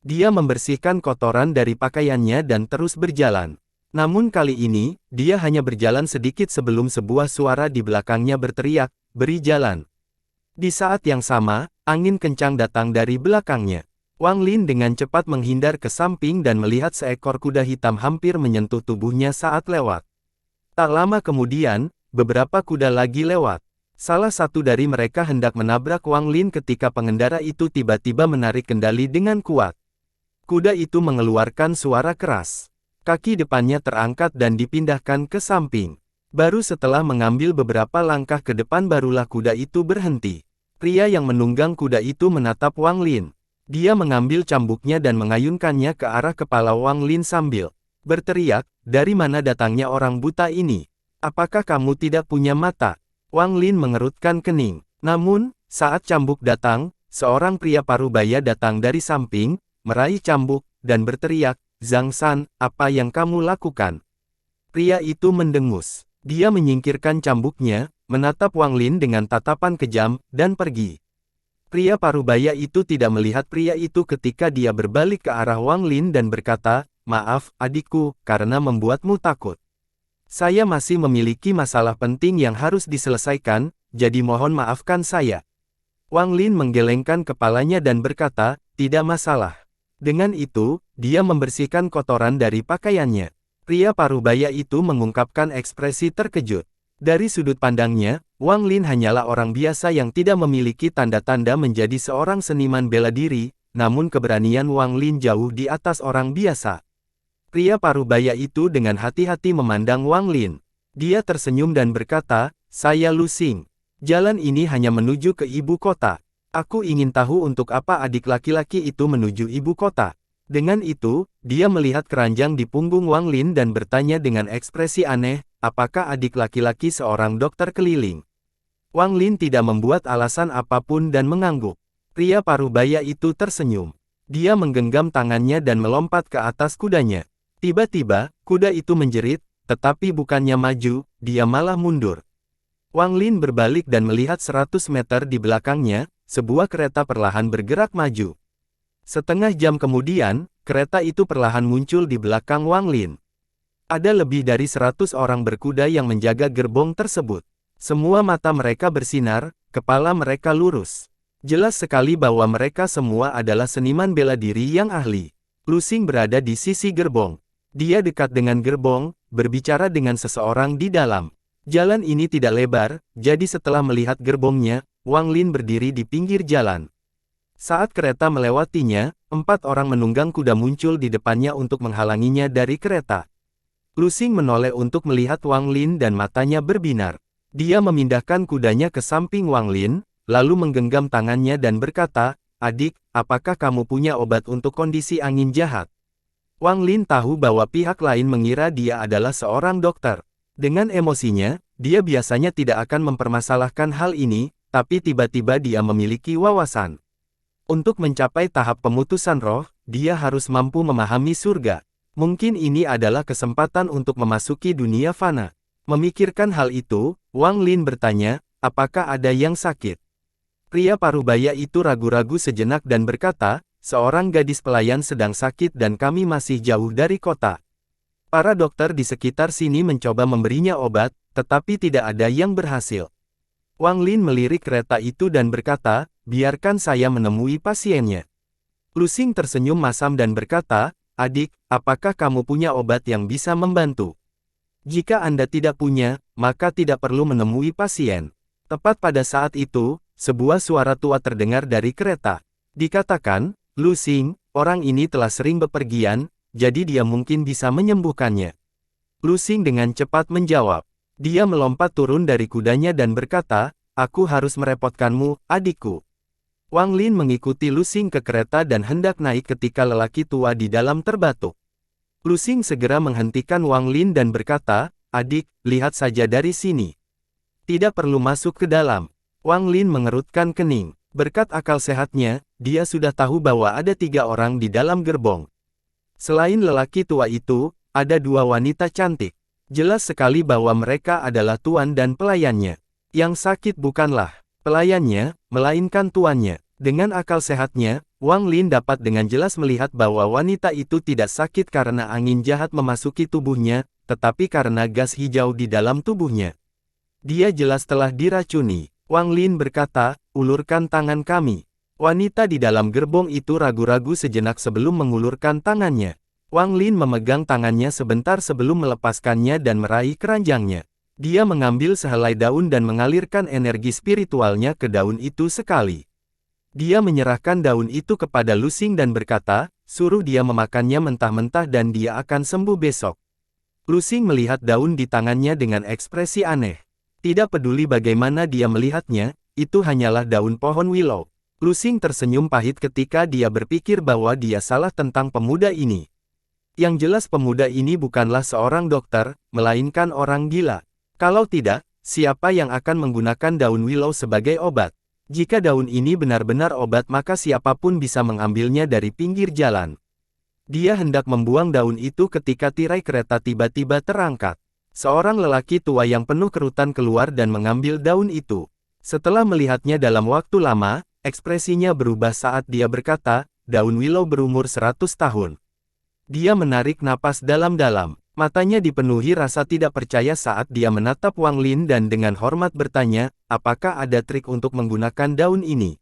S1: Dia membersihkan kotoran dari pakaiannya dan terus berjalan. Namun kali ini, dia hanya berjalan sedikit sebelum sebuah suara di belakangnya berteriak, "Beri jalan." Di saat yang sama, angin kencang datang dari belakangnya. Wang Lin dengan cepat menghindar ke samping dan melihat seekor kuda hitam hampir menyentuh tubuhnya saat lewat. Tak lama kemudian, beberapa kuda lagi lewat. Salah satu dari mereka hendak menabrak Wang Lin ketika pengendara itu tiba-tiba menarik kendali dengan kuat. Kuda itu mengeluarkan suara keras. Kaki depannya terangkat dan dipindahkan ke samping. Baru setelah mengambil beberapa langkah ke depan barulah kuda itu berhenti. Pria yang menunggang kuda itu menatap Wang Lin. Dia mengambil cambuknya dan mengayunkannya ke arah kepala Wang Lin sambil berteriak, "Dari mana datangnya orang buta ini? Apakah kamu tidak punya mata?" Wang Lin mengerutkan kening. Namun, saat cambuk datang, seorang pria parubaya datang dari samping, meraih cambuk, dan berteriak, "Zhang San, apa yang kamu lakukan?" Pria itu mendengus. Dia menyingkirkan cambuknya, menatap Wang Lin dengan tatapan kejam, dan pergi. Pria parubaya itu tidak melihat pria itu ketika dia berbalik ke arah Wang Lin dan berkata, "Maaf, adikku, karena membuatmu takut. Saya masih memiliki masalah penting yang harus diselesaikan, jadi mohon maafkan saya." Wang Lin menggelengkan kepalanya dan berkata, "Tidak masalah." Dengan itu, dia membersihkan kotoran dari pakaiannya. Pria parubaya itu mengungkapkan ekspresi terkejut. Dari sudut pandangnya, Wang Lin hanyalah orang biasa yang tidak memiliki tanda-tanda menjadi seorang seniman bela diri, namun keberanian Wang Lin jauh di atas orang biasa. Pria parubaya itu dengan hati-hati memandang Wang Lin. Dia tersenyum dan berkata, "Saya Lu Xing. Jalan ini hanya menuju ke ibu kota. Aku ingin tahu untuk apa adik laki-laki itu menuju ibu kota." Dengan itu, dia melihat keranjang di punggung Wang Lin dan bertanya dengan ekspresi aneh, "Apakah adik laki-laki seorang dokter keliling?" Wang Lin tidak membuat alasan apapun dan mengangguk. Pria parubaya itu tersenyum. Dia menggenggam tangannya dan melompat ke atas kudanya. Tiba-tiba, kuda itu menjerit, tetapi bukannya maju, dia malah mundur. Wang Lin berbalik dan melihat 100 meter di belakangnya, sebuah kereta perlahan bergerak maju. Setengah jam kemudian, kereta itu perlahan muncul di belakang Wang Lin. Ada lebih dari 100 orang berkuda yang menjaga gerbong tersebut. Semua mata mereka bersinar, kepala mereka lurus. Jelas sekali bahwa mereka semua adalah seniman bela diri yang ahli. Lu Xing berada di sisi gerbong. Dia dekat dengan gerbong, berbicara dengan seseorang di dalam. Jalan ini tidak lebar, jadi setelah melihat gerbongnya, Wang Lin berdiri di pinggir jalan. Saat kereta melewatinya, 4 orang menunggang kuda muncul di depannya untuk menghalanginya dari kereta. Lu Xing menoleh untuk melihat Wang Lin dan matanya berbinar. Dia memindahkan kudanya ke samping Wang Lin, lalu menggenggam tangannya dan berkata, "Adik, apakah kamu punya obat untuk kondisi angin jahat?" Wang Lin tahu bahwa pihak lain mengira dia adalah seorang dokter. Dengan emosinya, dia biasanya tidak akan mempermasalahkan hal ini, tapi tiba-tiba dia memiliki wawasan. Untuk mencapai tahap pemutusan roh, dia harus mampu memahami surga. Mungkin ini adalah kesempatan untuk memasuki dunia fana. Memikirkan hal itu, Wang Lin bertanya, apakah ada yang sakit? Pria parubaya itu ragu-ragu sejenak dan berkata, seorang gadis pelayan sedang sakit dan kami masih jauh dari kota. Para dokter di sekitar sini mencoba memberinya obat, tetapi tidak ada yang berhasil. Wang Lin melirik kereta itu dan berkata, biarkan saya menemui pasiennya. Lu Xing tersenyum masam dan berkata, adik, apakah kamu punya obat yang bisa membantu? Jika Anda tidak punya, maka tidak perlu menemui pasien. Tepat pada saat itu, sebuah suara tua terdengar dari kereta. Dikatakan, Lu Xing, orang ini telah sering bepergian, jadi dia mungkin bisa menyembuhkannya. Lu Xing dengan cepat menjawab. Dia melompat turun dari kudanya dan berkata, aku harus merepotkanmu, adikku. Wang Lin mengikuti Lu Xing ke kereta dan hendak naik ketika lelaki tua di dalam terbatuk. Lu Xing segera menghentikan Wang Lin dan berkata, adik, lihat saja dari sini. Tidak perlu masuk ke dalam. Wang Lin mengerutkan kening. Berkat akal sehatnya, dia sudah tahu bahwa ada 3 orang di dalam gerbong. Selain lelaki tua itu, ada 2 wanita cantik. Jelas sekali bahwa mereka adalah tuan dan pelayannya. Yang sakit bukanlah pelayannya, melainkan tuannya. Dengan akal sehatnya, Wang Lin dapat dengan jelas melihat bahwa wanita itu tidak sakit karena angin jahat memasuki tubuhnya, tetapi karena gas hijau di dalam tubuhnya. Dia jelas telah diracuni. Wang Lin berkata, ulurkan tangan kami. Wanita di dalam gerbong itu ragu-ragu sejenak sebelum mengulurkan tangannya. Wang Lin memegang tangannya sebentar sebelum melepaskannya dan meraih keranjangnya. Dia mengambil sehelai daun dan mengalirkan energi spiritualnya ke daun itu sekali. Dia menyerahkan daun itu kepada Lu Xing dan berkata, suruh dia memakannya mentah-mentah dan dia akan sembuh besok. Lu Xing melihat daun di tangannya dengan ekspresi aneh. Tidak peduli bagaimana dia melihatnya, itu hanyalah daun pohon willow. Lu Xing tersenyum pahit ketika dia berpikir bahwa dia salah tentang pemuda ini. Yang jelas pemuda ini bukanlah seorang dokter, melainkan orang gila. Kalau tidak, siapa yang akan menggunakan daun willow sebagai obat? Jika daun ini benar-benar obat maka siapapun bisa mengambilnya dari pinggir jalan. Dia hendak membuang daun itu ketika tirai kereta tiba-tiba terangkat. Seorang lelaki tua yang penuh kerutan keluar dan mengambil daun itu. Setelah melihatnya dalam waktu lama, ekspresinya berubah saat dia berkata, daun willow berumur 100 tahun. Dia menarik napas dalam-dalam. Matanya dipenuhi rasa tidak percaya saat dia menatap Wang Lin dan dengan hormat bertanya, apakah ada trik untuk menggunakan daun ini?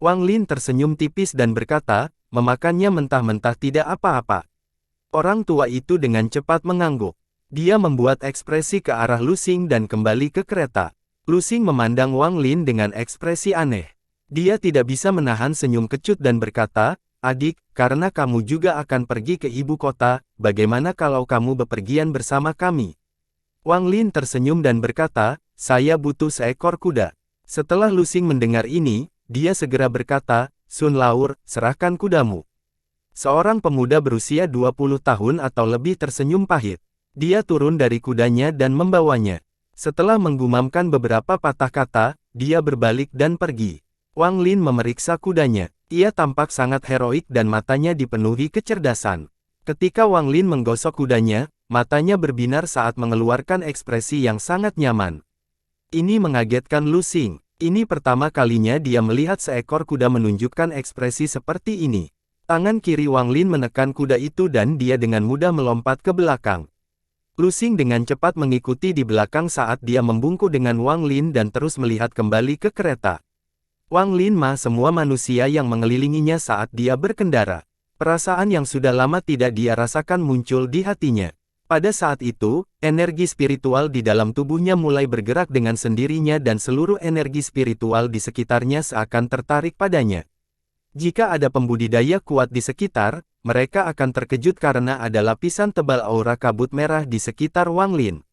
S1: Wang Lin tersenyum tipis dan berkata, memakannya mentah-mentah tidak apa-apa. Orang tua itu dengan cepat mengangguk. Dia membuat ekspresi ke arah Lu Xing dan kembali ke kereta. Lu Xing memandang Wang Lin dengan ekspresi aneh. Dia tidak bisa menahan senyum kecut dan berkata, adik, karena kamu juga akan pergi ke ibu kota, bagaimana kalau kamu bepergian bersama kami? Wang Lin tersenyum dan berkata, saya butuh seekor kuda. Setelah Lu Xing mendengar ini, dia segera berkata, Sun Laur, serahkan kudamu. Seorang pemuda berusia 20 tahun atau lebih tersenyum pahit. Dia turun dari kudanya dan membawanya. Setelah menggumamkan beberapa patah kata, dia berbalik dan pergi. Wang Lin memeriksa kudanya. Ia tampak sangat heroik dan matanya dipenuhi kecerdasan. Ketika Wang Lin menggosok kudanya, matanya berbinar saat mengeluarkan ekspresi yang sangat nyaman. Ini mengagetkan Lu Xing. Ini pertama kalinya dia melihat seekor kuda menunjukkan ekspresi seperti ini. Tangan kiri Wang Lin menekan kuda itu dan dia dengan mudah melompat ke belakang. Lu Xing dengan cepat mengikuti di belakang saat dia membungkuk dengan Wang Lin dan terus melihat kembali ke kereta. Wang Lin semua manusia yang mengelilinginya saat dia berkendara. Perasaan yang sudah lama tidak dia rasakan muncul di hatinya. Pada saat itu, energi spiritual di dalam tubuhnya mulai bergerak dengan sendirinya dan seluruh energi spiritual di sekitarnya seakan tertarik padanya. Jika ada pembudidaya kuat di sekitar, mereka akan terkejut karena ada lapisan tebal aura kabut merah di sekitar Wang Lin.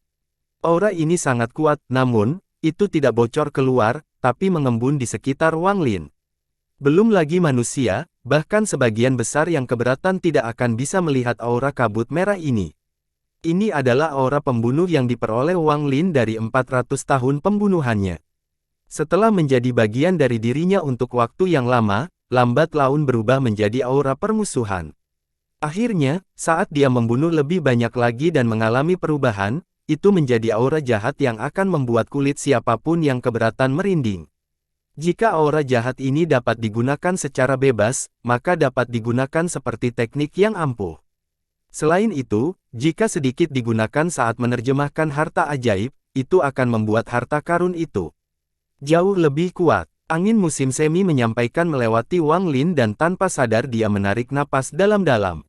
S1: Aura ini sangat kuat, namun, itu tidak bocor keluar, tapi mengembun di sekitar Wang Lin. Belum lagi manusia, bahkan sebagian besar yang keberatan tidak akan bisa melihat aura kabut merah ini. Ini adalah aura pembunuh yang diperoleh Wang Lin dari 400 tahun pembunuhannya. Setelah menjadi bagian dari dirinya untuk waktu yang lama, lambat laun berubah menjadi aura permusuhan. Akhirnya, saat dia membunuh lebih banyak lagi dan mengalami perubahan, itu menjadi aura jahat yang akan membuat kulit siapapun yang keberatan merinding. Jika aura jahat ini dapat digunakan secara bebas, maka dapat digunakan seperti teknik yang ampuh. Selain itu, jika sedikit digunakan saat menerjemahkan harta ajaib, itu akan membuat harta karun itu jauh lebih kuat. Angin musim semi menyampaikan melewati Wang Lin dan tanpa sadar dia menarik napas dalam-dalam.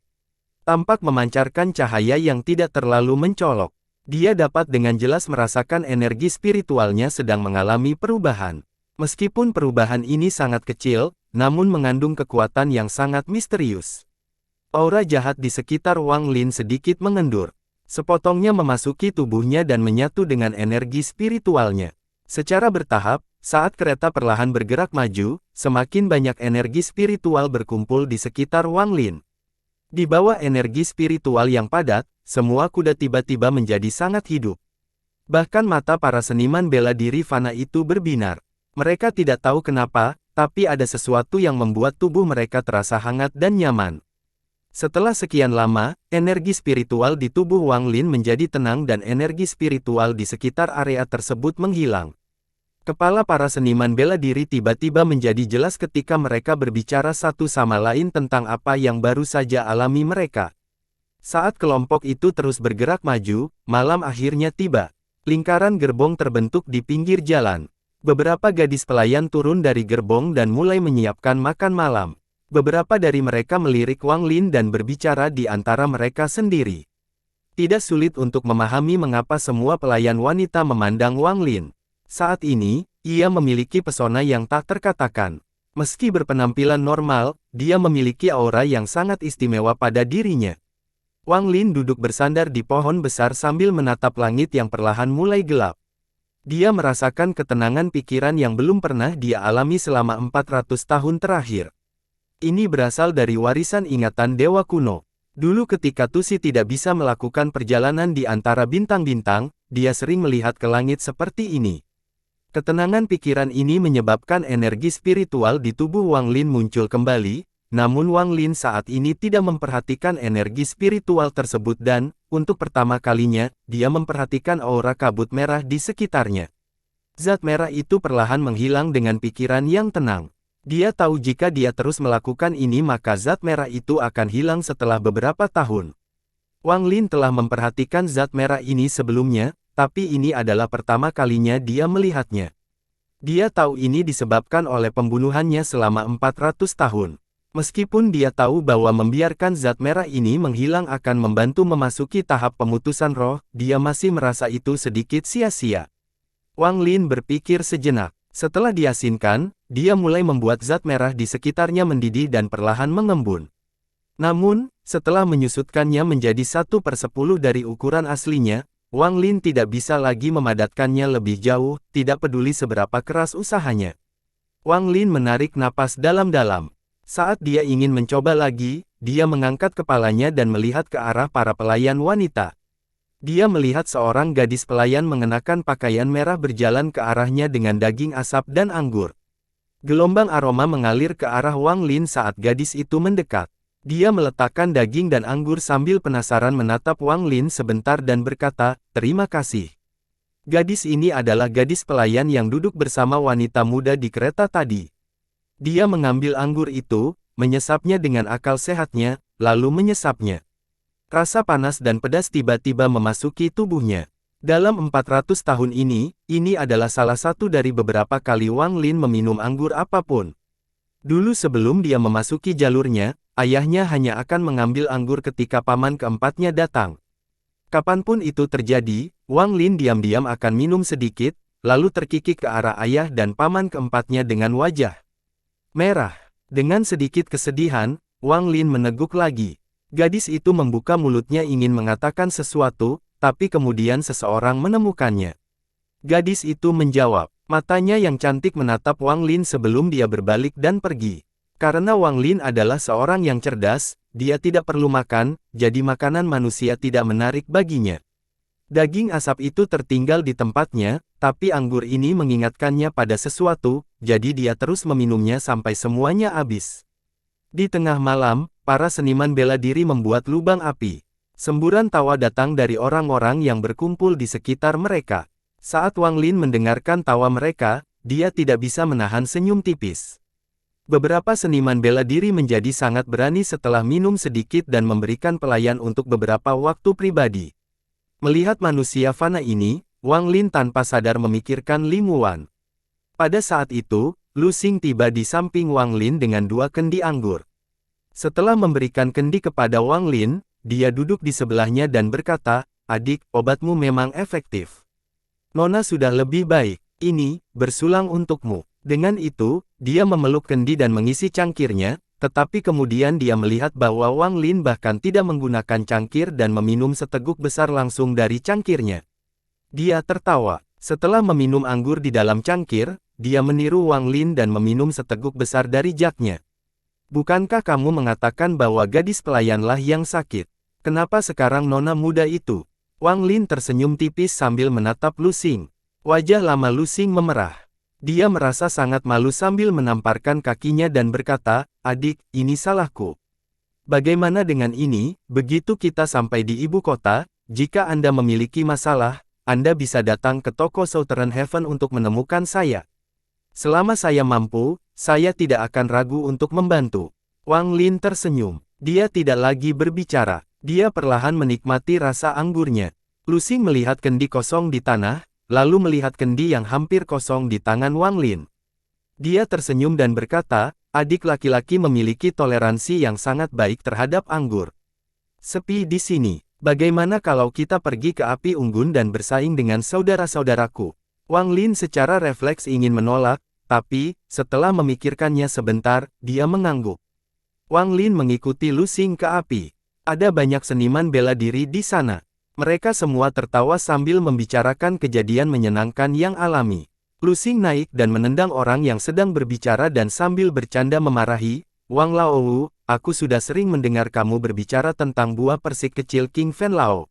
S1: Tampak memancarkan cahaya yang tidak terlalu mencolok. Dia dapat dengan jelas merasakan energi spiritualnya sedang mengalami perubahan. Meskipun perubahan ini sangat kecil, namun mengandung kekuatan yang sangat misterius. Aura jahat di sekitar Wang Lin sedikit mengendur. Sepotongnya memasuki tubuhnya dan menyatu dengan energi spiritualnya. Secara bertahap, saat kereta perlahan bergerak maju, semakin banyak energi spiritual berkumpul di sekitar Wang Lin. Di bawah energi spiritual yang padat, semua kuda tiba-tiba menjadi sangat hidup. Bahkan mata para seniman bela diri fana itu berbinar. Mereka tidak tahu kenapa, tapi ada sesuatu yang membuat tubuh mereka terasa hangat dan nyaman. Setelah sekian lama, energi spiritual di tubuh Wang Lin menjadi tenang dan energi spiritual di sekitar area tersebut menghilang. Kepala para seniman bela diri tiba-tiba menjadi jelas ketika mereka berbicara satu sama lain tentang apa yang baru saja alami mereka. Saat kelompok itu terus bergerak maju, malam akhirnya tiba. Lingkaran gerbong terbentuk di pinggir jalan. Beberapa gadis pelayan turun dari gerbong dan mulai menyiapkan makan malam. Beberapa dari mereka melirik Wang Lin dan berbicara di antara mereka sendiri. Tidak sulit untuk memahami mengapa semua pelayan wanita memandang Wang Lin. Saat ini, ia memiliki pesona yang tak terkatakan. Meski berpenampilan normal, dia memiliki aura yang sangat istimewa pada dirinya. Wang Lin duduk bersandar di pohon besar sambil menatap langit yang perlahan mulai gelap. Dia merasakan ketenangan pikiran yang belum pernah dia alami selama 400 tahun terakhir. Ini berasal dari warisan ingatan dewa kuno. Dulu ketika Tusi tidak bisa melakukan perjalanan di antara bintang-bintang, dia sering melihat ke langit seperti ini. Ketenangan pikiran ini menyebabkan energi spiritual di tubuh Wang Lin muncul kembali, namun Wang Lin saat ini tidak memperhatikan energi spiritual tersebut dan, untuk pertama kalinya, dia memperhatikan aura kabut merah di sekitarnya. Zat merah itu perlahan menghilang dengan pikiran yang tenang. Dia tahu jika dia terus melakukan ini maka zat merah itu akan hilang setelah beberapa tahun. Wang Lin telah memperhatikan zat merah ini sebelumnya, tapi ini adalah pertama kalinya dia melihatnya. Dia tahu ini disebabkan oleh pembunuhannya selama 400 tahun. Meskipun dia tahu bahwa membiarkan zat merah ini menghilang akan membantu memasuki tahap pemutusan roh, dia masih merasa itu sedikit sia-sia. Wang Lin berpikir sejenak. Setelah diasinkan, dia mulai membuat zat merah di sekitarnya mendidih dan perlahan mengembun. Namun, setelah menyusutkannya menjadi 1/10 dari ukuran aslinya, Wang Lin tidak bisa lagi memadatkannya lebih jauh, tidak peduli seberapa keras usahanya. Wang Lin menarik napas dalam-dalam. Saat dia ingin mencoba lagi, dia mengangkat kepalanya dan melihat ke arah para pelayan wanita. Dia melihat seorang gadis pelayan mengenakan pakaian merah berjalan ke arahnya dengan daging asap dan anggur. Gelombang aroma mengalir ke arah Wang Lin saat gadis itu mendekat. Dia meletakkan daging dan anggur sambil penasaran menatap Wang Lin sebentar dan berkata, "Terima kasih." Gadis ini adalah gadis pelayan yang duduk bersama wanita muda di kereta tadi. Dia mengambil anggur itu, menyesapnya dengan akal sehatnya, lalu menyesapnya. Rasa panas dan pedas tiba-tiba memasuki tubuhnya. Dalam 400 tahun ini adalah salah satu dari beberapa kali Wang Lin meminum anggur apapun. Dulu sebelum dia memasuki jalurnya, ayahnya hanya akan mengambil anggur ketika paman keempatnya datang. Kapanpun itu terjadi, Wang Lin diam-diam akan minum sedikit, lalu terkikik ke arah ayah dan paman keempatnya dengan wajah merah. Dengan sedikit kesedihan, Wang Lin meneguk lagi. Gadis itu membuka mulutnya ingin mengatakan sesuatu, tapi kemudian seseorang menemukannya. Gadis itu menjawab. Matanya yang cantik menatap Wang Lin sebelum dia berbalik dan pergi. Karena Wang Lin adalah seorang yang cerdas, dia tidak perlu makan, jadi makanan manusia tidak menarik baginya. Daging asap itu tertinggal di tempatnya, tapi anggur ini mengingatkannya pada sesuatu, jadi dia terus meminumnya sampai semuanya habis. Di tengah malam, para seniman bela diri membuat lubang api. Semburan tawa datang dari orang-orang yang berkumpul di sekitar mereka. Saat Wang Lin mendengarkan tawa mereka, dia tidak bisa menahan senyum tipis. Beberapa seniman bela diri menjadi sangat berani setelah minum sedikit dan memberikan pelayan untuk beberapa waktu pribadi. Melihat manusia fana ini, Wang Lin tanpa sadar memikirkan Ling Wuan. Pada saat itu, Lu Xing tiba di samping Wang Lin dengan 2 kendi anggur. Setelah memberikan kendi kepada Wang Lin, dia duduk di sebelahnya dan berkata, "Adik, obatmu memang efektif. Nona sudah lebih baik. Ini, bersulang untukmu." Dengan itu, dia memeluk kendi dan mengisi cangkirnya, tetapi kemudian dia melihat bahwa Wang Lin bahkan tidak menggunakan cangkir dan meminum seteguk besar langsung dari cangkirnya. Dia tertawa. Setelah meminum anggur di dalam cangkir, dia meniru Wang Lin dan meminum seteguk besar dari jagnya. "Bukankah kamu mengatakan bahwa gadis pelayanlah yang sakit? Kenapa sekarang nona muda itu?" Wang Lin tersenyum tipis sambil menatap Lu Xing. Wajah lama Lu Xing memerah. Dia merasa sangat malu sambil menamparkan kakinya dan berkata, "Adik, ini salahku. Bagaimana dengan ini, begitu kita sampai di ibu kota, jika Anda memiliki masalah, Anda bisa datang ke toko Southern Heaven untuk menemukan saya. Selama saya mampu, saya tidak akan ragu untuk membantu." Wang Lin tersenyum. Dia tidak lagi berbicara. Dia perlahan menikmati rasa anggurnya. Lu Xing melihat kendi kosong di tanah, lalu melihat kendi yang hampir kosong di tangan Wang Lin. Dia tersenyum dan berkata, "Adik laki-laki memiliki toleransi yang sangat baik terhadap anggur. Sepi di sini. Bagaimana kalau kita pergi ke api unggun dan bersaing dengan saudara-saudaraku?" Wang Lin secara refleks ingin menolak, tapi, setelah memikirkannya sebentar, dia mengangguk. Wang Lin mengikuti Lu Xing ke api. Ada banyak seniman bela diri di sana. Mereka semua tertawa sambil membicarakan kejadian menyenangkan yang alami. Lu Xing naik dan menendang orang yang sedang berbicara dan sambil bercanda memarahi, "Wang Laowu, aku sudah sering mendengar kamu berbicara tentang buah persik kecil King Fen Lao.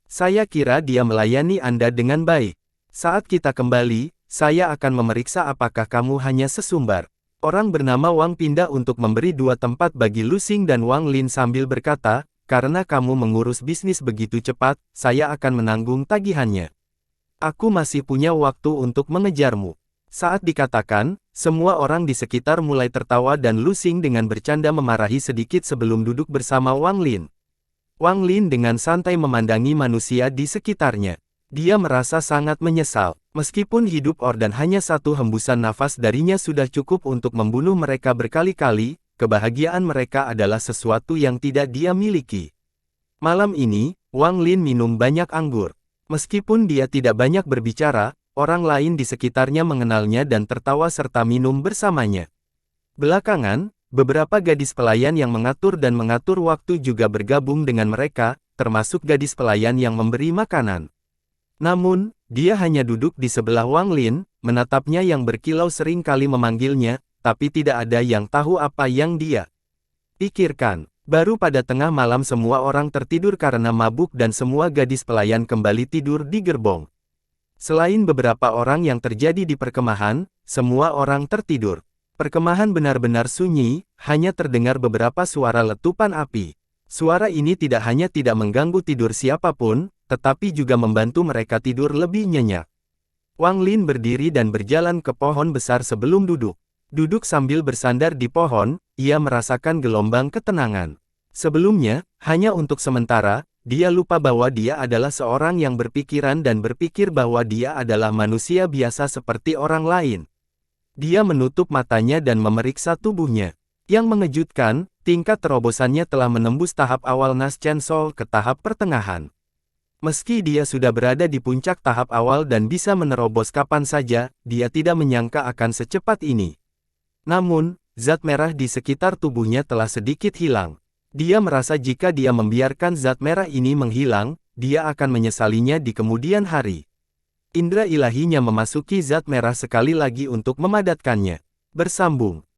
S1: Saya kira dia melayani Anda dengan baik. Saat kita kembali, saya akan memeriksa apakah kamu hanya sesumbar." Orang bernama Wang pindah untuk memberi 2 tempat bagi Lu Xing dan Wang Lin sambil berkata, "Karena kamu mengurus bisnis begitu cepat, saya akan menanggung tagihannya. Aku masih punya waktu untuk mengejarmu." Saat dikatakan, semua orang di sekitar mulai tertawa dan Lu Xing dengan bercanda memarahi sedikit sebelum duduk bersama Wang Lin. Wang Lin dengan santai memandangi manusia di sekitarnya. Dia merasa sangat menyesal. Meskipun hidup dan hanya satu hembusan nafas darinya sudah cukup untuk membunuh mereka berkali-kali, kebahagiaan mereka adalah sesuatu yang tidak dia miliki. Malam ini, Wang Lin minum banyak anggur. Meskipun dia tidak banyak berbicara, orang lain di sekitarnya mengenalnya dan tertawa serta minum bersamanya. Belakangan, beberapa gadis pelayan yang mengatur dan mengatur waktu juga bergabung dengan mereka, termasuk gadis pelayan yang memberi makanan. Namun, dia hanya duduk di sebelah Wang Lin, menatapnya yang berkilau sering kali memanggilnya, tapi tidak ada yang tahu apa yang dia pikirkan. Baru pada tengah malam semua orang tertidur karena mabuk dan semua gadis pelayan kembali tidur di gerbong. Selain beberapa orang yang terjadi di perkemahan, semua orang tertidur. Perkemahan benar-benar sunyi, hanya terdengar beberapa suara letupan api. Suara ini tidak hanya tidak mengganggu tidur siapapun, tetapi juga membantu mereka tidur lebih nyenyak. Wang Lin berdiri dan berjalan ke pohon besar sebelum duduk. Duduk sambil bersandar di pohon, ia merasakan gelombang ketenangan. Sebelumnya, hanya untuk sementara, dia lupa bahwa dia adalah seorang yang berpikiran dan berpikir bahwa dia adalah manusia biasa seperti orang lain. Dia menutup matanya dan memeriksa tubuhnya. Yang mengejutkan, tingkat terobosannya telah menembus tahap awal Nas Chen Sol ke tahap pertengahan. Meski dia sudah berada di puncak tahap awal dan bisa menerobos kapan saja, dia tidak menyangka akan secepat ini. Namun, zat merah di sekitar tubuhnya telah sedikit hilang. Dia merasa jika dia membiarkan zat merah ini menghilang, dia akan menyesalinya di kemudian hari. Indra ilahinya memasuki zat merah sekali lagi untuk memadatkannya. Bersambung.